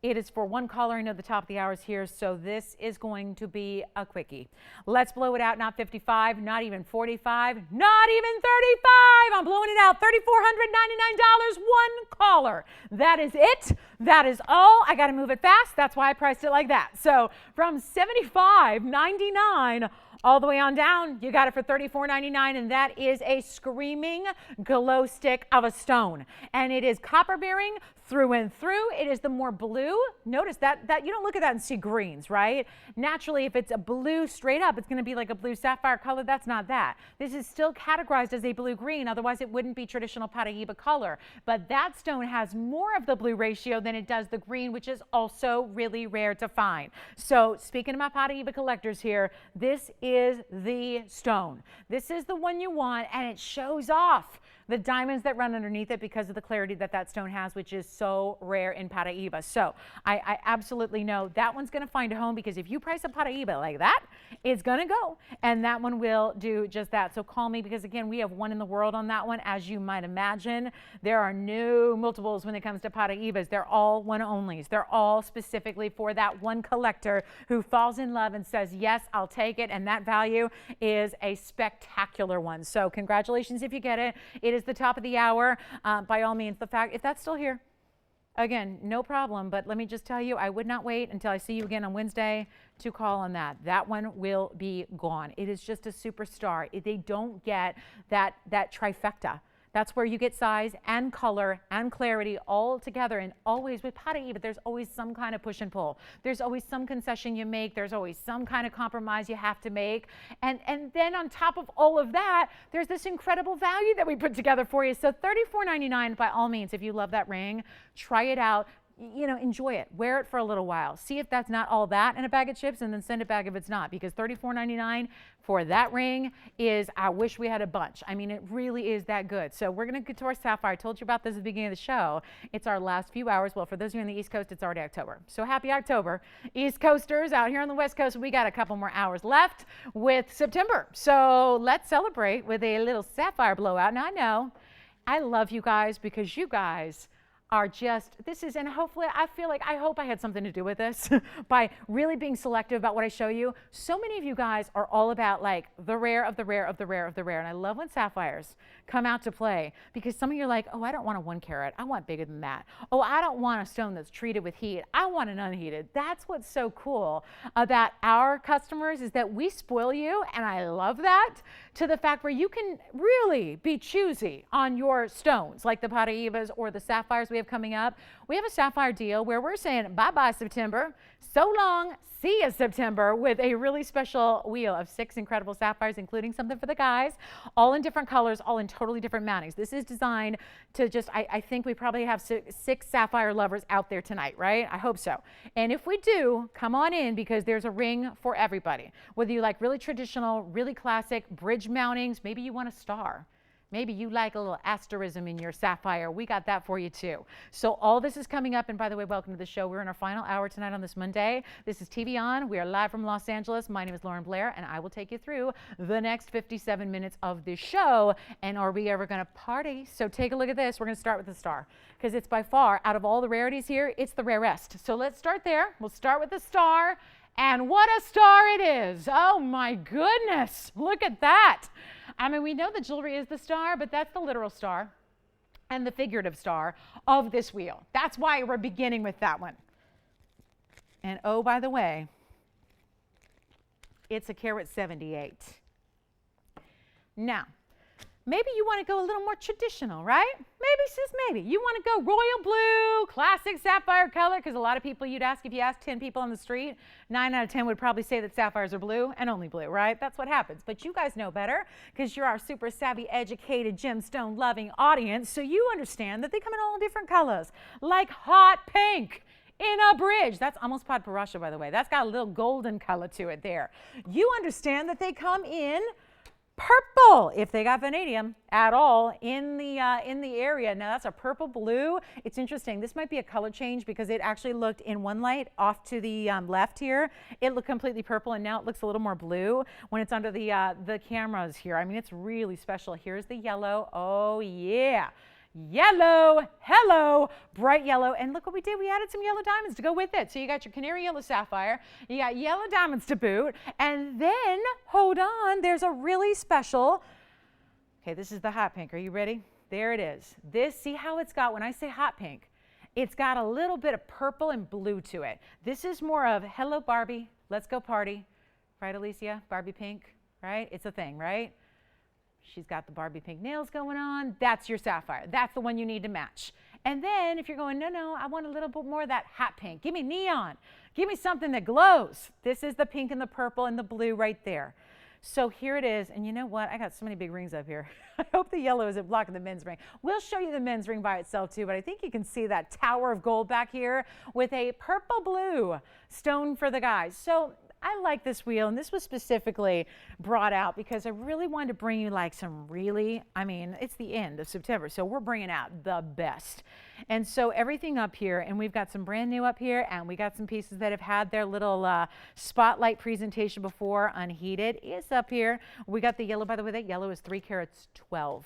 It is for one caller. I know the top of the hour is here, so this is going to be a quickie. Let's blow it out. Not 55, not even 45, not even 35. I'm blowing it out. $3,499, one caller. That is it. That is all. I got to move it fast. That's why I priced it like that. So from $75.99 all the way on down, you got it for $34.99, and that is a screaming glow stick of a stone. And it is copper bearing, through and through. It is the more blue. Notice that you don't look at that and see greens, right? Naturally, if it's a blue straight up, it's going to be like a blue sapphire color. That's not that. This is still categorized as a blue-green. Otherwise, it wouldn't be traditional Paraíba color. But that stone has more of the blue ratio than it does the green, which is also really rare to find. So speaking of my Paraíba collectors here, this is the stone. This is the one you want, and it shows off the diamonds that run underneath it because of the clarity that that stone has, which is so rare in Paraíba. So I absolutely know that one's going to find a home, because if you price a Paraíba like that, it's going to go, and that one will do just that. So call me, because again, we have one in the world on that one. As you might imagine, there are no multiples when it comes to Paraíbas. They're all one onlys. They're all specifically for that one collector who falls in love and says, yes, I'll take it. And that value is a spectacular one. So congratulations if you get it. It is the top of the hour. By all means, if that's still here, again, no problem. But let me just tell you, I would not wait until I see you again on Wednesday to call on that. That one will be gone. It is just a superstar. They don't get that trifecta. That's where you get size and color and clarity all together. And always with Paraíba, there's always some kind of push and pull. There's always some concession you make. There's always some kind of compromise you have to make. And then on top of all of that, there's this incredible value that we put together for you. So $34.99, by all means, if you love that ring, try it out. You know, enjoy it. Wear it for a little while. See if that's not all that in a bag of chips, and then send it back if it's not, because $34.99 for that ring is, I wish we had a bunch. I mean, it really is that good. So we're going to get to our sapphire. I told you about this at the beginning of the show. It's our last few hours. Well, for those of you on the East Coast, it's already October. So happy October. East Coasters out here on the West Coast, we got a couple more hours left with September. So let's celebrate with a little sapphire blowout. Now, I know I love you guys, because you guys are just, and hopefully I hope I had something to do with this by really being selective about what I show you. So many of you guys are all about like the rare of the rare of the rare of the rare. And I love when sapphires come out to play, because some of you are like, oh, I don't want a 1 carat. I want bigger than that. Oh, I don't want a stone that's treated with heat. I want an unheated. That's what's so cool about our customers, is that we spoil you. And I love that, to the fact where you can really be choosy on your stones, like the Paraíbas or the sapphires we have coming up. We have a sapphire deal where we're saying bye-bye September, so long, see you September, with a really special wheel of 6 incredible sapphires, including something for the guys, all in different colors, all in totally different mountings. This is designed to just, I think we probably have 6 sapphire lovers out there tonight, right? I hope so. And if we do, come on in, because there's a ring for everybody. Whether you like really traditional, really classic bridge mountings, maybe you want a star. Maybe you like a little asterism in your sapphire. We got that for you too. So all this is coming up. And by the way, welcome to the show. We're in our final hour tonight on this Monday. This is TVON. We are live from Los Angeles. My name is Lauren Blair, and I will take you through the next 57 minutes of this show. And are we ever going to party? So take a look at this. We're going to start with the star, because it's by far, out of all the rarities here, it's the rarest. So let's start there. We'll start with the star. And what a star it is. Oh my goodness. Look at that. I mean, we know the jewelry is the star, but that's the literal star and the figurative star of this wheel. That's why we're beginning with that one. And oh, by the way, it's a carat 78. Now, maybe you want to go a little more traditional, right? Maybe, sis, maybe. You want to go royal blue, classic sapphire color, because a lot of people, if you ask 10 people on the street, 9 out of 10 would probably say that sapphires are blue, and only blue, right? That's what happens. But you guys know better, because you're our super savvy, educated, gemstone-loving audience, so you understand that they come in all different colors, like hot pink in a bridge. That's almost Podparasha, by the way. That's got a little golden color to it there. You understand that they come in purple, if they got vanadium at all in the area. Now that's a purple blue. It's interesting. This might be a color change, because it actually looked in one light off to the left here. It looked completely purple, and now it looks a little more blue when it's under the cameras here. I mean, it's really special. Here's the yellow. Oh yeah. Yellow, hello, bright yellow. And look what we did. We added some yellow diamonds to go with it. So you got your canary yellow sapphire, you got yellow diamonds to boot, and then, hold on, there's a really special, okay, this is the hot pink. Are you ready? There it is. See how it's got, when I say hot pink, it's got a little bit of purple and blue to it. This is more of, hello Barbie, let's go party. Right, Alicia? Barbie pink, right? It's a thing, right? She's got the Barbie pink nails going on. That's your sapphire. That's the one you need to match. And then if you're going, no, I want a little bit more of that hot pink. Give me neon. Give me something that glows. This is the pink and the purple and the blue right there. So here it is. And you know what? I got so many big rings up here. I hope the yellow isn't blocking the men's ring. We'll show you the men's ring by itself too, but I think you can see that tower of gold back here with a purple blue stone for the guys. So I like this wheel, and this was specifically brought out because I really wanted to bring you like some really, I mean, it's the end of September, so we're bringing out the best. And so everything up here, and we've got some brand new up here, and we got some pieces that have had their little spotlight presentation before, unheated, is up here. We got the yellow, by the way, that yellow is 3 carats 12.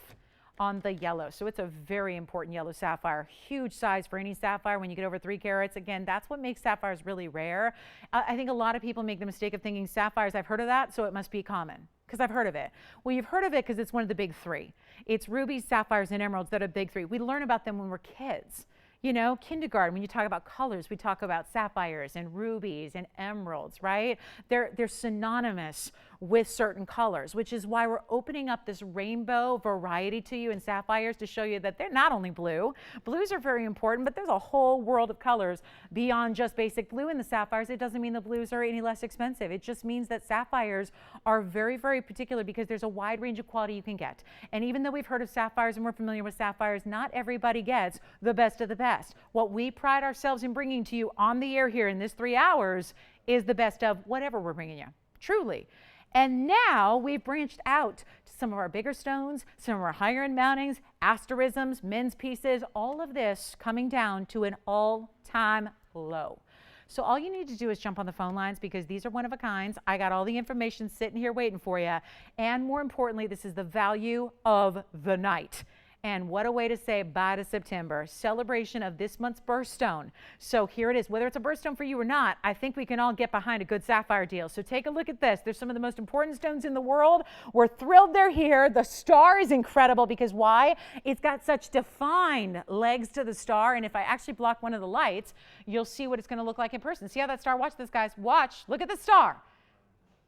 On the yellow. So it's a very important yellow sapphire, huge size for any sapphire when you get over 3 carats. Again, that's what makes sapphires really rare. I think a lot of people make the mistake of thinking sapphires, I've heard of that, so it must be common, because I've heard of it. Well, you've heard of it because it's one of the big 3. It's rubies, sapphires, and emeralds that are big 3. We learn about them when we're kids. You know, kindergarten, when you talk about colors, we talk about sapphires and rubies and emeralds, right? They're synonymous with certain colors, which is why we're opening up this rainbow variety to you in sapphires to show you that they're not only blue. Blues are very important, but there's a whole world of colors beyond just basic blue in the sapphires. It doesn't mean the blues are any less expensive. It just means that sapphires are very, very particular because there's a wide range of quality you can get. And even though we've heard of sapphires and we're familiar with sapphires, not everybody gets the best of the best. What we pride ourselves in bringing to you on the air here in this 3 hours is the best of whatever we're bringing you, truly. And now we've branched out to some of our bigger stones, some of our higher end mountings, asterisms, men's pieces, all of this coming down to an all-time low. So all you need to do is jump on the phone lines because these are one of a kinds. I got all the information sitting here waiting for you. And more importantly, this is the value of the night. And what a way to say bye to September. Celebration of this month's birthstone. So here it is. Whether it's a birthstone for you or not, I think we can all get behind a good sapphire deal. So take a look at this. There's some of the most important stones in the world. We're thrilled they're here. The star is incredible because why? It's got such defined legs to the star. And if I actually block one of the lights, you'll see what it's going to look like in person. See how that star? Watch this, guys. Watch. Look at the star.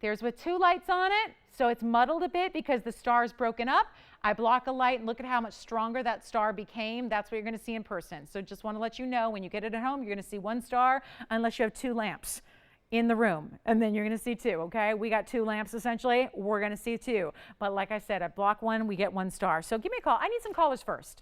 There's with 2 lights on it. So it's muddled a bit because the star is broken up. I block a light and look at how much stronger that star became. That's what you're going to see in person. So just want to let you know when you get it at home, you're going to see 1 star unless you have 2 lamps in the room. And then you're going to see 2, okay? We got 2 lamps essentially. We're going to see 2. But like I said, I block 1, we get 1 star. So give me a call. I need some callers first.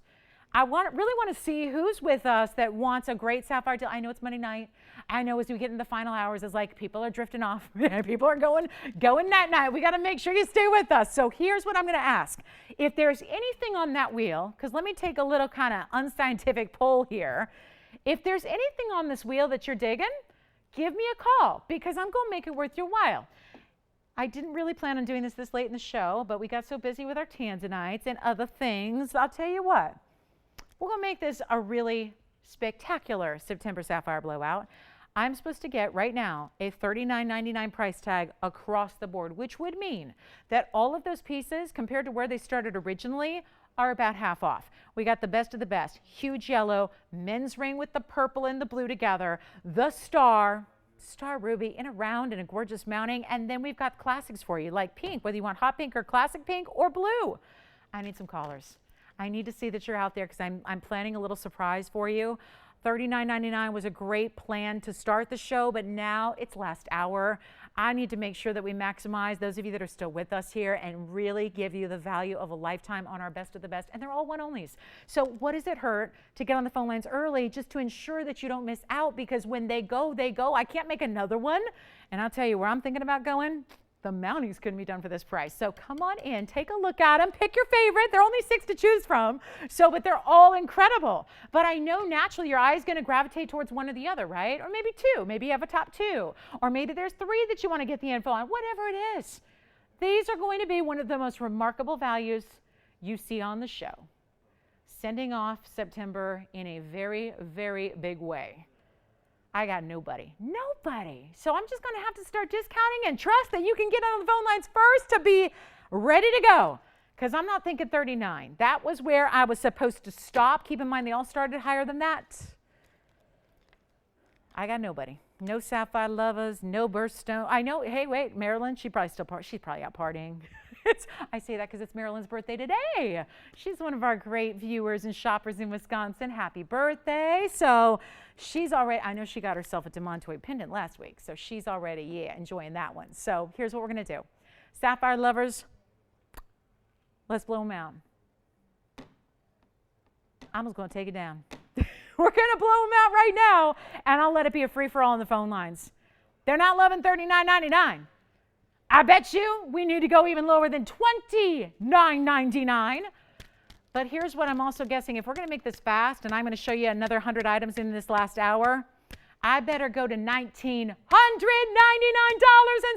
I really want to see who's with us that wants a great sapphire deal. I know it's Monday night. I know as we get in the final hours, it's like people are drifting off. People are going night-night. We got to make sure you stay with us. So here's what I'm going to ask. If there's anything on that wheel, because let me take a little kind of unscientific poll here. If there's anything on this wheel that you're digging, give me a call because I'm going to make it worth your while. I didn't really plan on doing this late in the show, but we got so busy with our tanzanites and other things. I'll tell you what. We're going to make this a really spectacular September Sapphire Blowout. I'm supposed to get right now a $39.99 price tag across the board, which would mean that all of those pieces compared to where they started originally are about half off. We got the best of the best. Huge yellow, men's ring with the purple and the blue together, the star ruby in a round and a gorgeous mounting, and then we've got classics for you like pink, whether you want hot pink or classic pink or blue. I need some callers. I need to see that you're out there because I'm planning a little surprise for you. $39.99 was a great plan to start the show, but now it's last hour. I need to make sure that we maximize those of you that are still with us here and really give you the value of a lifetime on our best of the best. And they're all one-onlys. So what does it hurt to get on the phone lines early just to ensure that you don't miss out? Because when they go, they go. I can't make another one. And I'll tell you where I'm thinking about going. The mountings couldn't be done for this price. So come on in, take a look at them, pick your favorite. There are only 6 to choose from, but they're all incredible. But I know naturally your eye is going to gravitate towards one or the other, right? Or maybe 2. Maybe you have a top 2. Or maybe there's 3 that you want to get the info on, whatever it is. These are going to be one of the most remarkable values you see on the show. Sending off September in a very, very big way. I got nobody. So I'm just going to have to start discounting and trust that you can get on the phone lines first to be ready to go. Because I'm not thinking 39. That was where I was supposed to stop. Keep in mind, they all started higher than that. I got nobody. No sapphire lovers, no birthstone. I know, hey, wait, Marilyn, she's probably out partying. I say that because it's Marilyn's birthday today. She's one of our great viewers and shoppers in Wisconsin. Happy birthday. So she's already, I know she got herself a Demontoid pendant last week, so she's already, enjoying that one. So here's what we're going to do. Sapphire lovers, let's blow them out. I'm just going to take it down. We're going to blow them out right now, and I'll let it be a free-for-all on the phone lines. They're not loving $39.99. I bet you we need to go even lower than $29.99. But here's what I'm also guessing. If we're going to make this fast, and I'm going to show you another 100 items in this last hour, I better go to $1,999 and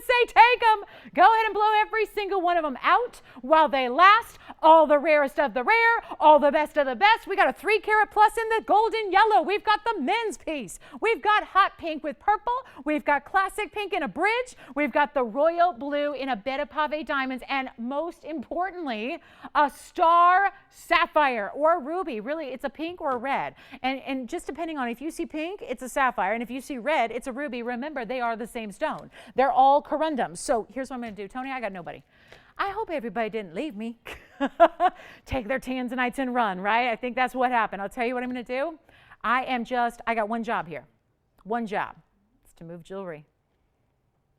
say, take them. Go ahead and blow every single one of them out while they last. All the rarest of the rare, all the best of the best. We got a 3 carat plus in the golden yellow. We've got the men's piece. We've got hot pink with purple. We've got classic pink in a bridge. We've got the royal blue in a bed of pave diamonds. And most importantly, a star sapphire or a ruby. Really, it's a pink or a red. And just depending on if you see pink, it's a sapphire. And if you see red, it's a ruby. Remember, they are the same stone. They're all corundums. So here's what I'm going to do. Tony, I got nobody. I hope everybody didn't leave me. Take their tanzanites and run, right? I think that's what happened. I'll tell you what I'm going to do. I got one job here. One job. It's to move jewelry.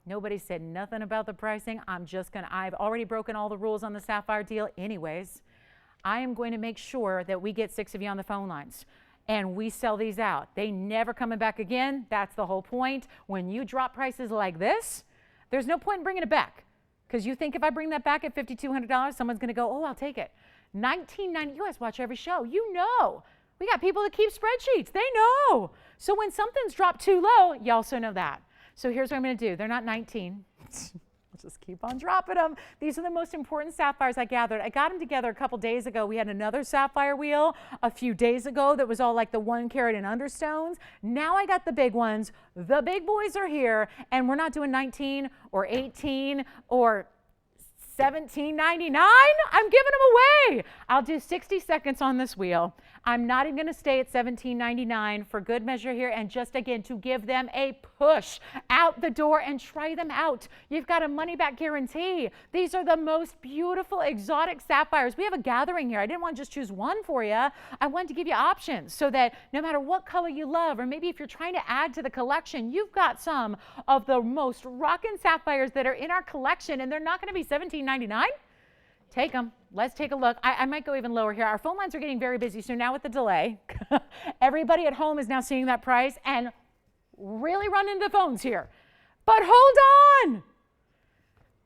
Nobody said nothing about the pricing. I've already broken all the rules on the sapphire deal anyways. I am going to make sure that we get 6 of you on the phone lines. And we sell these out. They never coming back again. That's the whole point. When you drop prices like this, there's no point in bringing it back. Because you think if I bring that back at $5,200, someone's going to go, oh, I'll take it. $19.90. You guys watch every show. You know. We got people that keep spreadsheets. They know. So when something's dropped too low, you also know that. So here's what I'm going to do. They're not 19. Just keep on dropping them. These are the most important sapphires I gathered. I got them together a couple days ago. We had another sapphire wheel a few days ago that was all like the 1 carat and understones. Now I got the big ones. The big boys are here, and we're not doing 19 or 18 or $17.99. I'm giving them away. I'll do 60 seconds on this wheel. I'm not even going to stay at $17.99 for good measure here, and just again to give them a push out the door and try them out. You've got a money back guarantee. These are the most beautiful exotic sapphires. We have a gathering here. I didn't want to just choose one for you. I wanted to give you options so that no matter what color you love, or maybe if you're trying to add to the collection, you've got some of the most rockin' sapphires that are in our collection, and they're not going to be $17.99. Take them. Let's take a look. I might go even lower here. Our phone lines are getting very busy, so now with the delay, everybody at home is now seeing that price and really running the phones here. But hold on.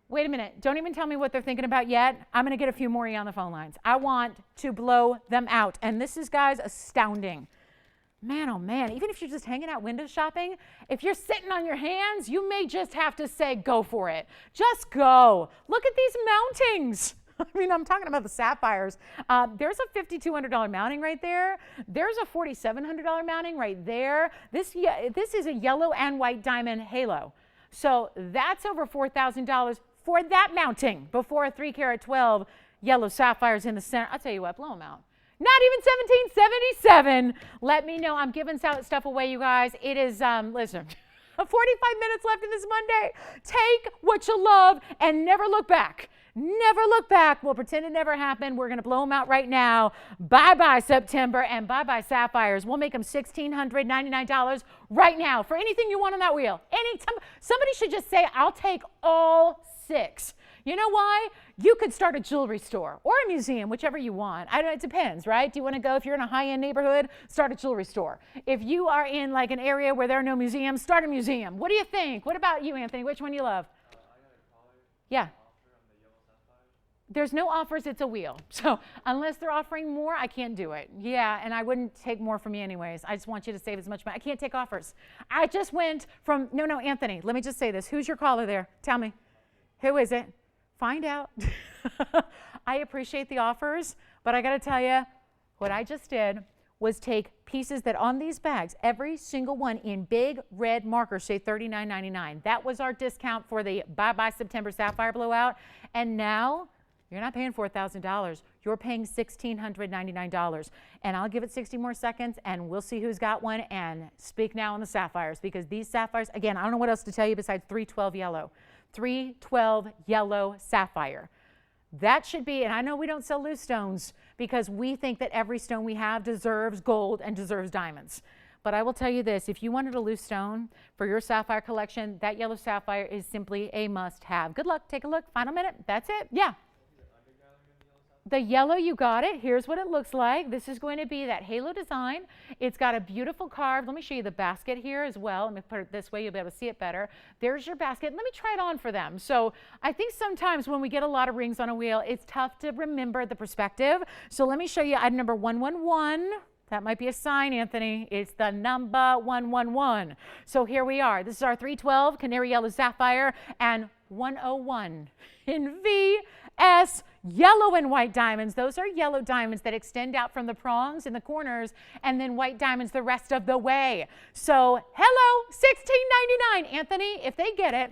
Wait a minute. Don't even tell me what they're thinking about yet. I'm going to get a few more on the phone lines. I want to blow them out. And this is, guys, astounding. Man, oh man, even if you're just hanging out window shopping, if you're sitting on your hands, you may just have to say, go for it. Just go. Look at these mountings. I mean, I'm talking about the sapphires. There's a $5,200 mounting right there. There's a $4,700 mounting right there. This is a yellow and white diamond halo. So that's over $4,000 for that mounting before a 3 carat 12 yellow sapphires in the center. I'll tell you what, blow them out. Not even $1,777. Let me know. I'm giving stuff away, you guys. It is, listen, 45 minutes left in this Monday. Take what you love and never look back. Never look back. We'll pretend it never happened. We're going to blow them out right now. Bye-bye September and bye-bye sapphires. We'll make them $1,699 right now for anything you want on that wheel. Somebody should just say, I'll take all 6. You know why? You could start a jewelry store or a museum, whichever you want. It depends, right? Do you want to go, if you're in a high-end neighborhood, start a jewelry store. If you are in like an area where there are no museums, start a museum. What do you think? What about you, Anthony? Which one do you love? Yeah. There's no offers, it's a wheel. So unless they're offering more, I can't do it. Yeah, and I wouldn't take more from you anyways. I just want you to save as much money. I can't take offers. I just went from, no, Anthony, let me just say this. Who's your caller there? Tell me. Who is it? Find out. I appreciate the offers, but I got to tell you, what I just did was take pieces that on these bags, every single one in big red markers say $39.99. That was our discount for the bye-bye September sapphire blowout. And now you're not paying $4,000. You're paying $1,699. And I'll give it 60 more seconds, and we'll see who's got one. And speak now on the sapphires, because these sapphires, again, I don't know what else to tell you besides 312 yellow. 312 yellow sapphire. That should be, and I know we don't sell loose stones because we think that every stone we have deserves gold and deserves diamonds. But I will tell you this, if you wanted a loose stone for your sapphire collection, that yellow sapphire is simply a must-have. Good luck. Take a look. Final minute. That's it. Yeah. The yellow, you got it. Here's what it looks like. This is going to be that halo design. It's got a beautiful carved. Let me show you the basket here as well. Let me put it this way. You'll be able to see it better. There's your basket. Let me try it on for them. So I think sometimes when we get a lot of rings on a wheel, it's tough to remember the perspective. So let me show you item number 111. That might be a sign, Anthony. It's the number 111. So here we are. This is our 312 Canary Yellow Sapphire and 101 in VS yellow and white diamonds. Those are yellow diamonds that extend out from the prongs in the corners, and then white diamonds the rest of the way. So hello, $16.99. Anthony, if they get it,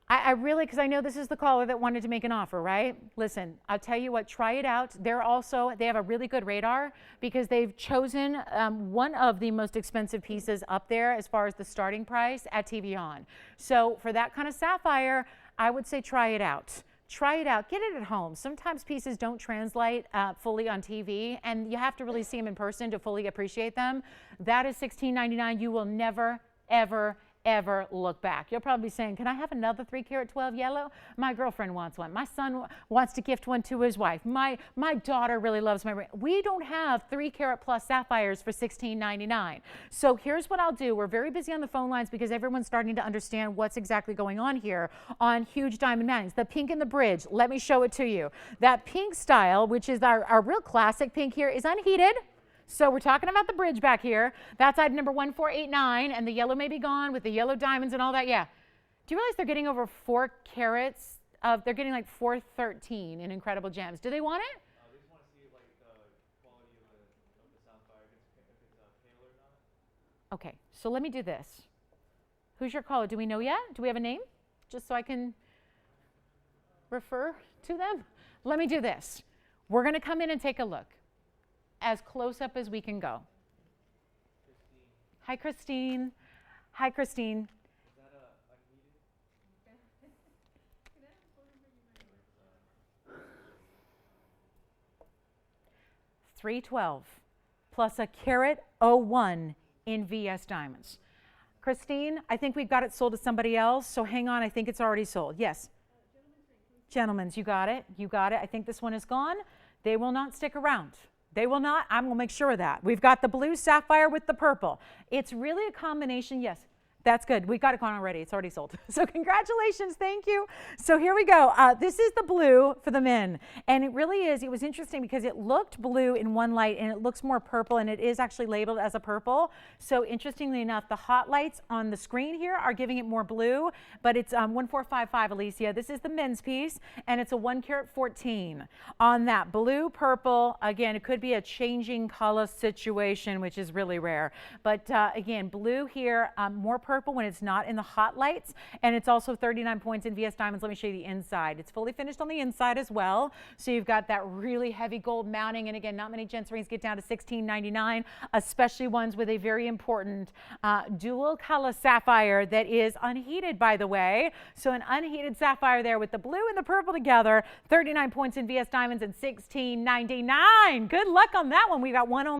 I really, because I know this is the caller that wanted to make an offer, right? Listen, I'll tell you what, try it out. They have a really good radar because they've chosen one of the most expensive pieces up there as far as the starting price at TVON. So for that kind of sapphire, I would say try it out. Try it out. Get it at home. Sometimes pieces don't translate fully on TV, and you have to really see them in person to fully appreciate them. That is $16.99. You will never, ever look back. You'll probably be saying, can I have another 3 carat 12 yellow? My girlfriend wants one. My son wants to gift one to his wife. My daughter really loves my ring. We don't have 3 carat plus sapphires for $16.99. So here's what I'll do. We're very busy on the phone lines because everyone's starting to understand what's exactly going on here on huge diamond mountings. The pink in the bridge, let me show it to you. That pink style, which is our real classic pink here, is unheated. So we're talking about the bridge back here. That's item number 1489, and the yellow may be gone with the yellow diamonds and all that. Yeah. Do you realize they're getting over 4 carats they're getting like 413 in incredible gems. Do they want it? They just want to see like the quality of the sapphire, if it's pale or not. Okay, so let me do this. Who's your caller? Do we know yet? Do we have a name? Just so I can refer to them. Let me do this. We're going to come in and take a look. As close up as we can go. Hi, Christine. Hi, Christine. Is that unheated? 312 plus a carat 01 in VS diamonds. Christine, I think we've got it sold to somebody else, so hang on. I think it's already sold. Yes. Gentlemen's, you got it. You got it. I think this one is gone. They will not stick around. They will not. I'm going to make sure of that. We've got the blue sapphire with the purple. It's really a combination. Yes, that's good. We got it gone already. It's already sold. So congratulations. Thank you. So here we go. This is the blue for the men. And it really is. It was interesting because it looked blue in one light and it looks more purple, and it is actually labeled as a purple. So interestingly enough, the hot lights on the screen here are giving it more blue, but it's 1455, Alicia. This is the men's piece, and it's a 1 carat 14 on that blue purple. Again, it could be a changing color situation, which is really rare. But again, blue here, more purple when it's not in the hot lights, and it's also 39 points in VS diamonds. Let me show you the inside. It's fully finished on the inside as well, so you've got that really heavy gold mounting, and again, not many gents rings get down to $16.99, especially ones with a very important dual color sapphire that is unheated, by the way. So an unheated sapphire there with the blue and the purple together, 39 points in VS diamonds and $16.99. Good luck on that one. We got one on